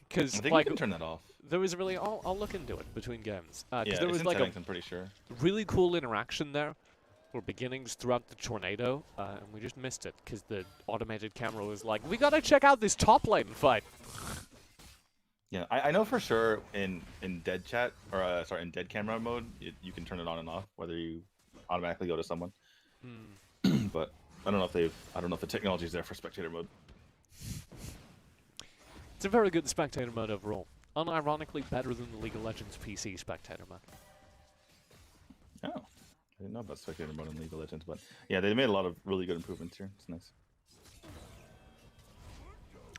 Because I think you can turn that off. There was really, I'll look into it between games. Yeah, there was like settings, I'm pretty sure. Really cool interaction there for beginnings throughout the tornado, and we just missed it because the automated camera was like, we gotta check out this top lane fight. Yeah, I know for sure in dead chat or sorry, in dead camera mode, you can turn it on and off whether you automatically go to someone. But I don't know if the technology is there for spectator mode. It's a very good spectator mode overall. Unironically better than the League of Legends PC spectator mode. Oh, I didn't know about spectator mode in League of Legends, but yeah, they made a lot of really good improvements here. It's nice.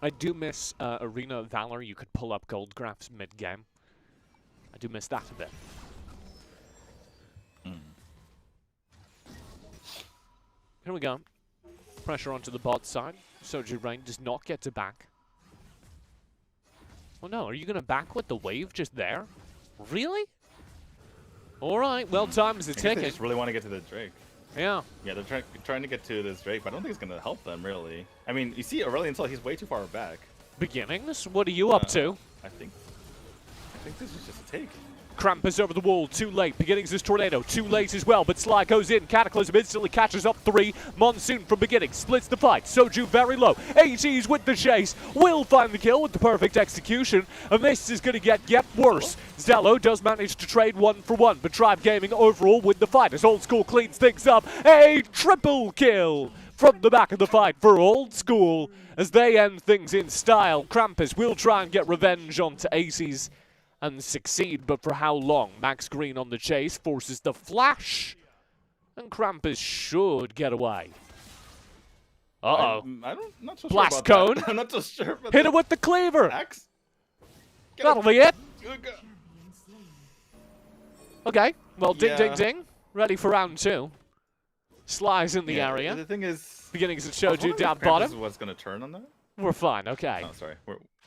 I do miss Arena Valor. You could pull up gold graphs mid-game. I do miss that a bit. Here we go. Pressure onto the bot side. Soju Rain does not get to back. Oh no, are you going to back with the wave just there? Really? Alright, well time's the They ticket. just really want to get to the Drake. Yeah. Yeah, they're trying to get to this Drake, but I don't think it's going to help them, really. I mean, you see Aurelion Sol, he's way too far back. Beginnings? What are you up to? I think this is just a take. Krampus over the wall, too late. Beginnings is Tornado, too late as well, but Sly goes in. Cataclysm instantly catches up 3. Monsoon from beginning, splits the fight. Soju very low. 80s with the chase. Will find the kill with the perfect execution. And this is going to get worse. Zello does manage to trade 1 for 1, but Tribe Gaming overall with the fight as Old School cleans things up. A triple kill from the back of the fight for Old School as they end things in style. Krampus will try and get revenge onto 80s. And succeed, but for how long? Max Green on the chase, forces the flash, and Krampus should get away. Uh-oh. Not so Blast sure about cone. that. I'm not so sure about Hit that. it with the cleaver. Axe? That'll be it. Okay, well, ding, ding, ding. Ready for round 2. Sly's in the area. The thing is, Beginnings of Shoju down Krampus bottom. was going to turn on that? We're fine, okay. Oh, sorry.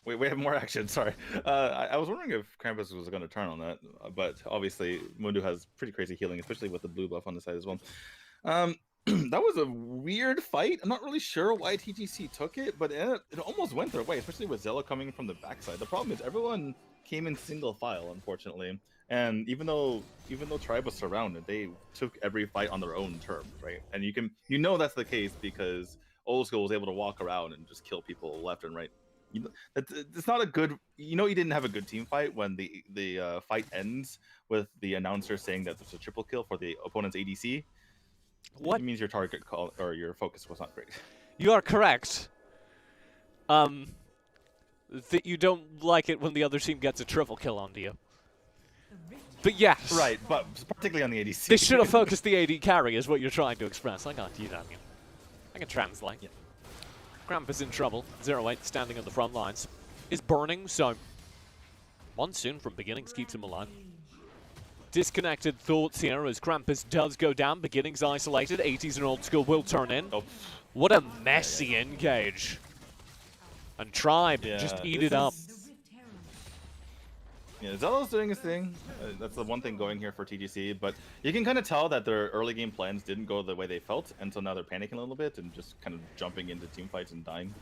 We have more action. Sorry. I was wondering if Krampus was going to turn on that, but obviously Mundo has pretty crazy healing, especially with the blue buff on the side as well. That was a weird fight. I'm not really sure why TGC took it, but it almost went their way, especially with Zella coming from the backside. The problem is everyone came in single file, unfortunately. And even though Tribe was surrounded, they took every fight on their own terms, right? And you know that's the case because Old School was able to walk around and just kill people left and right. It's not a good. You know, you didn't have a good team fight when the fight ends with the announcer saying that there's a triple kill for the opponent's ADC. What? It means your target call or your focus was not great. You are correct. That you don't like it when the other team gets a triple kill onto you. But yes. Right, but particularly on the ADC. They should have focused the AD carry, is what you're trying to express. I got you, Daniel. I can translate. Yeah. Krampus in trouble. 0-8 standing on the front lines. Is burning, so Monsoon from beginnings keeps him alive. Disconnected thoughts here as Krampus does go down. Beginnings isolated. 80s and Old School will turn in. Oh. What a messy engage. And Tribe just eat it up. Yeah, Zello's doing his thing. That's the one thing going here for TGC, but you can kind of tell that their early game plans didn't go the way they felt, and so now they're panicking a little bit and just kind of jumping into team fights and dying.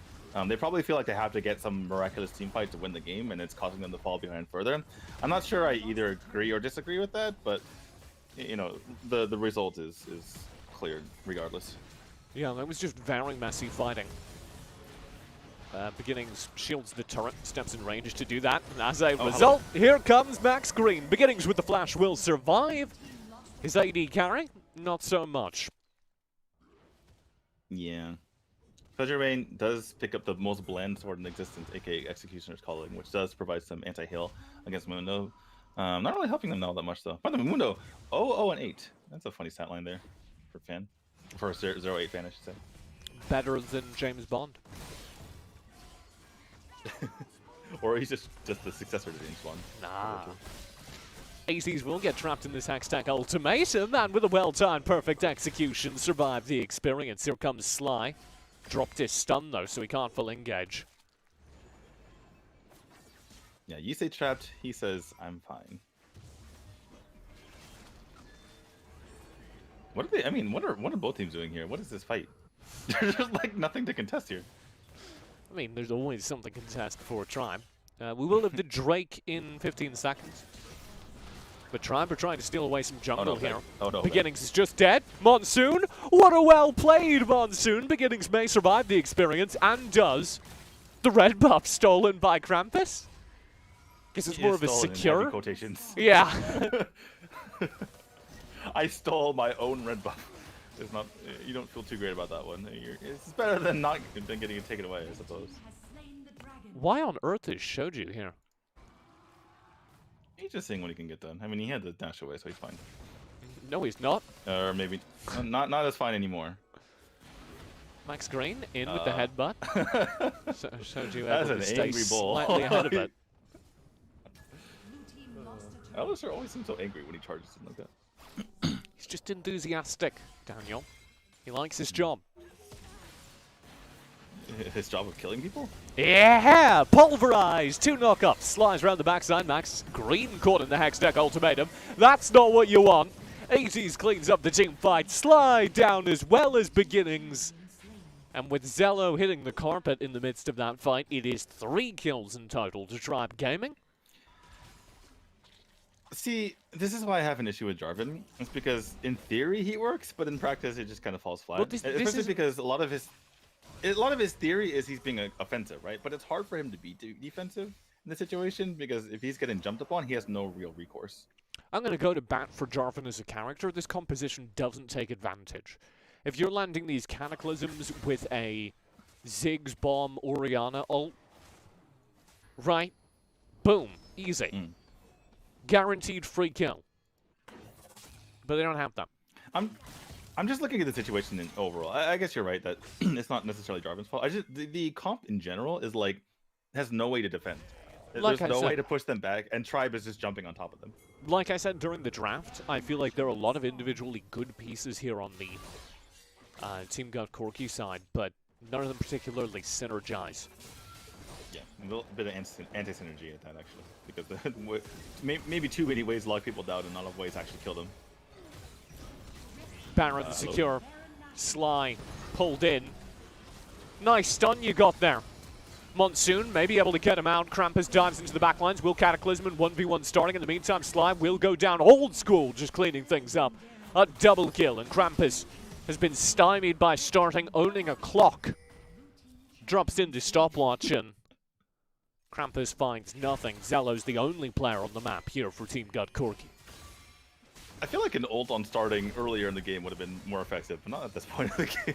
They probably feel like they have to get some miraculous team fight to win the game, and it's causing them to fall behind further. I'm not sure I either agree or disagree with that, but you know, the result is clear regardless. Yeah, that was just very messy fighting. Beginnings shields the turret, steps in range to do that. And as a result, here comes Max Green. Beginnings with the flash will survive. His AD carry, not so much. Yeah. Treasure Rain does pick up the most bland sword in existence, aka Executioner's Calling, which does provide some anti-heal against Mundo. Not really helping them all that much though. By the way, Mundo, 0-0-8. That's a funny stat line there for fan. For a 0-8 fan, I should say. Better than James Bond. Or he's just the successor to James Bond. Nah. 80s will get trapped in this Hextech ultimatum, and with a well-timed perfect execution, survive the experience. Here comes Sly. Dropped his stun though, so he can't full engage. Yeah, you say trapped, he says, I'm fine. What are they, I mean, what are both teams doing here? What is this fight? There's just like nothing to contest here. I mean, there's always something to contest for Tribe. We will have the Drake in 15 seconds. But Tribe are trying to steal away some jungle here. Oh no. Beginnings is just dead. Monsoon, what a well played Monsoon. Beginnings may survive the experience and does. The red buff stolen by Krampus. Guess it's more of a secure. Quotations. Yeah. I stole my own red buff. It's not. You don't feel too great about that one. It's better than not than getting it taken away, I suppose. Why on earth is Shoju here? He's just seeing what he can get done. I mean, he had the dash away, so he's fine. No, he's not. Or maybe not as fine anymore. Max Green in with the headbutt. So Shoju That's able an to stay angry bull. slightly ahead of it. Alistair always seems so angry when he charges him like that. He's just enthusiastic, Daniel. He likes his job. His job of killing people? Yeah! Pulverized! 2 knockups. Slides around the backside. Max Green caught in the Hex Deck ultimatum. That's not what you want. 80s cleans up the team fight. Slide down as well as Beginnings. And with Zello hitting the carpet in the midst of that fight, it is 3 kills in total to Tribe Gaming. See, this is why I have an issue with Jarvan. It's because in theory he works, but in practice it just kind of falls flat. Well, this Especially is... because a lot of his theory is he's being offensive, right? But it's hard for him to be defensive in this situation because if he's getting jumped upon, he has no real recourse. I'm going to go to bat for Jarvan as a character. This composition doesn't take advantage. If you're landing these Cataclysms with a Ziggs, Bomb, Orianna ult, right, boom, easy. Guaranteed free kill. But they don't have that. I'm just looking at the situation in overall. I guess you're right that it's not necessarily Jarvan's fault. The comp in general is like has no way to defend. There's no way to push them back, and Tribe is just jumping on top of them. Like I said during the draft, I feel like there are a lot of individually good pieces here on the Team God Corki side, but none of them particularly synergize. Yeah, a little bit of anti-synergy at that, actually. Because maybe too many ways lock people down and not enough ways actually kill them. Baron secure. Sly pulled in. Nice stun you got there. Monsoon may be able to get him out. Krampus dives into the backlines. Will Cataclysm and 1v1 starting. In the meantime, Sly will go down. Old school, just cleaning things up. A double kill, and Krampus has been stymied by starting, owning a clock. Drops into stopwatch, and Krampus finds nothing. Zello's the only player on the map here for Team God Corki. I feel like an ult on starting earlier in the game would have been more effective, but not at this point of the game.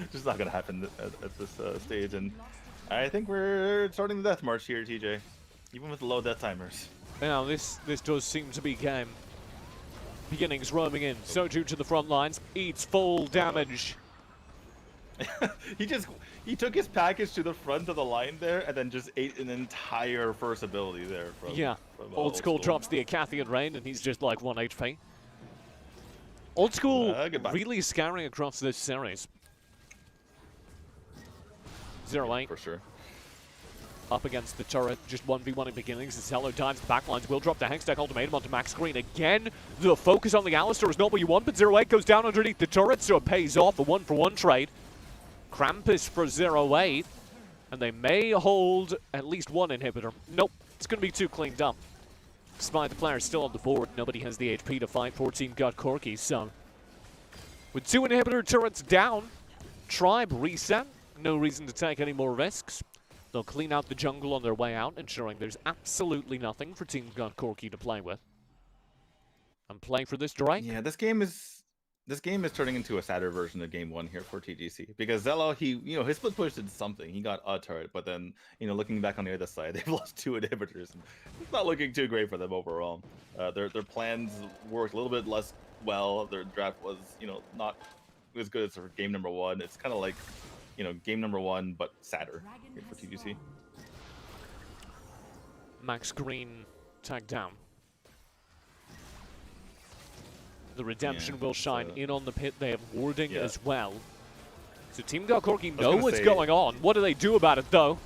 It's just not going to happen at this stage, and I think we're starting the death march here, TJ. Even with the low death timers. Now, this does seem to be game. Beginnings roaming in. Soju to the front lines. Eats full damage. He took his package to the front of the line there and then just ate an entire first ability there. From Old School drops the Acathian Rain and he's just like 1 HP. Old School really scouring across this series. 0-8. For sure. Up against the turret, just 1v1 in Beginnings. Zello dives backlines, will drop the Hex Deck ultimatum onto Max Green. Again, the focus on the Alistair is not what you want, but 0-8 goes down underneath the turret, so it pays off a 1-for-1 trade. Krampus for 0-8, and they may hold at least 1 inhibitor. Nope, it's going to be 2 cleaned up. Despite the players still on the board, nobody has the HP to fight for Team God Corki, so with 2 inhibitor turrets down, Tribe reset. No reason to take any more risks. They'll clean out the jungle on their way out, ensuring there's absolutely nothing for Team God Corki to play with. And play for this Drake. Yeah, this game is turning into a sadder version of Game 1 here for TGC. Because Zello, his split push did something. He got a turret, but then, looking back on the other side, they've lost 2 inhibitors. And it's not looking too great for them overall. Their plans worked a little bit less well. Their draft was, not as good as game number 1. It's kind of like, game number 1, but sadder here for TGC. Max Green tagged down. The Redemption will shine in on the pit. They have warding as well. So Team God Corki know what's going on. What do they do about it, though?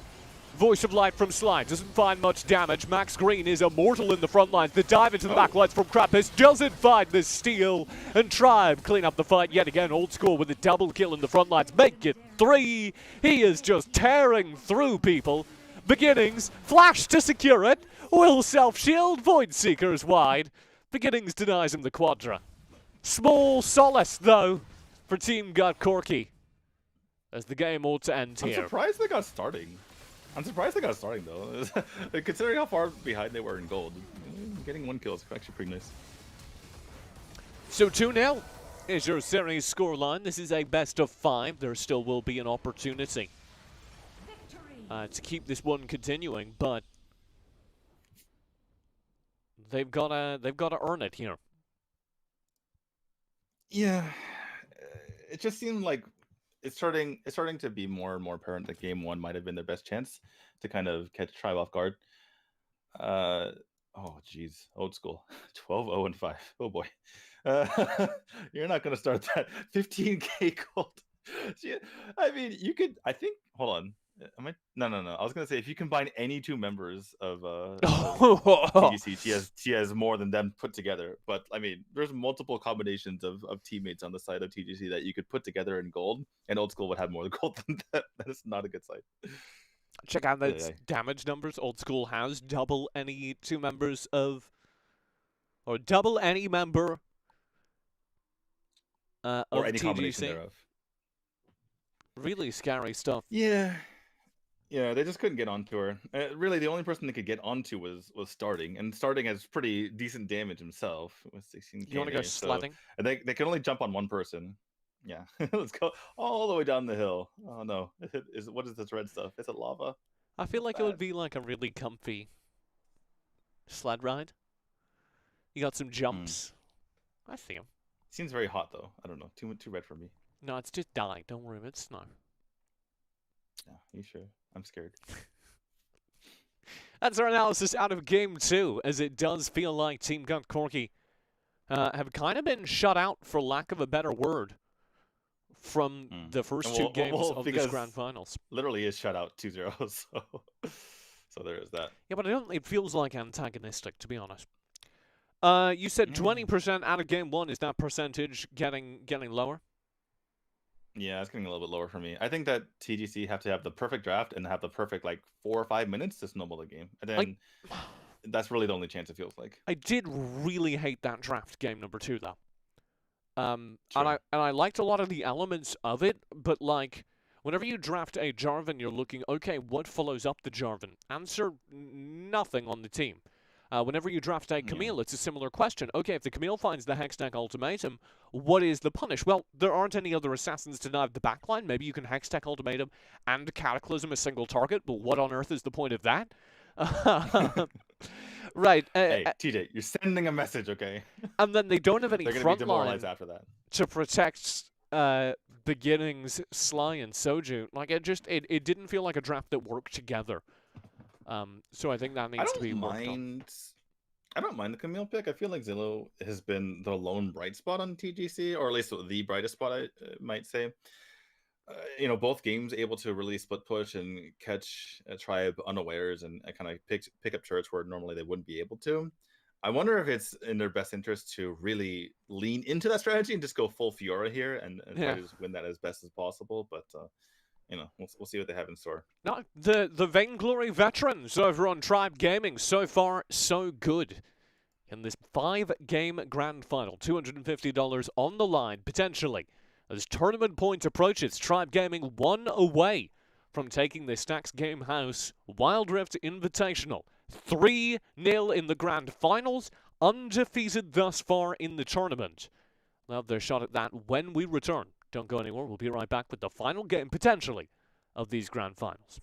Voice of Light from Slide doesn't find much damage. Max Green is immortal in the front lines. The dive into the back lines from Krampus doesn't find the steal. And Tribe clean up the fight yet again. Old School with a double kill in the front lines. Make it 3. He is just tearing through people. Beginnings, flash to secure it. Will self-shield. Void Seekers wide. Beginnings denies him the Quadra. Small solace, though, for Team God Corky, as the game ought to end I'm here. surprised they got starting. Though. Considering how far behind they were in gold. Getting 1 kill is actually pretty nice. So 2-0 is your series scoreline. This is a best of 5. There still will be an opportunity to keep this one continuing, but they've got to earn it here. Yeah, it just seemed like it's starting to be more and more apparent that game 1 might have been their best chance to kind of catch Tribe off guard. Oh geez, old school. 12-0-5. Oh boy. You're not gonna start that 15k gold. I mean, you could. I think. Hold on. Am I? No. I was gonna say if you combine any 2 members of TGC, she has more than them put together. But I mean, there's multiple combinations of teammates on the side of TGC that you could put together in gold, and old school would have more gold than that. That is not a good side. Check out those damage numbers. Old school has double any 2 members of, or double any member or of any TGC. combination thereof. Really scary stuff. Yeah, they just couldn't get onto her. Really, the only person they could get onto was starting, and starting has pretty decent damage himself with 16k. You want to go sledding? And they can only jump on 1 person. Yeah, let's go all the way down the hill. Oh no, what is this red stuff? Is it lava? I feel like it would be like a really comfy sled ride. You got some jumps. I see him. Seems very hot though. I don't know. Too red for me. No, it's just dye. Don't worry, it's snow. Yeah, you sure? I'm scared. That's our analysis out of game 2, as it does feel like Team God Corky have kind of been shut out, for lack of a better word, from the first 2 games of this grand finals. Literally is shut out 2-0, so there is that. Yeah, but it feels like antagonistic, to be honest. You said 20% out of game 1. Is that percentage getting lower? Yeah, it's getting a little bit lower for me. I think that TGC have to have the perfect draft and have the perfect 4 or 5 minutes to snowball the game, and then that's really the only chance it feels like. I did really hate that draft game number 2 though. And I liked a lot of the elements of it, but like whenever you draft a Jarvan, you're looking, okay, what follows up the Jarvan? Answer nothing on the team. Whenever you draft a Camille, it's a similar question. Okay, if the Camille finds the Hextech ultimatum, what is the punish? Well, there aren't any other assassins to knife the backline. Maybe you can Hextech ultimatum and Cataclysm a single target, but what on earth is the point of that? Right. Hey, TJ, you're sending a message, okay? And then they don't have any front line after that to protect Beginnings, Sly, and Soju. Like, it didn't feel like a draft that worked together. So I think that needs to be worked on. I don't mind the Camille pick. I feel like Zillow has been the lone bright spot on TGC, or at least the brightest spot, I might say. Both games able to really split push and catch a Tribe unawares and kind of pick up turrets where normally they wouldn't be able to. I wonder if it's in their best interest to really lean into that strategy and just go full Fiora here and try to just win that as best as possible. But we'll see what they have in store. No, the Vainglory veterans over on Tribe Gaming, so far so good in this 5-game grand final. $250 on the line potentially as tournament point approaches. Tribe Gaming 1 away from taking the Stacks Game House Wild Rift Invitational. 3-0 in the grand finals, undefeated thus far in the tournament. They'll have their shot at that when we return. Don't go anywhere. We'll be right back with the final game, potentially, of these grand finals.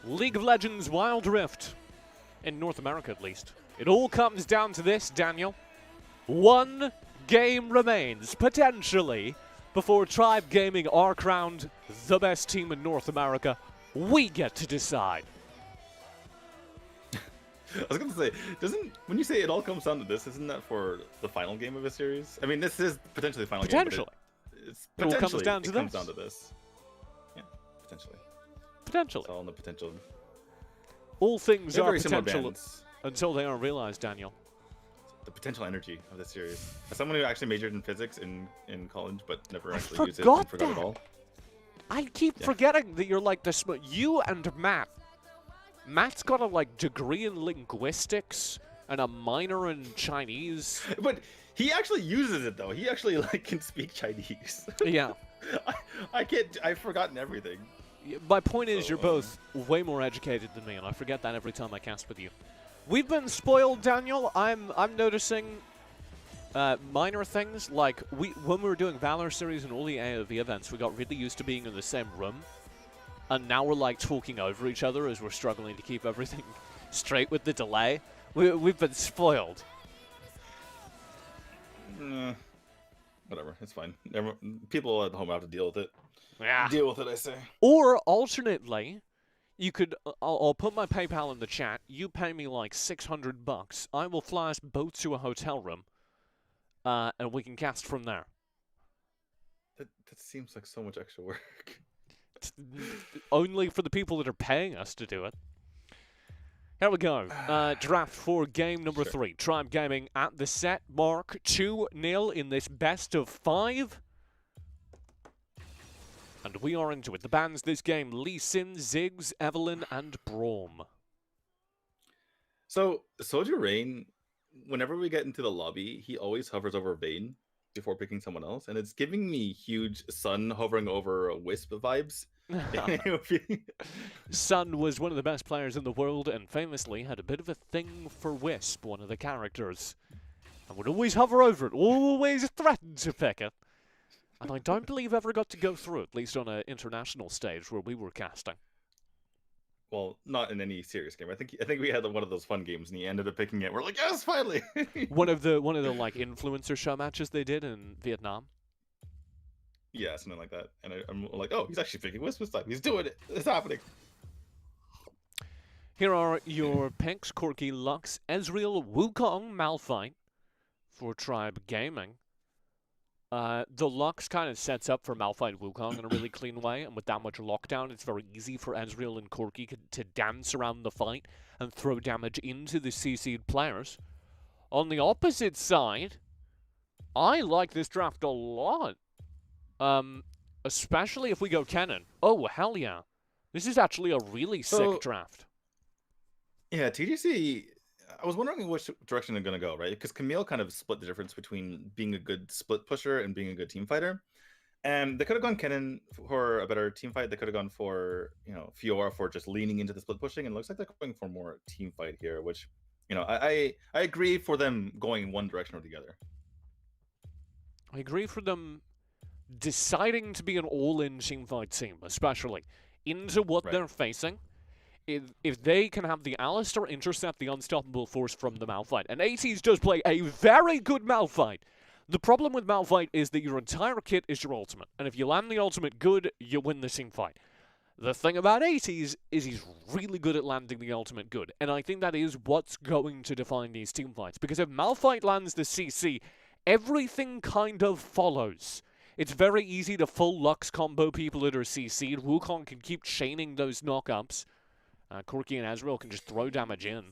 League of Legends Wild Rift. In North America, at least. It all comes down to this, Daniel. One game remains, potentially, before Tribe Gaming are crowned the best team in North America. We get to decide. I was gonna say, when you say it all comes down to this, isn't that for the final game of a series? I mean, this is potentially the final game. Potentially. It all comes down to comes down to this. Yeah, potentially. Potentially. It's all in the potential. All things They're are very similar potential bands. until they are realized, Daniel. The potential energy of this series. As someone who actually majored in physics in college, but never I actually used it forgot and forgot that. it all. I keep forgetting that you're like this. You and Matt. Matt's got a like degree in linguistics and a minor in Chinese. But he actually uses it though. He actually like can speak Chinese. Yeah. I can't. I've forgotten everything. My point is, So, you're both way more educated than me, and I forget that every time I cast with you. We've been spoiled, Daniel. I'm noticing minor things like when we were doing Valor series and all the AOV events, we got really used to being in the same room, and now we're like talking over each other as we're struggling to keep everything straight with the delay. We've been spoiled. Whatever, it's fine. People at home have to deal with it. Yeah. Deal with it, I say. Or alternately, you could. I'll put my PayPal in the chat. You pay me like $600. I will fly us both to a hotel room, and we can cast from there. That seems like so much extra work. Only for the people that are paying us to do it. Here we go. Draft for game number 3. Tribe Gaming at the set mark 2-0 in this best of 5. And we are into it. The bans this game: Lee Sin, Ziggs, Evelyn, and Braum. So, Soju Rain, whenever we get into the lobby, he always hovers over Vayne before picking someone else. And it's giving me huge Sun hovering over Wisp vibes. Sun was one of the best players in the world and famously had a bit of a thing for Wisp, one of the characters. And would always hover over it, always threaten to pick it. And I don't believe ever got to go through it, at least on an international stage where we were casting. Well, not in any serious game. I think we had one of those fun games, and he ended up picking it. We're like, yes, finally. one of the like influencer show matches they did in Vietnam. Yeah, something like that. And I'm like, oh, he's actually picking Wisp this time. He's doing it. It's happening. Here are your picks: Corki, Lux, Ezreal, Wukong, Malphite for Tribe Gaming. The Lux kind of sets up for Malphite Wukong in a really clean way, and with that much lockdown, it's very easy for Ezreal and Corki to dance around the fight and throw damage into the CC'd players. On the opposite side, I like this draft a lot. Especially if we go Kennen. Oh, hell yeah. This is actually a really sick draft. Yeah, TGC... I was wondering which direction they're going to go, right? Because Camille kind of split the difference between being a good split pusher and being a good team fighter. And they could have gone Kennen for a better team fight. They could have gone for, Fiora for just leaning into the split pushing. And it looks like they're going for more team fight here, which, I agree for them going in one direction or the other. I agree for them deciding to be an all-in team fight team, especially into what they're facing. If they can have the Alistar intercept the unstoppable force from the Malphite, and ATEEZ does play a very good Malphite. The problem with Malphite is that your entire kit is your ultimate, and if you land the ultimate good, you win the team fight. The thing about ATEEZ is he's really good at landing the ultimate good, and I think that is what's going to define these team fights, because if Malphite lands the CC, everything kind of follows. It's very easy to full Lux combo people that are CC'd. Wukong can keep chaining those knockups. Corki and Ezreal can just throw damage in.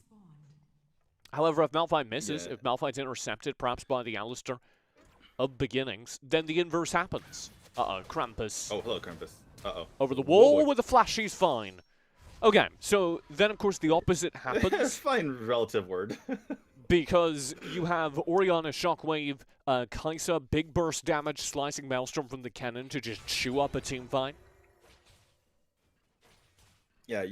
However, if Malphite misses, if Malphite's intercepted perhaps by the Alistar of beginnings, then the inverse happens. Uh-oh, Krampus. Oh, hello, Krampus. Uh-oh. Over the wall with a flash, he's fine. Okay, so then, of course, the opposite happens. It's fine, relative word. Because you have Orianna Shockwave, Kai'Sa, big burst damage, slicing Maelstrom from the cannon to just chew up a team fight. Yeah,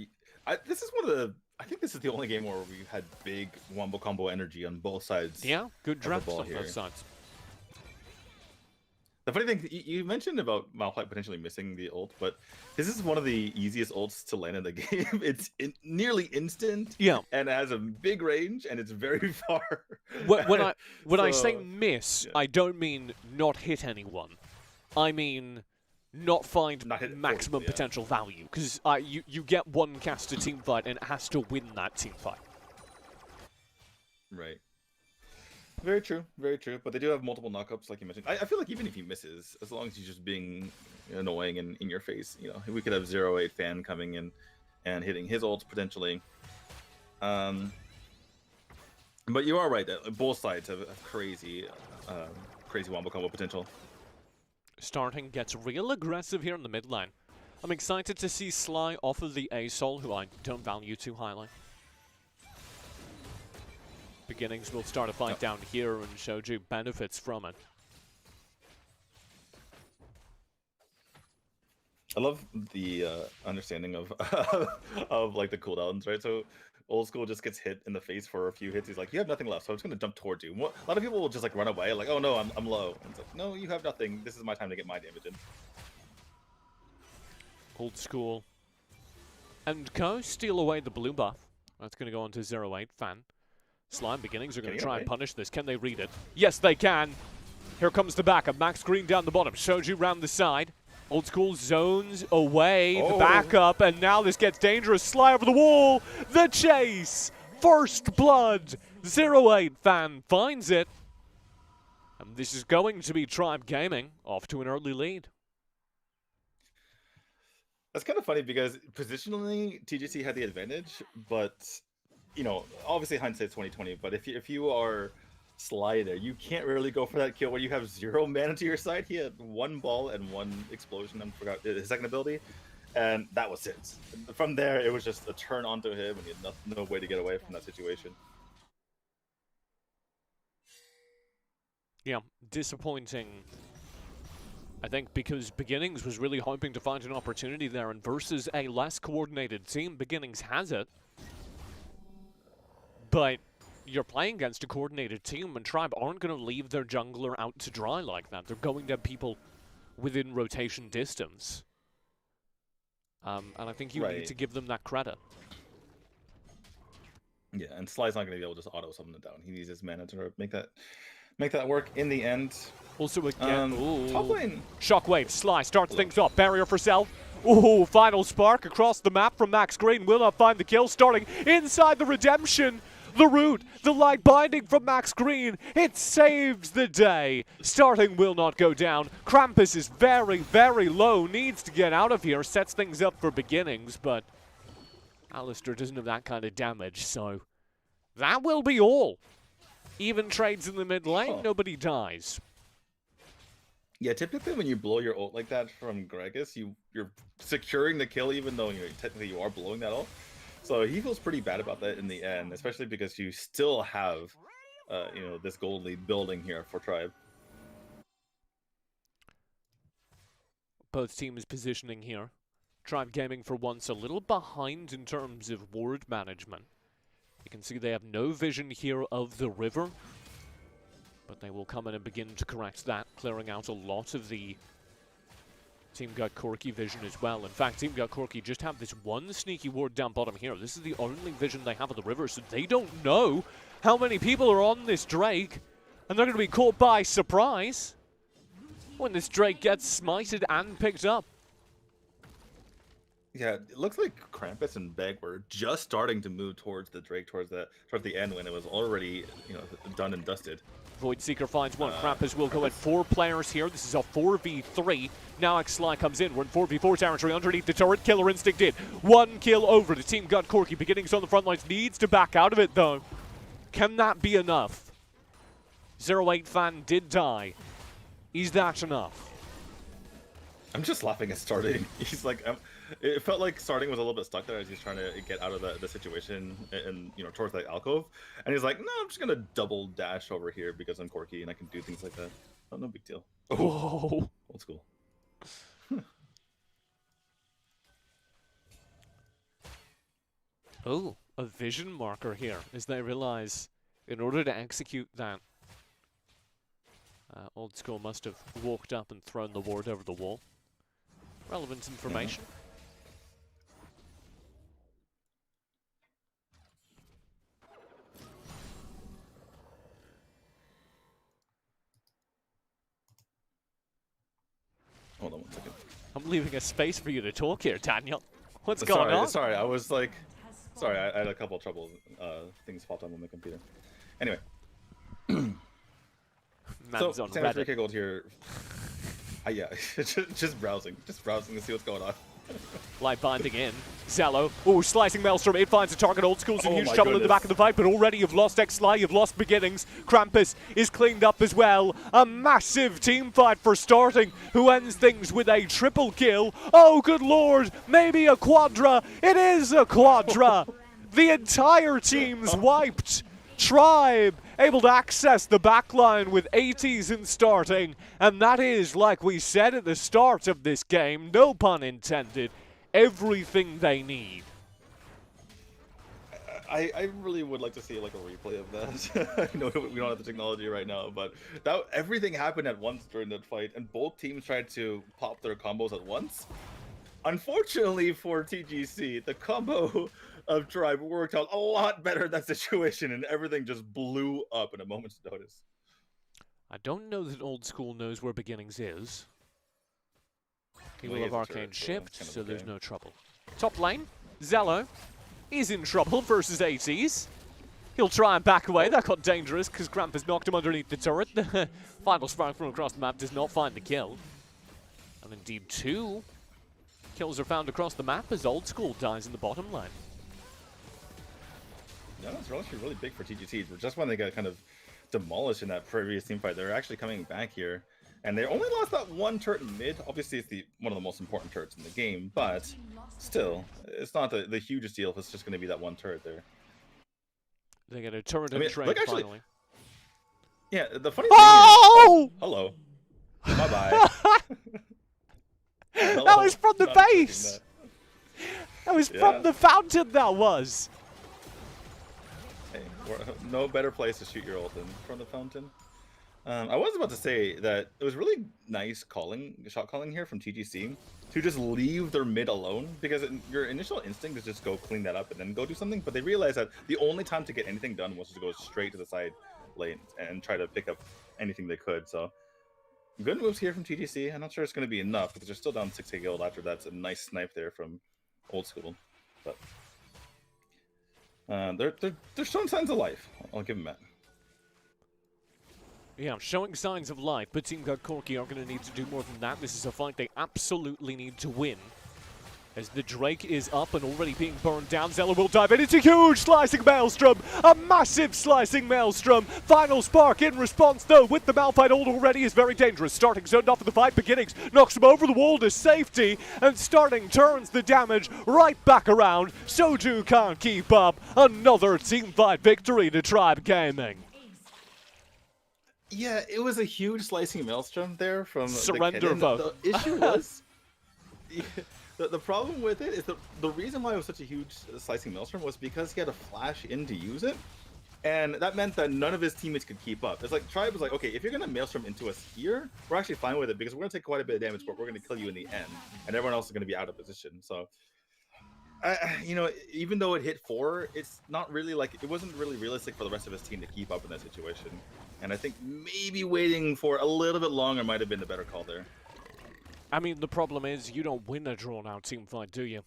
this is one of the... I think this is the only game where we've had big wombo combo energy on both sides. Yeah, good drafts on here. both sides. The funny thing, you mentioned about Malphite potentially missing the ult, but this is one of the easiest ults to land in the game. It's nearly instant, Yeah. and it has a big range, and it's very far. When I say miss, yeah. I don't mean not hit anyone. I mean not find Not hit maximum yeah. potential value, because you get one cast to team fight, and it has to win that team fight. Right. Very true, very true. But they do have multiple knockups, like you mentioned. I feel like even if he misses, as long as he's just being annoying and in your face, you know, we could have 0-8 fan coming in and hitting his ults potentially. But you are right that both sides have crazy, crazy wombo combo potential. Starting gets real aggressive here in the mid lane. I'm excited to see Sly offer the A-Sol, who I don't value too highly. Beginnings will start a fight down here, and Shoju benefits from it. I love the understanding of of like the cooldowns, right? So old school just gets hit in the face for a few hits. He's like, "You have nothing left, so I'm just gonna jump towards you." A lot of people will just like run away, like, "Oh no, I'm low." And it's like, "No, you have nothing. This is my time to get my damage in." Old school. And Co steal away the blue buff. That's gonna go on to 0-8 fan. Slime Beginnings are going to try and punish this. Can they read it? Yes, they can. Here comes the backup. Max Green down the bottom. Shoju round the side. Old school zones away. The backup. And now this gets dangerous. Sly over the wall. The chase. First blood. 0-8 fan finds it. And this is going to be Tribe Gaming off to an early lead. That's kind of funny because positionally, TGC had the advantage, but you know, obviously hindsight's 2020. But if you are Sly there, you can't really go for that kill when you have 0 mana to your side. He had 1 ball and 1 explosion. I forgot his second ability, and that was it. From there, it was just a turn onto him, and he had no way to get away from that situation. Yeah, disappointing. I think because Beginnings was really hoping to find an opportunity there, and versus a less coordinated team, Beginnings has it. But you're playing against a coordinated team, and Tribe aren't going to leave their jungler out to dry like that. They're going to have people within rotation distance. And I think you need to give them that credit. Yeah, and Sly's not going to be able to just auto summon it down. He needs his mana to make that work in the end. Also again, top lane. Shockwave, Sly starts things off. Barrier for self. Ooh, final spark across the map from Max Green. Will not find the kill. Starting inside the redemption. The root, the light binding from Max Green. It saves the day. Starting will not go down. Krampus is very, very low. Needs to get out of here. Sets things up for Beginnings, but Alistair doesn't have that kind of damage, so that will be all. Even trades in the mid lane, nobody dies. Yeah, typically when you blow your ult like that from Gragas, you're securing the kill even though technically you are blowing that ult. So he feels pretty bad about that in the end, especially because you still have this gold lead building here for Tribe. Both teams positioning here. Tribe Gaming for once a little behind in terms of ward management. You can see they have no vision here of the river, but they will come in and begin to correct that, clearing out a lot of the Team Gut Corki vision as well. In fact, Team Gut Corki just have this one sneaky ward down bottom here. This is the only vision they have of the river, so they don't know how many people are on this Drake, and they're going to be caught by surprise when this Drake gets smited and picked up. Yeah, it looks like Krampus and Beg were just starting to move towards the Drake towards the end when it was already done and dusted. Void Seeker finds one. Krampus will go at 4 players here. This is a 4v3. Now Sly comes in. We're in 4v4 territory underneath the turret. Killer Instinct did. 1 kill over. The Team Gut Corki Beginnings on the front lines. Needs to back out of it though. Can that be enough? 0-8 fan did die. Is that enough? I'm just laughing at starting. He's like, it felt like starting was a little bit stuck there as he's trying to get out of the situation and towards that alcove, and he's like, no, I'm just gonna double dash over here because I'm Corky and I can do things like that. Oh, no big deal. Whoa. Old school. Oh, a vision marker here as they realize in order to execute that Old School must have walked up and thrown the ward over the wall. Relevant information. Hold on one second. I'm leaving a space for you to talk here, Daniel. What's going on? Sorry, I was like... Sorry, I had a couple of trouble things popped on my computer. Anyway. Man's so, on Samus Reddit. 3K Gold here. Yeah, just browsing to see what's going on. Light binding in. Zello. Oh, slicing Maelstrom. It finds a target. Old School's in Oh huge my trouble in the back of the fight, but already you've lost X-Sly, you've lost Beginnings. Krampus is cleaned up as well. A massive team fight for starting, who ends things with a triple kill. Oh, good lord. Maybe a quadra. It is a quadra. The entire team's wiped. Tribe able to access the backline with 80s in starting, and that is, like we said at the start of this game, no pun intended, everything they need. I really would like to see like a replay of that. I know we don't have the technology right now, but everything happened at once during that fight, and both teams tried to pop their combos at once. Unfortunately for TGC, the combo of Tribe worked out a lot better in that situation, and everything just blew up in a moment's notice. I don't know that Old School knows where Beginnings is. He will Well, have he is a Arcane turret, so shipped, it's kind of so there's okay. no trouble. Top lane, Zello is in trouble versus 80s. He'll try and back away. That got dangerous because Krampus knocked him underneath the turret. The final spark from across the map does not find the kill. And indeed 2 kills are found across the map as Old School dies in the bottom lane. Yeah, that's actually really big for TGC. Just when they got kind of demolished in that previous team fight, they're actually coming back here. And they only lost that one turret in mid. Obviously, it's one of the most important turrets in the game, but still, it's not the hugest deal if it's just going to be that one turret there. They get a turret and train look, actually, finally. Yeah, the funny thing is... Oh! Hello. Bye-bye. That was from the base! That was from the fountain, that was! Hey, no better place to shoot your ult than from the fountain. I was about to say that it was really nice shot calling here from TGC to just leave their mid alone, because your initial instinct is just go clean that up and then go do something, but they realized that the only time to get anything done was to go straight to the side lane and try to pick up anything they could. So good moves here from TGC. I'm not sure it's going to be enough because they're still down 6k gold after that's a nice snipe there from Old School, but they're showing signs of life. I'll give them that. Yeah, showing signs of life, but Team God Corki are going to need to do more than that. This is a fight they absolutely need to win. As the Drake is up and already being burned down, Zello will dive in. It's a huge slicing Maelstrom! A massive slicing Maelstrom! Final spark in response, though, with the Malphite ult already is very dangerous. Starting zoned off of the fight, Beginnings knocks him over the wall to safety, and Starting turns the damage right back around. Soju can't keep up. Another teamfight victory to Tribe Gaming. Yeah, it was a huge slicing Maelstrom there from Surrender the vote. The issue was... The problem with it is the reason why it was such a huge slicing Maelstrom was because he had to flash in to use it, and that meant that none of his teammates could keep up. It's like Tribe was like, okay, if you're gonna Maelstrom into us here, we're actually fine with it because we're gonna take quite a bit of damage, but we're gonna kill you in the end, and everyone else is gonna be out of position. So, you know, even though it hit 4, it's not really like it wasn't really realistic for the rest of his team to keep up in that situation. And I think maybe waiting for a little bit longer might have been the better call there. I mean, the problem is you don't win a drawn-out teamfight, do you?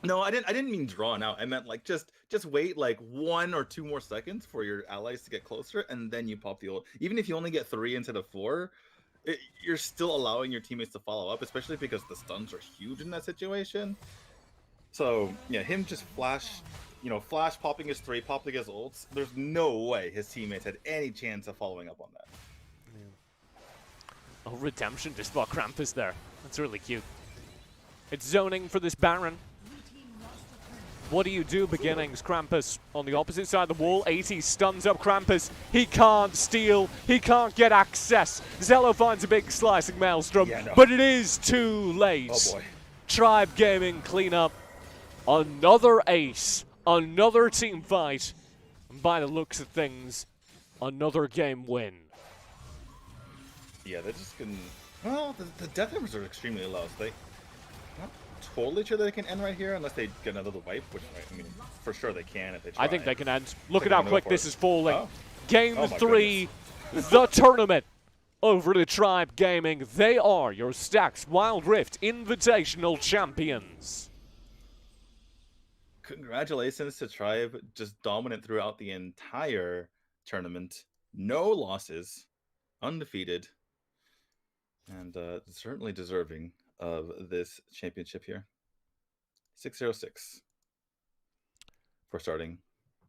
No, I didn't mean drawn out. I meant like just wait like 1 or 2 more seconds for your allies to get closer, and then you pop the ult. Even if you only get 3 instead of 4, you're still allowing your teammates to follow up, especially because the stuns are huge in that situation. So yeah, him just flash popping his 3, popping his ults. There's no way his teammates had any chance of following up on that. Oh, Redemption to spot Krampus there. That's really cute. It's zoning for this Baron. What do you do, Beginnings? Krampus on the opposite side of the wall. 80 stuns up Krampus. He can't steal. He can't get access. Zello finds a big slicing Maelstrom, but it is too late. Oh boy. Tribe Gaming clean up. Another ace. Another team fight. And by the looks of things, Another game win. Yeah, they just can. Well, the death numbers are extremely low, so they not totally sure that they can end right here unless they get another wipe, which I mean, for sure they can if they try. I think they can end. Look at They're how gonna quick go for this it. is falling. Oh. Game Oh my 3, the tournament. Over to Tribe Gaming. They are your Stax Wild Rift Invitational champions. Congratulations to Tribe, just dominant throughout the entire tournament. No losses, undefeated, and certainly deserving of this championship here. 606 for starting.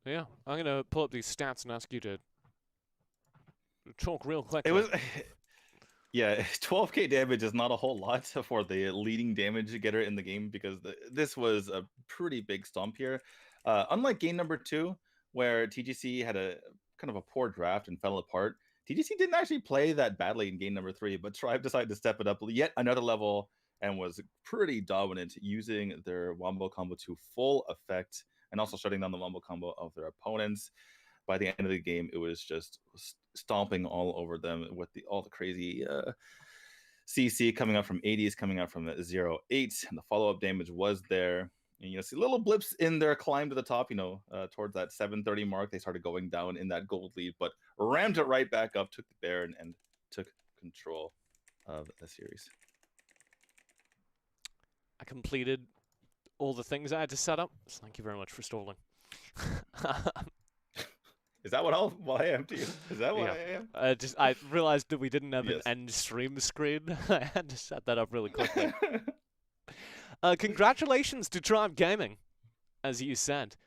Yeah, I'm going to pull up these stats and ask you to talk real quickly. It was, yeah, 12k damage is not a whole lot for the leading damage getter in the game because this was a pretty big stomp here. Unlike game number 2, where TGC had a kind of a poor draft and fell apart, TGC didn't actually play that badly in game number 3, but Tribe decided to step it up yet another level and was pretty dominant, using their wombo combo to full effect and also shutting down the wombo combo of their opponents. By the end of the game, it was just stomping all over them with all the crazy CC coming up from 80s, coming out from 0-8, and the follow-up damage was there. And see little blips in their climb to the top, towards that 730 mark. They started going down in that gold lead, but rammed it right back up, took the Baron, and took control of the series. I completed all the things I had to set up. So thank you very much for stalling. Is that what I am to you? Is that what I am? I realized that we didn't have Yes. an end stream screen. I had to set that up really quickly. Congratulations to Tribe Gaming, as you said.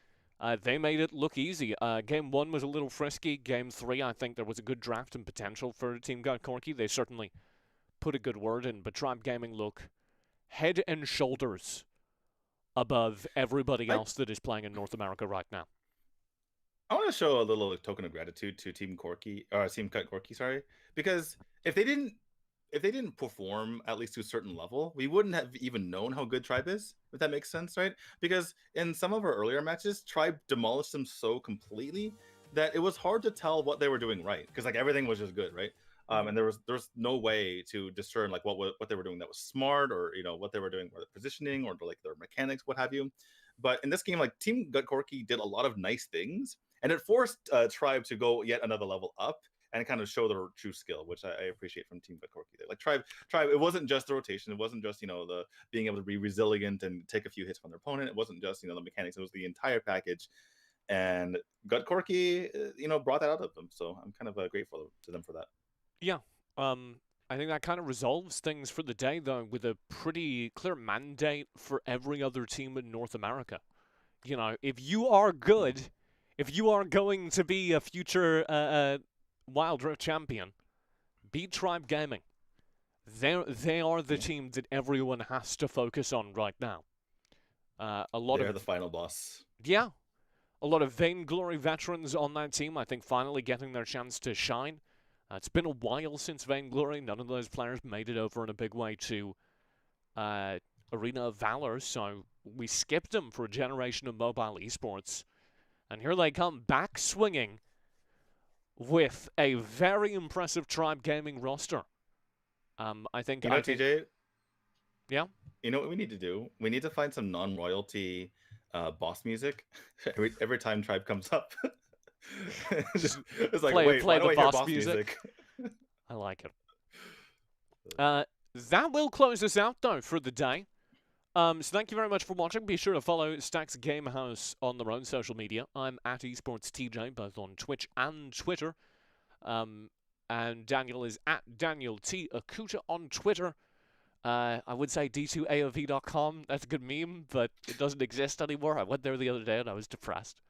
They made it look easy. Game 1 was a little frisky. Game 3, I think there was a good draft and potential for Team God Corky. They certainly put a good word in, but Tribe Gaming look head and shoulders above everybody else that is playing in North America right now. I want to show a little token of gratitude to Team Corky, or Team Cut Corky, sorry, because if they didn't perform at least to a certain level, we wouldn't have even known how good Tribe is, if that makes sense, right? Because in some of our earlier matches, Tribe demolished them so completely that it was hard to tell what they were doing right, because like everything was just good, right? And there was no way to discern like what they were doing that was smart, or what they were doing, or the positioning, or like their mechanics, what have you. But in this game, like Team Gut Corky did a lot of nice things, and it forced Tribe to go yet another level up and kind of show their true skill, which I appreciate from Team Gut Corky. Like Tribe, it wasn't just the rotation, it wasn't just the being able to be resilient and take a few hits from their opponent. It wasn't just the mechanics; it was the entire package. And Gut Corky, brought that out of them. So I'm kind of grateful to them for that. Yeah. I think that kind of resolves things for the day, though, with a pretty clear mandate for every other team in North America. If you are good, if you are going to be a future Wild Rift champion, beat Tribe Gaming. They are the team that everyone has to focus on right now. They're the final boss. Yeah. A lot of Vainglory veterans on that team, I think, finally getting their chance to shine. It's been a while since Vainglory. None of those players made it over in a big way to Arena of Valor, so we skipped them for a generation of mobile esports. And here they come back swinging with a very impressive Tribe Gaming roster. I think... TJ? Yeah? You know what we need to do? We need to find some non-royalty boss music every time Tribe comes up. It's like, play why do the I hear boss music? I like it. That will close us out, though, for the day. So thank you very much for watching. Be sure to follow Stax Gamehouse on their own social media. I'm at esportstj, both on Twitch and Twitter. And Daniel is at Daniel T. Akuta on Twitter. I would say d2aov.com. That's a good meme, but it doesn't exist anymore. I went there the other day and I was depressed.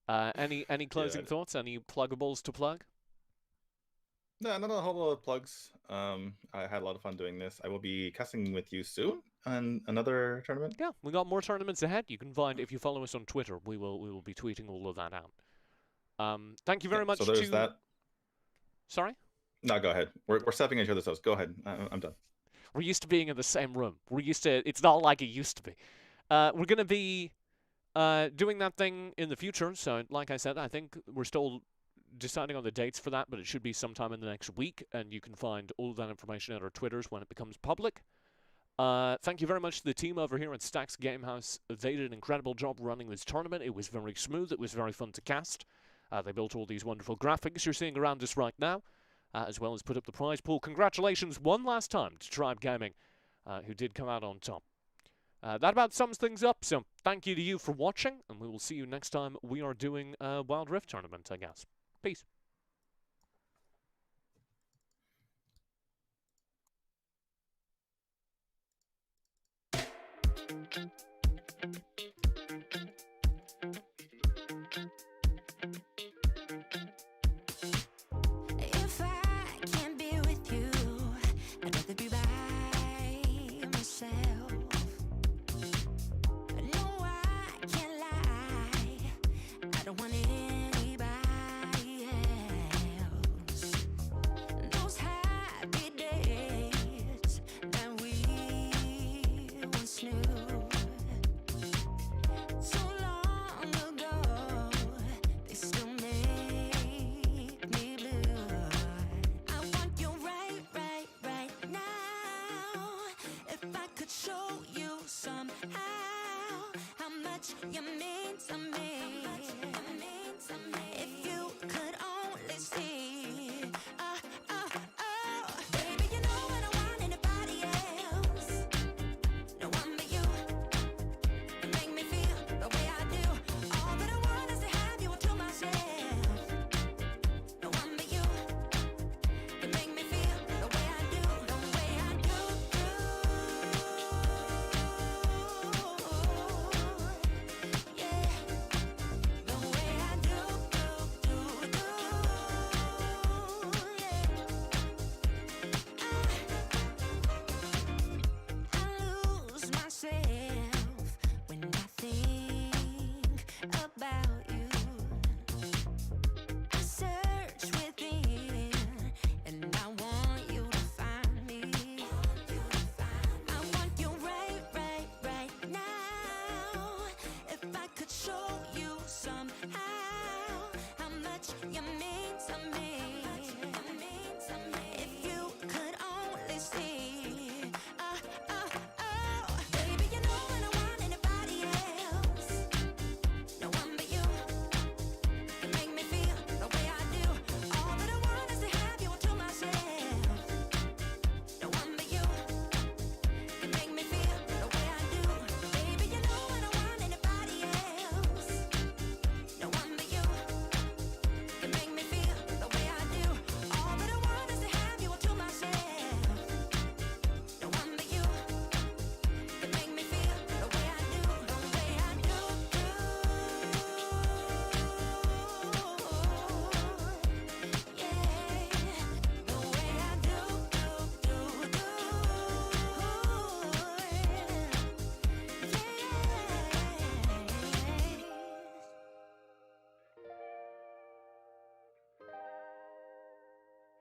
Any closing thoughts? Any pluggables to plug? No, not a whole lot of plugs. I had a lot of fun doing this. I will be casting with you soon on another tournament. Yeah, we got more tournaments ahead. You can find, if you follow us on Twitter, we will be tweeting all of that out. Thank you very much. So there's that. Sorry? No, go ahead. We're stepping each other's toes. Go ahead. I'm done. We're used to being in the same room. It's not like it used to be. We're going to be doing that thing in the future. So, like I said, I think we're still deciding on the dates for that, but it should be sometime in the next week, and you can find all of that information at our Twitters when it becomes public. Thank you very much to the team over here at Stacks Gamehouse. They did an incredible job running this tournament. It was very smooth. It was very fun to cast. They built all these wonderful graphics you're seeing around us right now, as well as put up the prize pool. Congratulations one last time to Tribe Gaming, who did come out on top. That about sums things up, so thank you to you for watching, and we will see you next time we are doing a Wild Rift tournament, I guess. Peace.